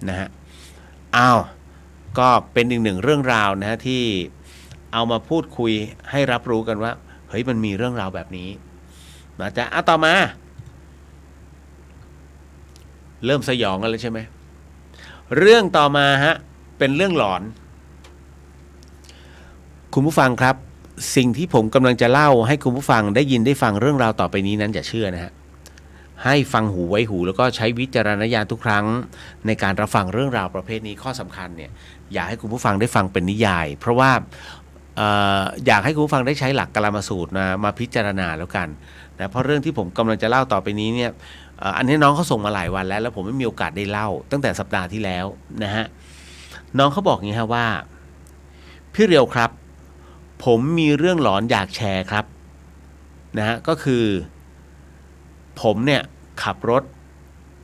นะฮะก็เป็นอีกหนึ่งเรื่องราวนะฮะที่เอามาพูดคุยให้รับรู้กันว่าเฮ้ยมันมีเรื่องราวแบบนี้นะจ๊ะต่อมาเริ่มสยองกันแล้วใช่ไหมเรื่องต่อมาฮะเป็นเรื่องหลอนคุณผู้ฟังครับ สิ่งที่ผมกำลังจะเล่าให้คุณผู้ฟังได้ยินได้ฟังเรื่องราวต่อไปนี้นั้นอย่าเชื่อนะฮะให้ฟังหูไว้หูแล้วก็ใช้วิจารณญาณทุกครั้งในการรับฟังเรื่องราวประเภทนี้ข้อสำคัญเนี่ยอยากให้คุณผู้ฟังได้ฟังเป็นนิยายเพราะว่าอยากให้คุณผู้ฟังได้ใช้หลักกลามสูตรมาพิจารณาแล้วกันนะเพราะเรื่องที่ผมกำลังจะเล่าต่อไปนี้เนี่ยอันนี้น้องเขาส่งมาหลายวันแล้วผมไม่มีโอกาสได้เล่าตั้งแต่สัปดาห์ที่แล้วนะฮะน้องเขาบอกอย่างนี้ฮะว่าพี่เรียวครับผมมีเรื่องหลอนอยากแชร์ครับนะฮะก็คือผมเนี่ยขับรถ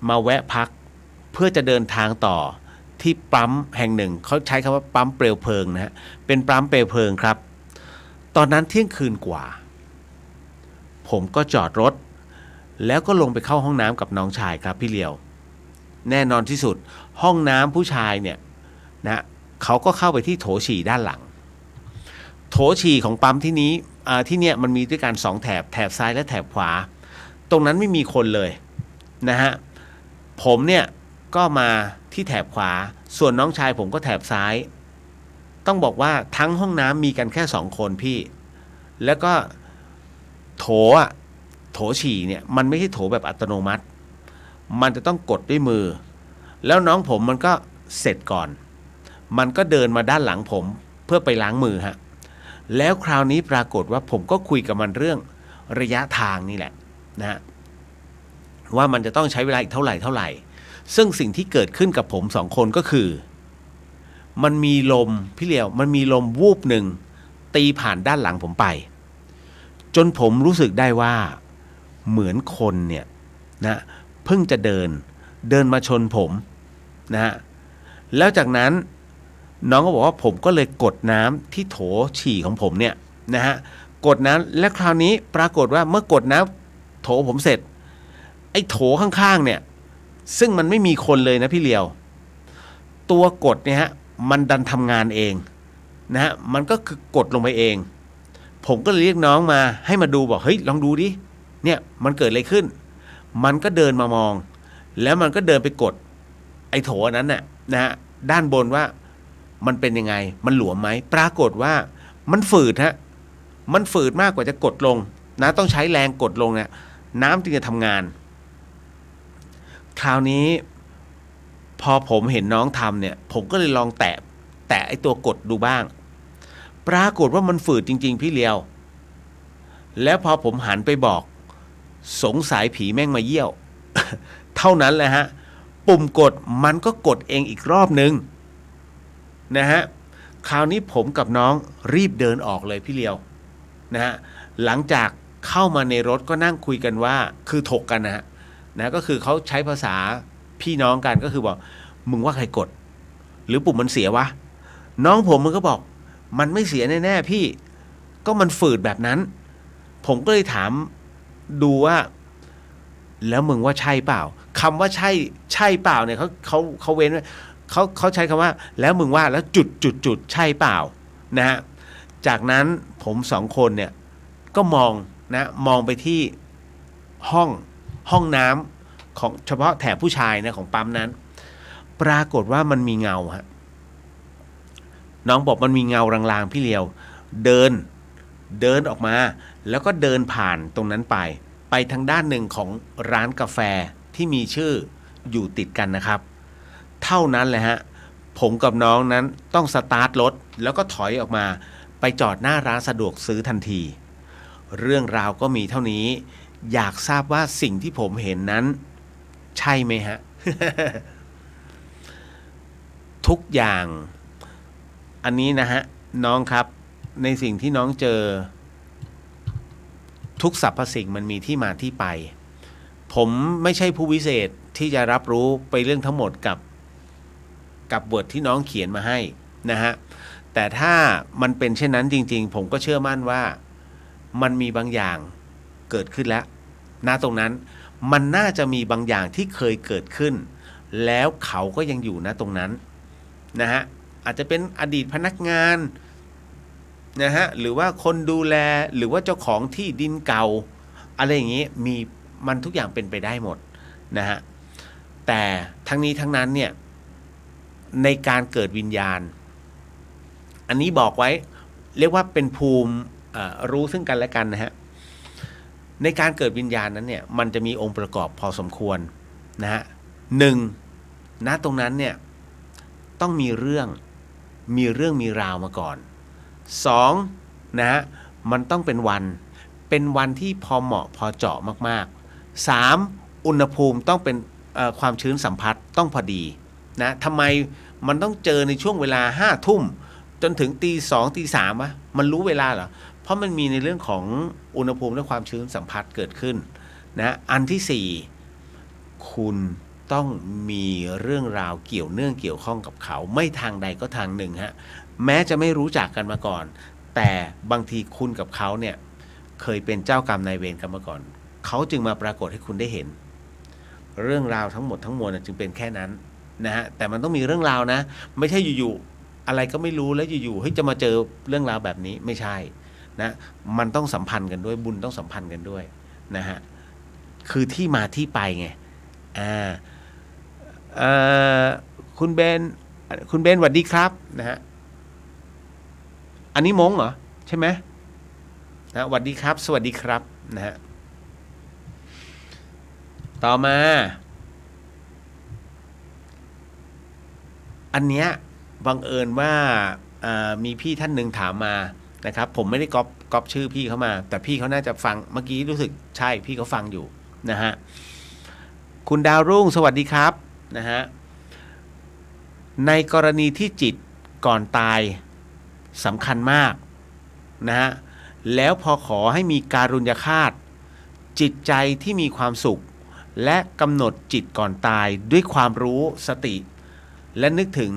มาแวะพักเพื่อจะเดินทางต่อที่ปั๊มแห่งหนึ่งเขาใช้คำว่าปั๊มเปลวเพลิงนะฮะเป็นปั๊มเปลวเพลิงครับตอนนั้นเที่ยงคืนกว่าผมก็จอดรถแล้วก็ลงไปเข้าห้องน้ำกับน้องชายครับพี่เลียวแน่นอนที่สุดห้องน้ำผู้ชายเนี่ยนะเขาก็เข้าไปที่โถฉี่ด้านหลังโถฉี่ของปั๊มที่นี้ที่เนี่ยมันมีด้วยกัน2แถบแถบซ้ายและแถบขวาตรงนั้นไม่มีคนเลยนะฮะผมเนี่ยก็มาที่แถบขวาส่วนน้องชายผมก็แถบซ้ายต้องบอกว่าทั้งห้องน้ำมีกันแค่2คนพี่แล้วก็โถฉี่เนี่ยมันไม่ใช่โถแบบอัตโนมัติมันจะต้องกดด้วยมือแล้วน้องผมมันก็เสร็จก่อนมันก็เดินมาด้านหลังผมเพื่อไปล้างมือฮะแล้วคราวนี้ปรากฏว่าผมก็คุยกับมันเรื่องระยะทางนี่แหละนะฮะว่ามันจะต้องใช้เวลาอีกเท่าไหร่ซึ่งสิ่งที่เกิดขึ้นกับผม2คนก็คือมันมีลมพี่เลียวมันมีลมวูบหนึ่งตีผ่านด้านหลังผมไปจนผมรู้สึกได้ว่าเหมือนคนเนี่ยนะเพิ่งจะเดินมาชนผมนะฮะแล้วจากนั้นน้องก็บอกว่าผมก็เลยกดน้ำที่โถฉี่ของผมเนี่ยนะฮะกดน้ำและคราวนี้ปรากฏว่าเมื่อกดน้ำโถผมเสร็จไอ้โถข้างๆเนี่ยซึ่งมันไม่มีคนเลยนะพี่เลียวตัวกดเนี่ยฮะมันดันทำงานเองนะฮะมันก็คือกดลงไปเองผมก็เลยเรียกน้องมาให้มาดูบอกเฮ้ยลองดูดิเนี่ยมันเกิดอะไรขึ้นมันก็เดินมามองแล้วมันก็เดินไปกดไอ้โถนั้นน่ะนะฮะด้านบนว่ามันเป็นยังไงมันหลวมไหมปรากฏว่ามันฝืดฮะมันฝืดมากกว่าจะกดลงนะต้องใช้แรงกดลงเนี่ยน้ำจึงจะทำงานคราวนี้พอผมเห็นน้องทำเนี่ยผมก็เลยลองแตะไอ้ตัวกดดูบ้างปรากฏว่ามันฝืดจริงๆพี่เลียวแล้วพอผมหันไปบอกสงสัยผีแม่งมาเยี่ยว เท่านั้นแหละฮะปุ่มกดมันก็กดเองอีกรอบนึงนะฮะคราวนี้ผมกับน้องรีบเดินออกเลยพี่เลียวนะฮะหลังจากเข้ามาในรถก็นั่งคุยกันว่าคือถกกันนะก็คือเขาใช้ภาษาพี่น้องกันก็คือบอกมึงว่าใครกดหรือปุ่มมันเสียวะน้องผมมันก็บอกมันไม่เสียแน่ๆพี่ก็มันฝืดแบบนั้นผมก็เลยถามดูว่าแล้วมึงว่าใช่เปล่าคำว่าใช่เปล่าเนี่ยเขาเว้นไว้เขาใช้คำว่าแล้วมึงว่าแล้วจุดใช่เปล่านะฮะจากนั้นผม2คนเนี่ยก็มองไปที่ห้องน้ำของเฉพาะแถบผู้ชายนะของปั๊มนั้นปรากฏว่ามันมีเงาฮะน้องบอกมันมีเงารางๆพี่เลียวเดินออกมาแล้วก็เดินผ่านตรงนั้นไปทางด้านหนึ่งของร้านกาแฟที่มีชื่ออยู่ติดกันนะครับเท่านั้นแหละฮะผมกับน้องนั้นต้องสตาร์ทรถแล้วก็ถอยออกมาไปจอดหน้าร้านสะดวกซื้อทันทีเรื่องราวก็มีเท่านี้อยากทราบว่าสิ่งที่ผมเห็นนั้นใช่ไหมฮะ ทุกอย่างอันนี้นะฮะน้องครับในสิ่งที่น้องเจอทุกสรรพสิ่งมันมีที่มาที่ไปผมไม่ใช่ผู้วิเศษที่จะรับรู้ไปเรื่องทั้งหมดกับบทที่น้องเขียนมาให้นะฮะแต่ถ้ามันเป็นเช่นนั้นจริงๆผมก็เชื่อมั่นว่ามันมีบางอย่างเกิดขึ้นแล้วณตรงนั้นมันน่าจะมีบางอย่างที่เคยเกิดขึ้นแล้วเขาก็ยังอยู่ณตรงนั้นนะฮะอาจจะเป็นอดีตพนักงานนะฮะหรือว่าคนดูแลหรือว่าเจ้าของที่ดินเก่าอะไรอย่างนี้มีมันทุกอย่างเป็นไปได้หมดนะฮะแต่ทั้งนี้ทั้งนั้นเนี่ยในการเกิดวิญญาณอันนี้บอกไว้เรียกว่าเป็นภูมิ รู้ซึ่งกันและกันนะฮะในการเกิดวิญญาณนั้นเนี่ยมันจะมีองค์ประกอบพอสมควรนะฮะหนึ่งณตรงนั้นเนี่ยต้องมีเรื่องมีราวมาก่อนสองนะฮะมันต้องเป็นวันที่พอเหมาะพอเจาะมากๆสามอุณหภูมิต้องเป็นความชื้นสัมผัสต้องพอดีนะทำไมมันต้องเจอในช่วงเวลา5 ทุ่มจนถึงตี 2 ตี 3วะมันรู้เวลาเหรอเพราะมันมีในเรื่องของอุณหภูมิและความชื้นสัมผัสเกิดขึ้นนะอันที่ 4คุณต้องมีเรื่องราวเกี่ยวข้องกับเขาไม่ทางใดก็ทางหนึ่งฮะแม้จะไม่รู้จักกันมาก่อนแต่บางทีคุณกับเขาเนี่ยเคยเป็นเจ้ากรรมนายเวรกันมาก่อนเขาจึงมาปรากฏให้คุณได้เห็นเรื่องราวทั้งหมดทั้งมวลจึงเป็นแค่นั้นนะฮะแต่มันต้องมีเรื่องราวนะไม่ใช่อยู่ๆอะไรก็ไม่รู้แล้วอยู่ๆเฮ้ยจะมาเจอเรื่องราวแบบนี้ไม่ใช่นะมันต้องสัมพันธ์กันด้วยบุญต้องสัมพันธ์กันด้วยนะฮะคือที่มาที่ไปไงคุณเบนสวัสดีครับนะฮะอันนี้มงเหรอใช่ไหมนะสวัสดีครับสวัสดีครับนะฮะต่อมาอันเนี้ยบังเอิญว่ามีพี่ท่านหนึ่งถามมานะครับผมไม่ได้ก๊อปชื่อพี่เขามาแต่พี่เขาน่าจะฟังเมื่อกี้รู้สึกใช่พี่เขาฟังอยู่นะฮะคุณดาวรุ่งสวัสดีครับนะฮะในกรณีที่จิตก่อนตายสำคัญมากนะฮะแล้วพอขอให้มีการุญยฆาตจิตใจที่มีความสุขและกำหนดจิตก่อนตายด้วยความรู้สติและนึกถึง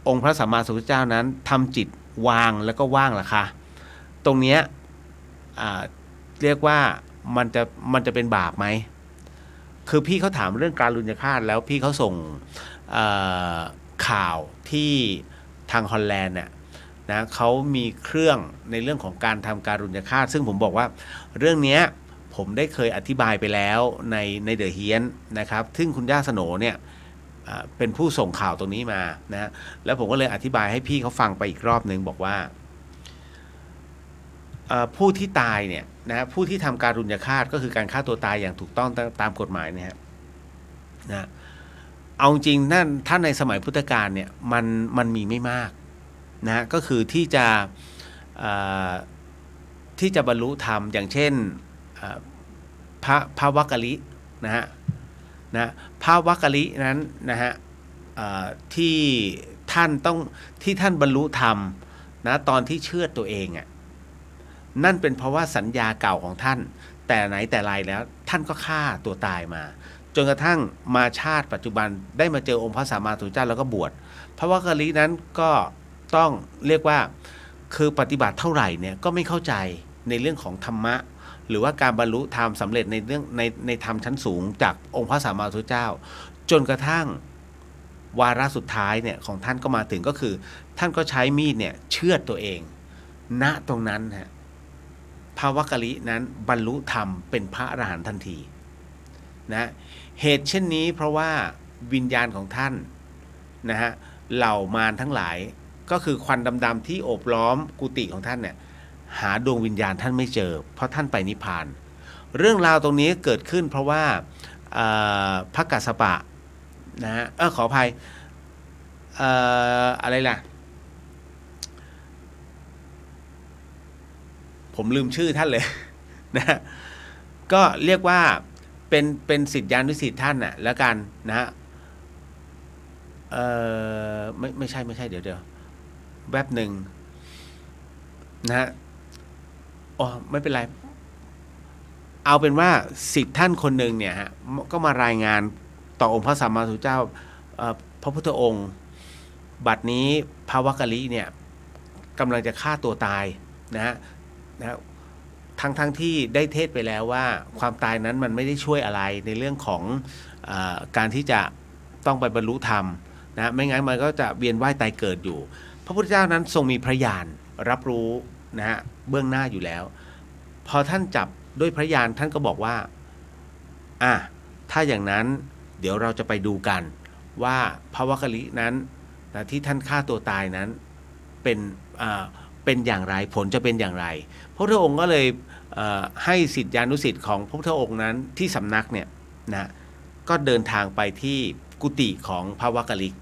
องค์พระสัมมาสัมพุทธเจ้านั้นทำจิตวางแล้วก็ว่างล่ะคะตรงเนี้ยเรียกว่ามันจะเป็นบาปไหมคือพี่เขาถามเรื่องการรุญยฆาตแล้วพี่เขาส่งข่าวที่ทางฮอลแลนด์เนี่ยนะเขามีเครื่องในเรื่องของการทำการรุญยฆาตซึ่งผมบอกว่าเรื่องนี้ผมได้เคยอธิบายไปแล้วในเดอะเฮียนนะครับซึ่งคุณย่าสโหนเนี่ยเป็นผู้ส่งข่าวตรงนี้มานะแล้วผมก็เลยอธิบายให้พี่เขาฟังไปอีกรอบนึงบอกว่าผู้ที่ตายเนี่ยนะผู้ที่ทำการรุญยฆาตก็คือการฆ่าตัวตายอย่างถูกต้องตามกฎหมายเนี่ยนะเอาจริงนั่นถ้าในสมัยพุทธกาลเนี่ยมันมีไม่มากนะก็คือที่จะบรรลุธรรมอย่างเช่นพระวักกะลินะฮะพระวักกะลินั้นนะฮะที่ท่านบรรลุธรรมนะตอนที่เชื่อตัวเองนั่นเป็นเพราะว่าสัญญาเก่าของท่านแต่ไหนแต่ไรแล้วท่านก็ฆ่าตัวตายมาจนกระทั่งมาชาติปัจจุบันได้มาเจอองค์พระสัมมาสัมพุทธเจ้าแล้วก็บวชพระวักกะลินั้นก็ต้องเรียกว่าคือปฏิบัติเท่าไหร่เนี่ยก็ไม่เข้าใจในเรื่องของธรรมะหรือว่าการบรรลุธรรมสำเร็จในเรื่องในธรรมชั้นสูงจากองค์พระสัมมาสัมพุทธเจ้าจนกระทั่งวาระสุดท้ายเนี่ยของท่านก็มาถึงก็คือท่านก็ใช้มีดเนี่ยเชือดตัวเองณตรงนั้นฮะพระวักกะลินั้นบรรลุธรรมเป็นพระอรหันต์ทันทีนะเหตุเช่นนี้เพราะว่าวิญญาณของท่านนะฮะเหล่ามารทั้งหลายก็คือควันดำๆที่โอบล้อมกุฏิของท่านเนี่ยหาดวงวิญญาณท่านไม่เจอเพราะท่านไปนิพพานเรื่องราวตรงนี้เกิดขึ้นเพราะว่าพระกัสสปะนะฮะขออภัยอะไรล่ะผมลืมชื่อท่านเลยนะก็เรียกว่าเป็นศิษยานุศิษย์ท่านน่ะแล้วกันนะฮะไม่ใช่เดี๋ยวแวบหนึ่งนะฮะอ๋อไม่เป็นไรเอาเป็นว่าศิษย์ท่านคนหนึ่งเนี่ยฮะก็มารายงานต่อองค์พระสัมมาสัมพุทธเจ้าพระพุทธองค์บัดนี้พระวักกะลิเนี่ยกำลังจะฆ่าตัวตายนะฮะทั้งที่ได้เทศไปแล้วว่าความตายนั้นมันไม่ได้ช่วยอะไรในเรื่องของการที่จะต้องไปบรรลุธรรมนะไม่งั้นมันก็จะเวียนว่ายตายเกิดอยู่พระพุทธเจ้านั้นทรงมีพระญาณรับรู้นะฮะเบื้องหน้าอยู่แล้วพอท่านจับด้วยพระญาณท่านก็บอกว่าถ้าอย่างนั้นเดี๋ยวเราจะไปดูกันว่าพระวักกะลินั้นนะที่ท่านฆ่าตัวตายนั้นเป็น เป็นอย่างไรผลจะเป็นอย่างไรพระพุทธองค์ก็เลยให้ศิษยานุศิษย์ของพระพุทธองค์นั้นที่สำนักเนี่ยนะก็เดินทางไปที่กุฏิของพระวักกลิก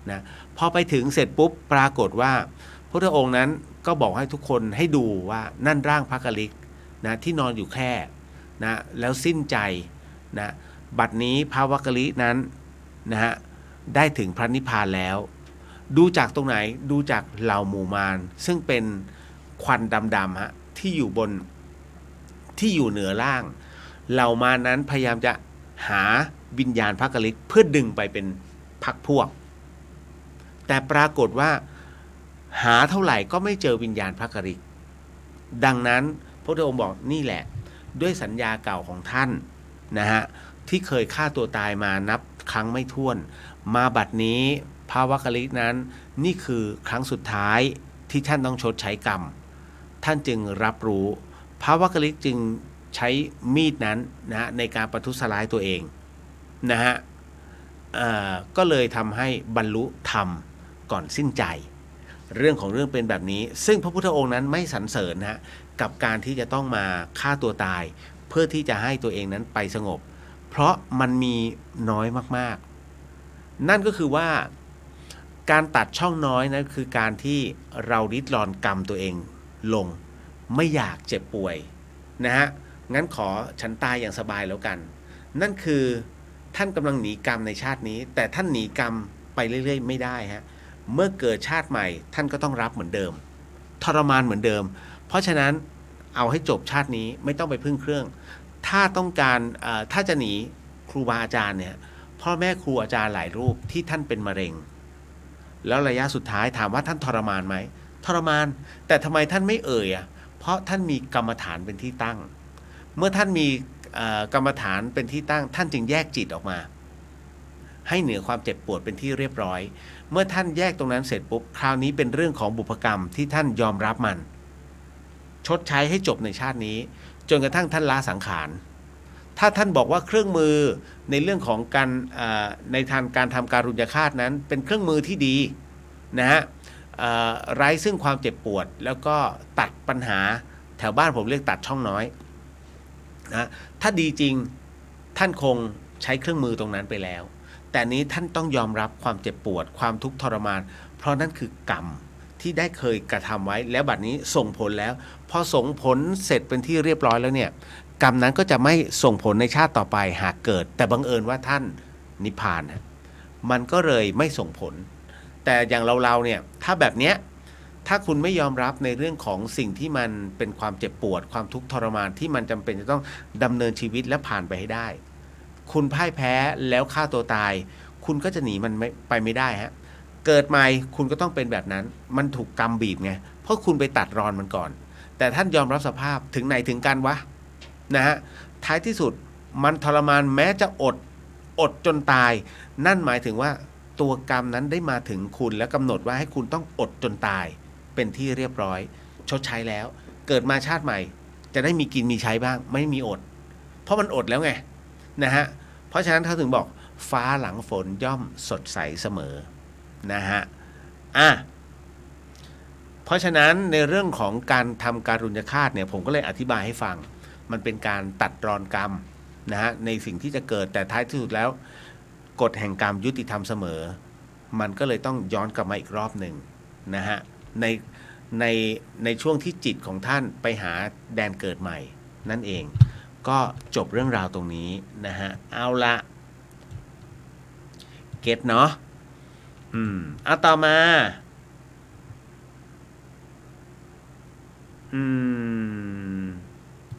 นะพอไปถึงเสร็จปุ๊บปรากฏว่าพระพุทธองค์นั้นก็บอกให้ทุกคนให้ดูว่านั่นร่างพระกลิกนะที่นอนอยู่แค่นะแล้วสิ้นใจนะบัดนี้พระวักกลิกนั้นนะฮะได้ถึงพระนิพพานแล้วดูจากตรงไหนดูจากเหล่าหมู่มารซึ่งเป็นควันดำๆฮะที่อยู่เหนือล่างเหล่ามารนั้นพยายามจะหาวิญญาณพระกลิกเพื่อดึงไปเป็นพรรคพวกแต่ปรากฏว่าหาเท่าไหร่ก็ไม่เจอวิญญาณพระกลิกดังนั้นพระพุทธองค์บอกนี่แหละด้วยสัญญาเก่าของท่านนะฮะที่เคยฆ่าตัวตายมานับครั้งไม่ถ้วนมาบัดนี้พระวักกลิกนั้นนี่คือครั้งสุดท้ายที่ท่านต้องชดใช้กรรมท่านจึงรับรู้พระวักกลิกจึงใช้มีดนั้นนะในการประทุษร้ายตัวเองนะฮะก็เลยทำให้บรรลุธรรมก่อนสิ้นใจเรื่องของเรื่องเป็นแบบนี้ซึ่งพระพุทธองค์นั้นไม่สรรเสริญนะกับการที่จะต้องมาฆ่าตัวตายเพื่อที่จะให้ตัวเองนั้นไปสงบเพราะมันมีน้อยมากๆนั่นก็คือว่าการตัดช่องน้อยนั้นคือการที่เราริดรอนกรรมตัวเองลงไม่อยากเจ็บป่วยนะฮะงั้นขอฉันตายอย่างสบายแล้วกันนั่นคือท่านกำลังหนีกรรมในชาตินี้แต่ท่านหนีกรรมไปเรื่อยๆไม่ได้ฮะเมื่อเกิดชาติใหม่ท่านก็ต้องรับเหมือนเดิมทรมานเหมือนเดิมเพราะฉะนั้นเอาให้จบชาตินี้ไม่ต้องไปพึ่งเครื่องถ้าต้องการถ้าจะหนีครูบาอาจารย์เนี่ยพ่อแม่ครูอาจารย์หลายรูปที่ท่านเป็นมะเร็งแล้วระยะสุดท้ายถามว่าท่านทรมานไหมทรมานแต่ทำไมท่านไม่เอ่ยเพราะท่านมีกรรมฐานเป็นที่ตั้งเมื่อท่านมีกรรมฐานเป็นที่ตั้งท่านจึงแยกจิตออกมาให้เหนือความเจ็บปวดเป็นที่เรียบร้อยเมื่อท่านแยกตรงนั้นเสร็จปุ๊บคราวนี้เป็นเรื่องของบุพกรรมที่ท่านยอมรับมันชดใช้ให้จบในชาตินี้จนกระทั่งท่านละสังขารถ้าท่านบอกว่าเครื่องมือในเรื่องของการในทางการทำการุญยฆาตนั้นเป็นเครื่องมือที่ดีนะฮะไร้ซึ่งความเจ็บปวดแล้วก็ตัดปัญหาแถวบ้านผมเรียกตัดช่องน้อยนะถ้าดีจริงท่านคงใช้เครื่องมือตรงนั้นไปแล้วแต่นี้ท่านต้องยอมรับความเจ็บปวดความทุกข์ทรมานเพราะนั่นคือกรรมที่ได้เคยกระทำไว้แล้วบัดนี้ส่งผลแล้วพอส่งผลเสร็จเป็นที่เรียบร้อยแล้วเนี่ยกรรมนั้นก็จะไม่ส่งผลในชาติต่อไปหากเกิดแต่บังเอิญว่าท่านนิพพานมันก็เลยไม่ส่งผลแต่อย่างเราเนี่ยถ้าแบบเนี้ยถ้าคุณไม่ยอมรับในเรื่องของสิ่งที่มันเป็นความเจ็บปวดความทุกข์ทรมานที่มันจำเป็นจะต้องดำเนินชีวิตและผ่านไปให้ได้คุณพ่ายแพ้แล้วฆ่าตัวตายคุณก็จะหนีมันไปไม่ได้ฮะเกิดใหม่คุณก็ต้องเป็นแบบนั้นมันถูกกรรมบีบไงเพราะคุณไปตัดรอนมันก่อนแต่ท่านยอมรับสภาพถึงไหนถึงกันวะนะฮะท้ายที่สุดมันทรมานแม้จะอดจนตายนั่นหมายถึงว่าตัวกรรมนั้นได้มาถึงคุณและกำหนดว่าให้คุณต้องอดจนตายเป็นที่เรียบร้อยชดใช้แล้วเกิดมาชาติใหม่จะได้มีกินมีใช้บ้างไม่มีอดเพราะมันอดแล้วไงนะฮะเพราะฉะนั้นเขาถึงบอกฟ้าหลังฝนย่อมสดใสเสมอนะฮะเพราะฉะนั้นในเรื่องของการทำการุญยฆาตเนี่ยผมก็เลยอธิบายให้ฟังมันเป็นการตัดรอนกรรมนะฮะในสิ่งที่จะเกิดแต่ท้ายที่สุดแล้วกฎแห่งกรรมยุติธรรมเสมอมันก็เลยต้องย้อนกลับมาอีกรอบหนึ่งนะฮะในช่วงที่จิตของท่านไปหาแดนเกิดใหม่นั่นเองก็จบเรื่องราวตรงนี้นะฮะเอาละเก็ตเนาะเอาต่อมา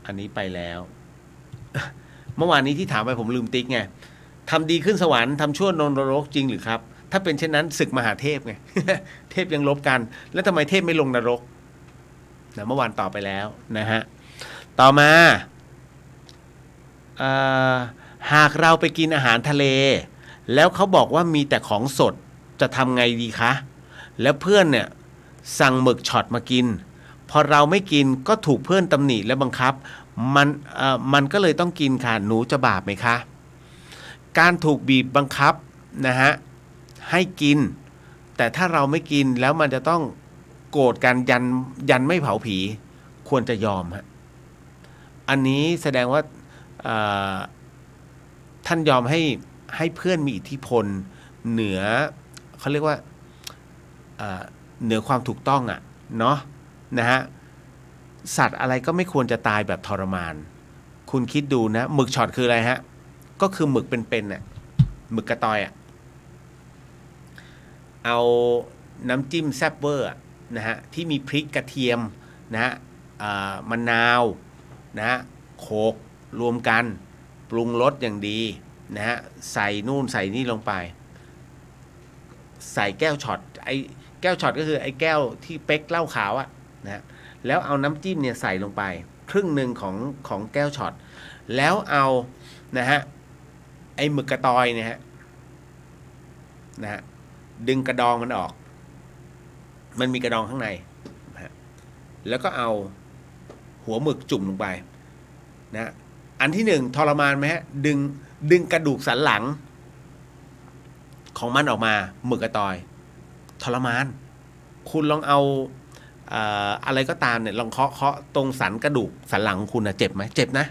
อันนี้ไปแล้ว เมื่อวานนี้ที่ถามไปผมลืมติ๊กไงทำดีขึ้นสวรรค์ทำชั่วนรกจริงหรือครับถ้าเป็นเช่นนั้นศึกมหาเทพไง เทพยังลบกันแล้วทำไมเทพไม่ลงนรกนะเมื่อวานตอบไปแล้วนะฮะต่อมาหากเราไปกินอาหารทะเลแล้วเขาบอกว่ามีแต่ของสดจะทำไงดีคะแล้วเพื่อนเนี่ยสั่งหมึกช็อตมากินพอเราไม่กินก็ถูกเพื่อนตำหนิและบังคับมันก็เลยต้องกินค่ะหนูจะบาปไหมคะการถูกบีบบังคับนะฮะให้กินแต่ถ้าเราไม่กินแล้วมันจะต้อง โกรธกันยันไม่เผาผีควรจะยอมฮะอันนี้แสดงว่าท่านยอมให้เพื่อนมีอิทธิพลเหนือเขาเรียกว่าเหนือความถูกต้องอ่ะเนาะนะฮะสัตว์อะไรก็ไม่ควรจะตายแบบทรมานคุณคิดดูนะหมึกช็อตคืออะไรฮะก็คือหมึกเป็นๆน่ะหมึกกระตอยอ่ะเอาน้ำจิ้มแซ่บเวอร์นะฮะที่มีพริกกระเทียมนะฮะมะนาวนะฮะโขลกรวมกันปรุงรสอย่างดีนะฮะใส่นู่นใส่นี่ลงไปใส่แก้วช็อตไอ้แก้วช็อตก็คือไอ้แก้วที่เป๊กเหล้าขาวอะนะฮะแล้วเอาน้ำจิ้มเนี่ยใส่ลงไปครึ่งหนึ่งของแก้วช็อตแล้วเอานะฮะไอ้หมึกกระตอยเนี่ยฮะนะฮะดึงกระดองมันออกมันมีกระดองข้างในนะฮะแล้วก็เอาหัวหมึกจุ่มลงไปนะอันที่หนึ่งทรมานไหมฮะดึงกระดูกสันหลังของมันออกมาหมึกกระตอยทรมานคุณลองเอาอะไรก็ตามเนี่ยลองเคาะตรงสันกระดูกสันหลังของคุณนะเจ็บไหมเจ็บนะ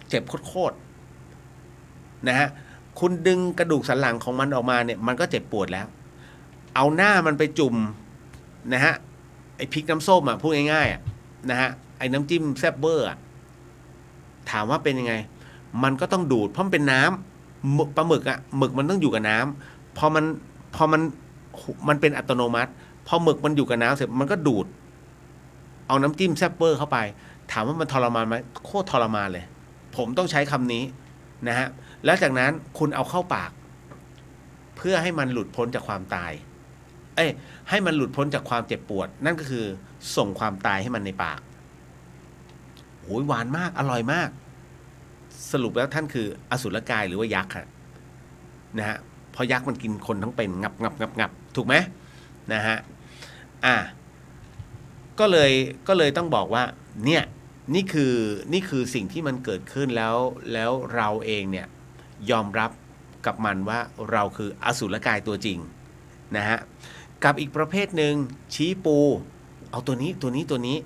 เจ็บโคตรนะฮะคุณดึงกระดูกสันหลังของมันออกมาเนี่ยมันก็เจ็บปวดแล้วเอาหน้ามันไปจุ่มนะฮะไอพริกน้ำส้มอ่ะพูดง่ายๆนะฮะไอ้น้ำจิ้มแซ่บเบอร์อ่ะถามว่าเป็นยังไงมันก็ต้องดูดเพราะมันเป็นน้ำปลาหมึกอ่ะหมึกมันต้องอยู่กับน้ำพอมันเป็นอัตโนมัติพอหมึกมันอยู่กับน้ำเสร็จมันก็ดูดเอาน้ำจิ้มแซ่บเบอร์เข้าไปถามว่ามันทรมานไหมโคตรทรมานเลยผมต้องใช้คำนี้นะฮะแล้วจากนั้นคุณเอาเข้าปากเพื่อให้มันหลุดพ้นจากความตายให้มันหลุดพ้นจากความเจ็บปวดนั่นก็คือส่งความตายให้มันในปากโอ้ยหวานมากอร่อยมากสรุปแล้วท่านคืออสุรกายหรือว่ายักษ์ฮะนะฮะเพราะยักษ์มันกินคนทั้งเป็นงับถูกไหมนะฮะก็เลยต้องบอกว่าเนี่ยนี่คือสิ่งที่มันเกิดขึ้นแล้วเราเองเนี่ยยอมรับกับมันว่าเราคืออสุรกายตัวจริงนะฮะกับอีกประเภทหนึ่งชี้ปูเอาตัวนี้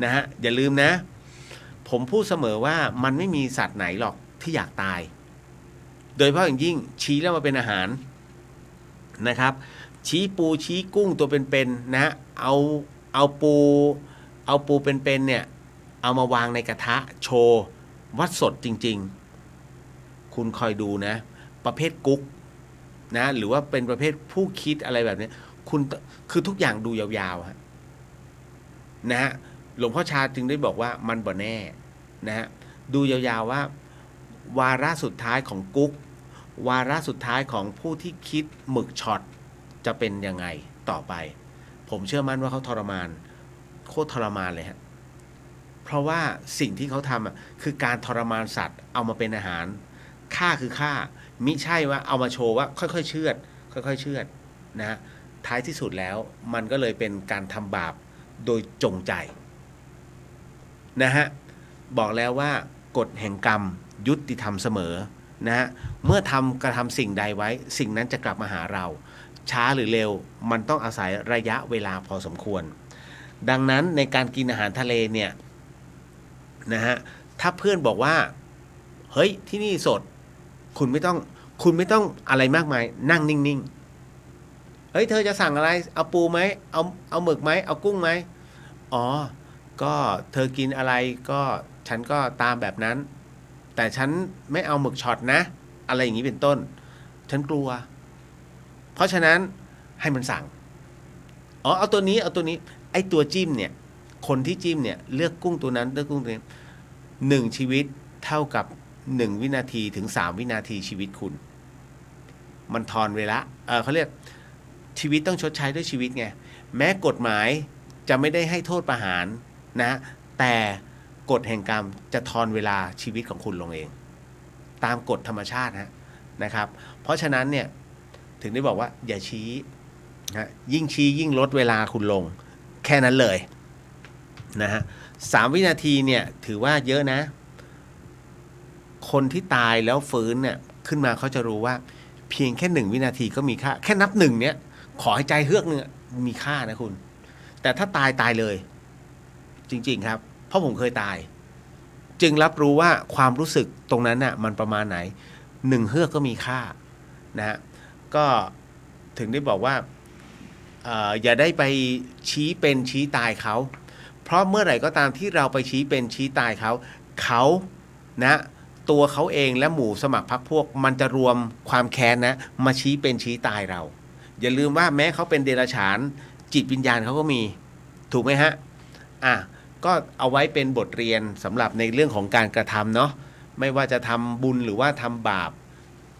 นะฮะอย่าลืมนะผมพูดเสมอว่ามันไม่มีสัตว์ไหนหรอกที่อยากตายโดยเฉพาะอย่างยิ่งชี้แล้วมาเป็นอาหารนะครับชี้ปูชี้กุ้งตัวเป็นๆนะฮะเอาปูเป็นๆเนี่ยเอามาวางในกระทะโชว์วัดสดจริงๆคุณคอยดูนะประเภทกุ๊กนะหรือว่าเป็นประเภทผู้คิดอะไรแบบนี้คุณคือทุกอย่างดูยาวๆฮะนะฮะหลวงพ่อชาจึงได้บอกว่ามันบ่แน่นะฮะดูยาวๆว่าวาระสุดท้ายของกุ๊กวาระสุดท้ายของผู้ที่คิดหมึกช็อตจะเป็นยังไงต่อไปผมเชื่อมั่นว่าเขาทรมานโคตรทรมานเลยฮะเพราะว่าสิ่งที่เขาทำคือการทรมานสัตว์เอามาเป็นอาหารฆ่าคือฆ่ามิใช่ว่าเอามาโชว์ว่าค่อยๆเชือดนะฮะท้ายที่สุดแล้วมันก็เลยเป็นการทำบาปโดยจงใจนะฮะบอกแล้วว่ากฎแห่งกรรมยุติธรรมเสมอนะฮะเมื่อกระทำสิ่งใดไว้สิ่งนั้นจะกลับมาหาเราช้าหรือเร็วมันต้องอาศัยระยะเวลาพอสมควรดังนั้นในการกินอาหารทะเลเนี่ยนะฮะถ้าเพื่อนบอกว่าเฮ้ยที่นี่สดคุณไม่ต้องอะไรมากมายนั่งนิ่งๆเฮ้ยเธอจะสั่งอะไรเอาปูไหมเอาหมึกไหมเอากุ้งไหมอ๋อก็เธอกินอะไรก็ฉันก็ตามแบบนั้นแต่ฉันไม่เอาหมึกช็อตนะอะไรอย่างนี้เป็นต้นฉันกลัวเพราะฉะนั้นให้มันสั่งเอาตัวนี้ไอ้ตัวจิ้มเนี่ยคนที่จิ้มเนี่ยเลือกกุ้งตัวนั้นเลือกกุ้งตัวนี้1ชีวิตเท่ากับ1วินาทีถึง3วินาทีชีวิตคุณมันทอนเวลาเขาเรียกชีวิตต้องชดใช้ด้วยชีวิตไงแม้กฎหมายจะไม่ได้ให้โทษประหารนะแต่กฎแห่งกรรมจะทอนเวลาชีวิตของคุณลงเองตามกฎธรรมชาตินะครับเพราะฉะนั้นเนี่ยถึงได้บอกว่าอย่าชี้นะยิ่งชี้ยิ่งลดเวลาคุณลงแค่นั้นเลยนะฮะ3วินาทีเนี่ยถือว่าเยอะนะคนที่ตายแล้วฟื้นเนี่ยขึ้นมาเขาจะรู้ว่าเพียงแค่1วินาทีก็มีค่าแค่นับ1เนี่ยขอให้ใจเฮือกนึงมีค่านะคุณ แต่ถ้าตายเลยจริงๆครับเพราะผมเคยตายจึงรับรู้ว่าความรู้สึกตรงนั้นน่ะมันประมาณไหน1 เฮือกก็มีค่านะฮะก็ถึงได้บอกว่าอย่าได้ไปชี้เป็นชี้ตายเขาเพราะเมื่อไหร่ก็ตามที่เราไปชี้เป็นชี้ตายเขานะตัวเขาเองและหมู่สมัครพรรคพวกมันจะรวมความแค้นนะมาชี้เป็นชี้ตายเราอย่าลืมว่าแม้เขาเป็นเดรัจฉานจิตวิญญาณเขาก็มีถูกไหมฮะก็เอาไว้เป็นบทเรียนสำหรับในเรื่องของการกระทำเนาะไม่ว่าจะทำบุญหรือว่าทำบาป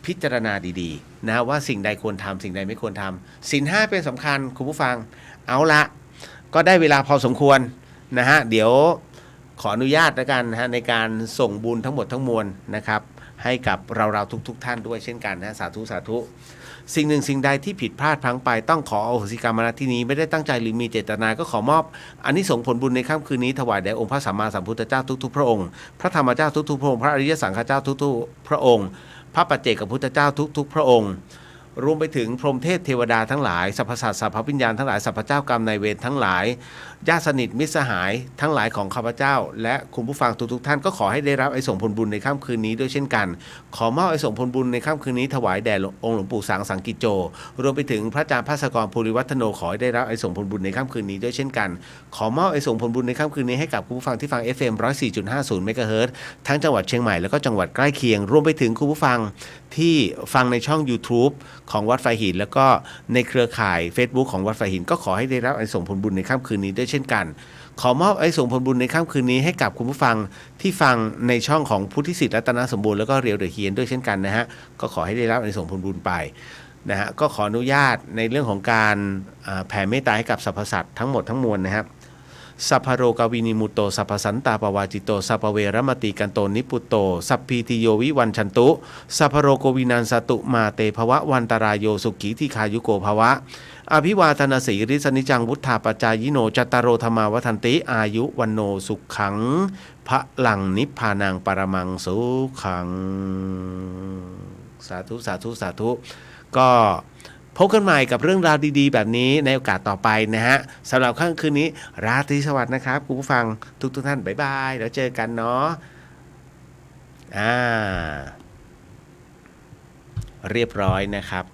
พิจารณาดีๆนะว่าสิ่งใดควรทำสิ่งใดไม่ควรทำศีล 5เป็นสำคัญคุณผู้ฟังเอาละก็ได้เวลาพอสมควรนะฮะเดี๋ยวขออนุญาตแล้วกันนะฮะในการส่งบุญทั้งหมดทั้งมวลนะครับให้กับเราทุกท่านด้วยเช่นกันนะสาธุสิ่งหนึ่งสิ่งใดที่ผิดพลาดพลั้งไปต้องขออโหสิกรรมณที่นี้ไม่ได้ตั้งใจหรือมีเจตนาก็ขอมอบอานิสงส์ผลบุญในค่ำคืนนี้ถวายแด่องค์พระสัมมาสัมพุทธเจ้าทุกๆพระองค์พระธรรมเจ้าทุกๆพระองค์พระอริยสังฆเจ้าทุกๆพระองค์พระปัจเจกพุทธเจ้าทุกๆพระองค์รวมไปถึงพรหมเทพเทวดาทั้งหลายสรรพสัตว์สรรพวิญญาณทั้งหลายสรรพเจ้ากรรมนายเวรทั้งหลายญาติสนิทมิตรสหายทั้งหลายของข้าพเจ้าและคุณผู้ฟังทุกท่านก็ขอให้ได้รับไอ้ส่งผลบุญในค่ำคืนนี้ด้วยเช่นกันขอมอบไอ้ส่งผลบุญในค่ำคืนนี้ถวายแด่องค์หลวงปู่สังสังกิจโจรวมไปถึงพระอาจารย์ภาสกรภูริวัฒโนขอให้ได้รับไอ้ส่งผลบุญในค่ำคืนนี้ด้วยเช่นกันขอมอบไอ้ส่งผลบุญในค่ำคืนนี้ให้กับคุณผู้ฟังที่ฟัง FM 104.50 เมกะเฮิรตซ์ทั้งจังหวัดเชียงใหม่แล้วก็จังหวัดใกล้เคียงรวมไปถึงคุณผู้ฟังที่ฟังในช่อง YouTube ของวัดไฟหินแล้วก็ในเครือข่าย Facebook ของวัดไฟหินก็ขอให้ได้รับไอ้ส่งผลบุญในค่ำคืนนี้ด้วยเช่นกันขอมอบไอ้ส่งผลบุญในค่ำคืนนี้ให้กับคุณผู้ฟังที่ฟังในช่องของพุทธิสิทธิ์รัตนสมบูรณ์แล้วก็เรียวเดอะเฮียนด้วยเช่นกันนะฮะก็ขอให้ได้รับไอ้ส่งผลบุญไปนะฮะก็ขออนุญาตในเรื่องของการแผ่เมตตาให้กับสรรพสัตว์ทั้งหมดทั้งมวลนะครับสัพพโรกวินิมุตโตสัพพสันตาปวาจิโตสัพพเวรมติกันโตนิปุตโตสัพพีติโยวิวันชันตุสัพพโรโกวินันสตุมาเตภวะวันตรายโยสุขีที่คายุโกภวะอภิวาทนาสีริสนิจังวุฒาปจายโนจัตตารโรธรรมาวัฒนติอายุวันโนสุขังพระลังนิพพานังปรมังสุขังสาธุก็พบกันใหม่กับเรื่องราวดีๆแบบนี้ในโอกาสต่อไปนะฮะสำหรับค่ำคืนนี้ราตรีสวัสดิ์นะครับคุณผู้ฟังทุกท่านบ๊ายบายแล้วเจอกันเนาะเรียบร้อยนะครับ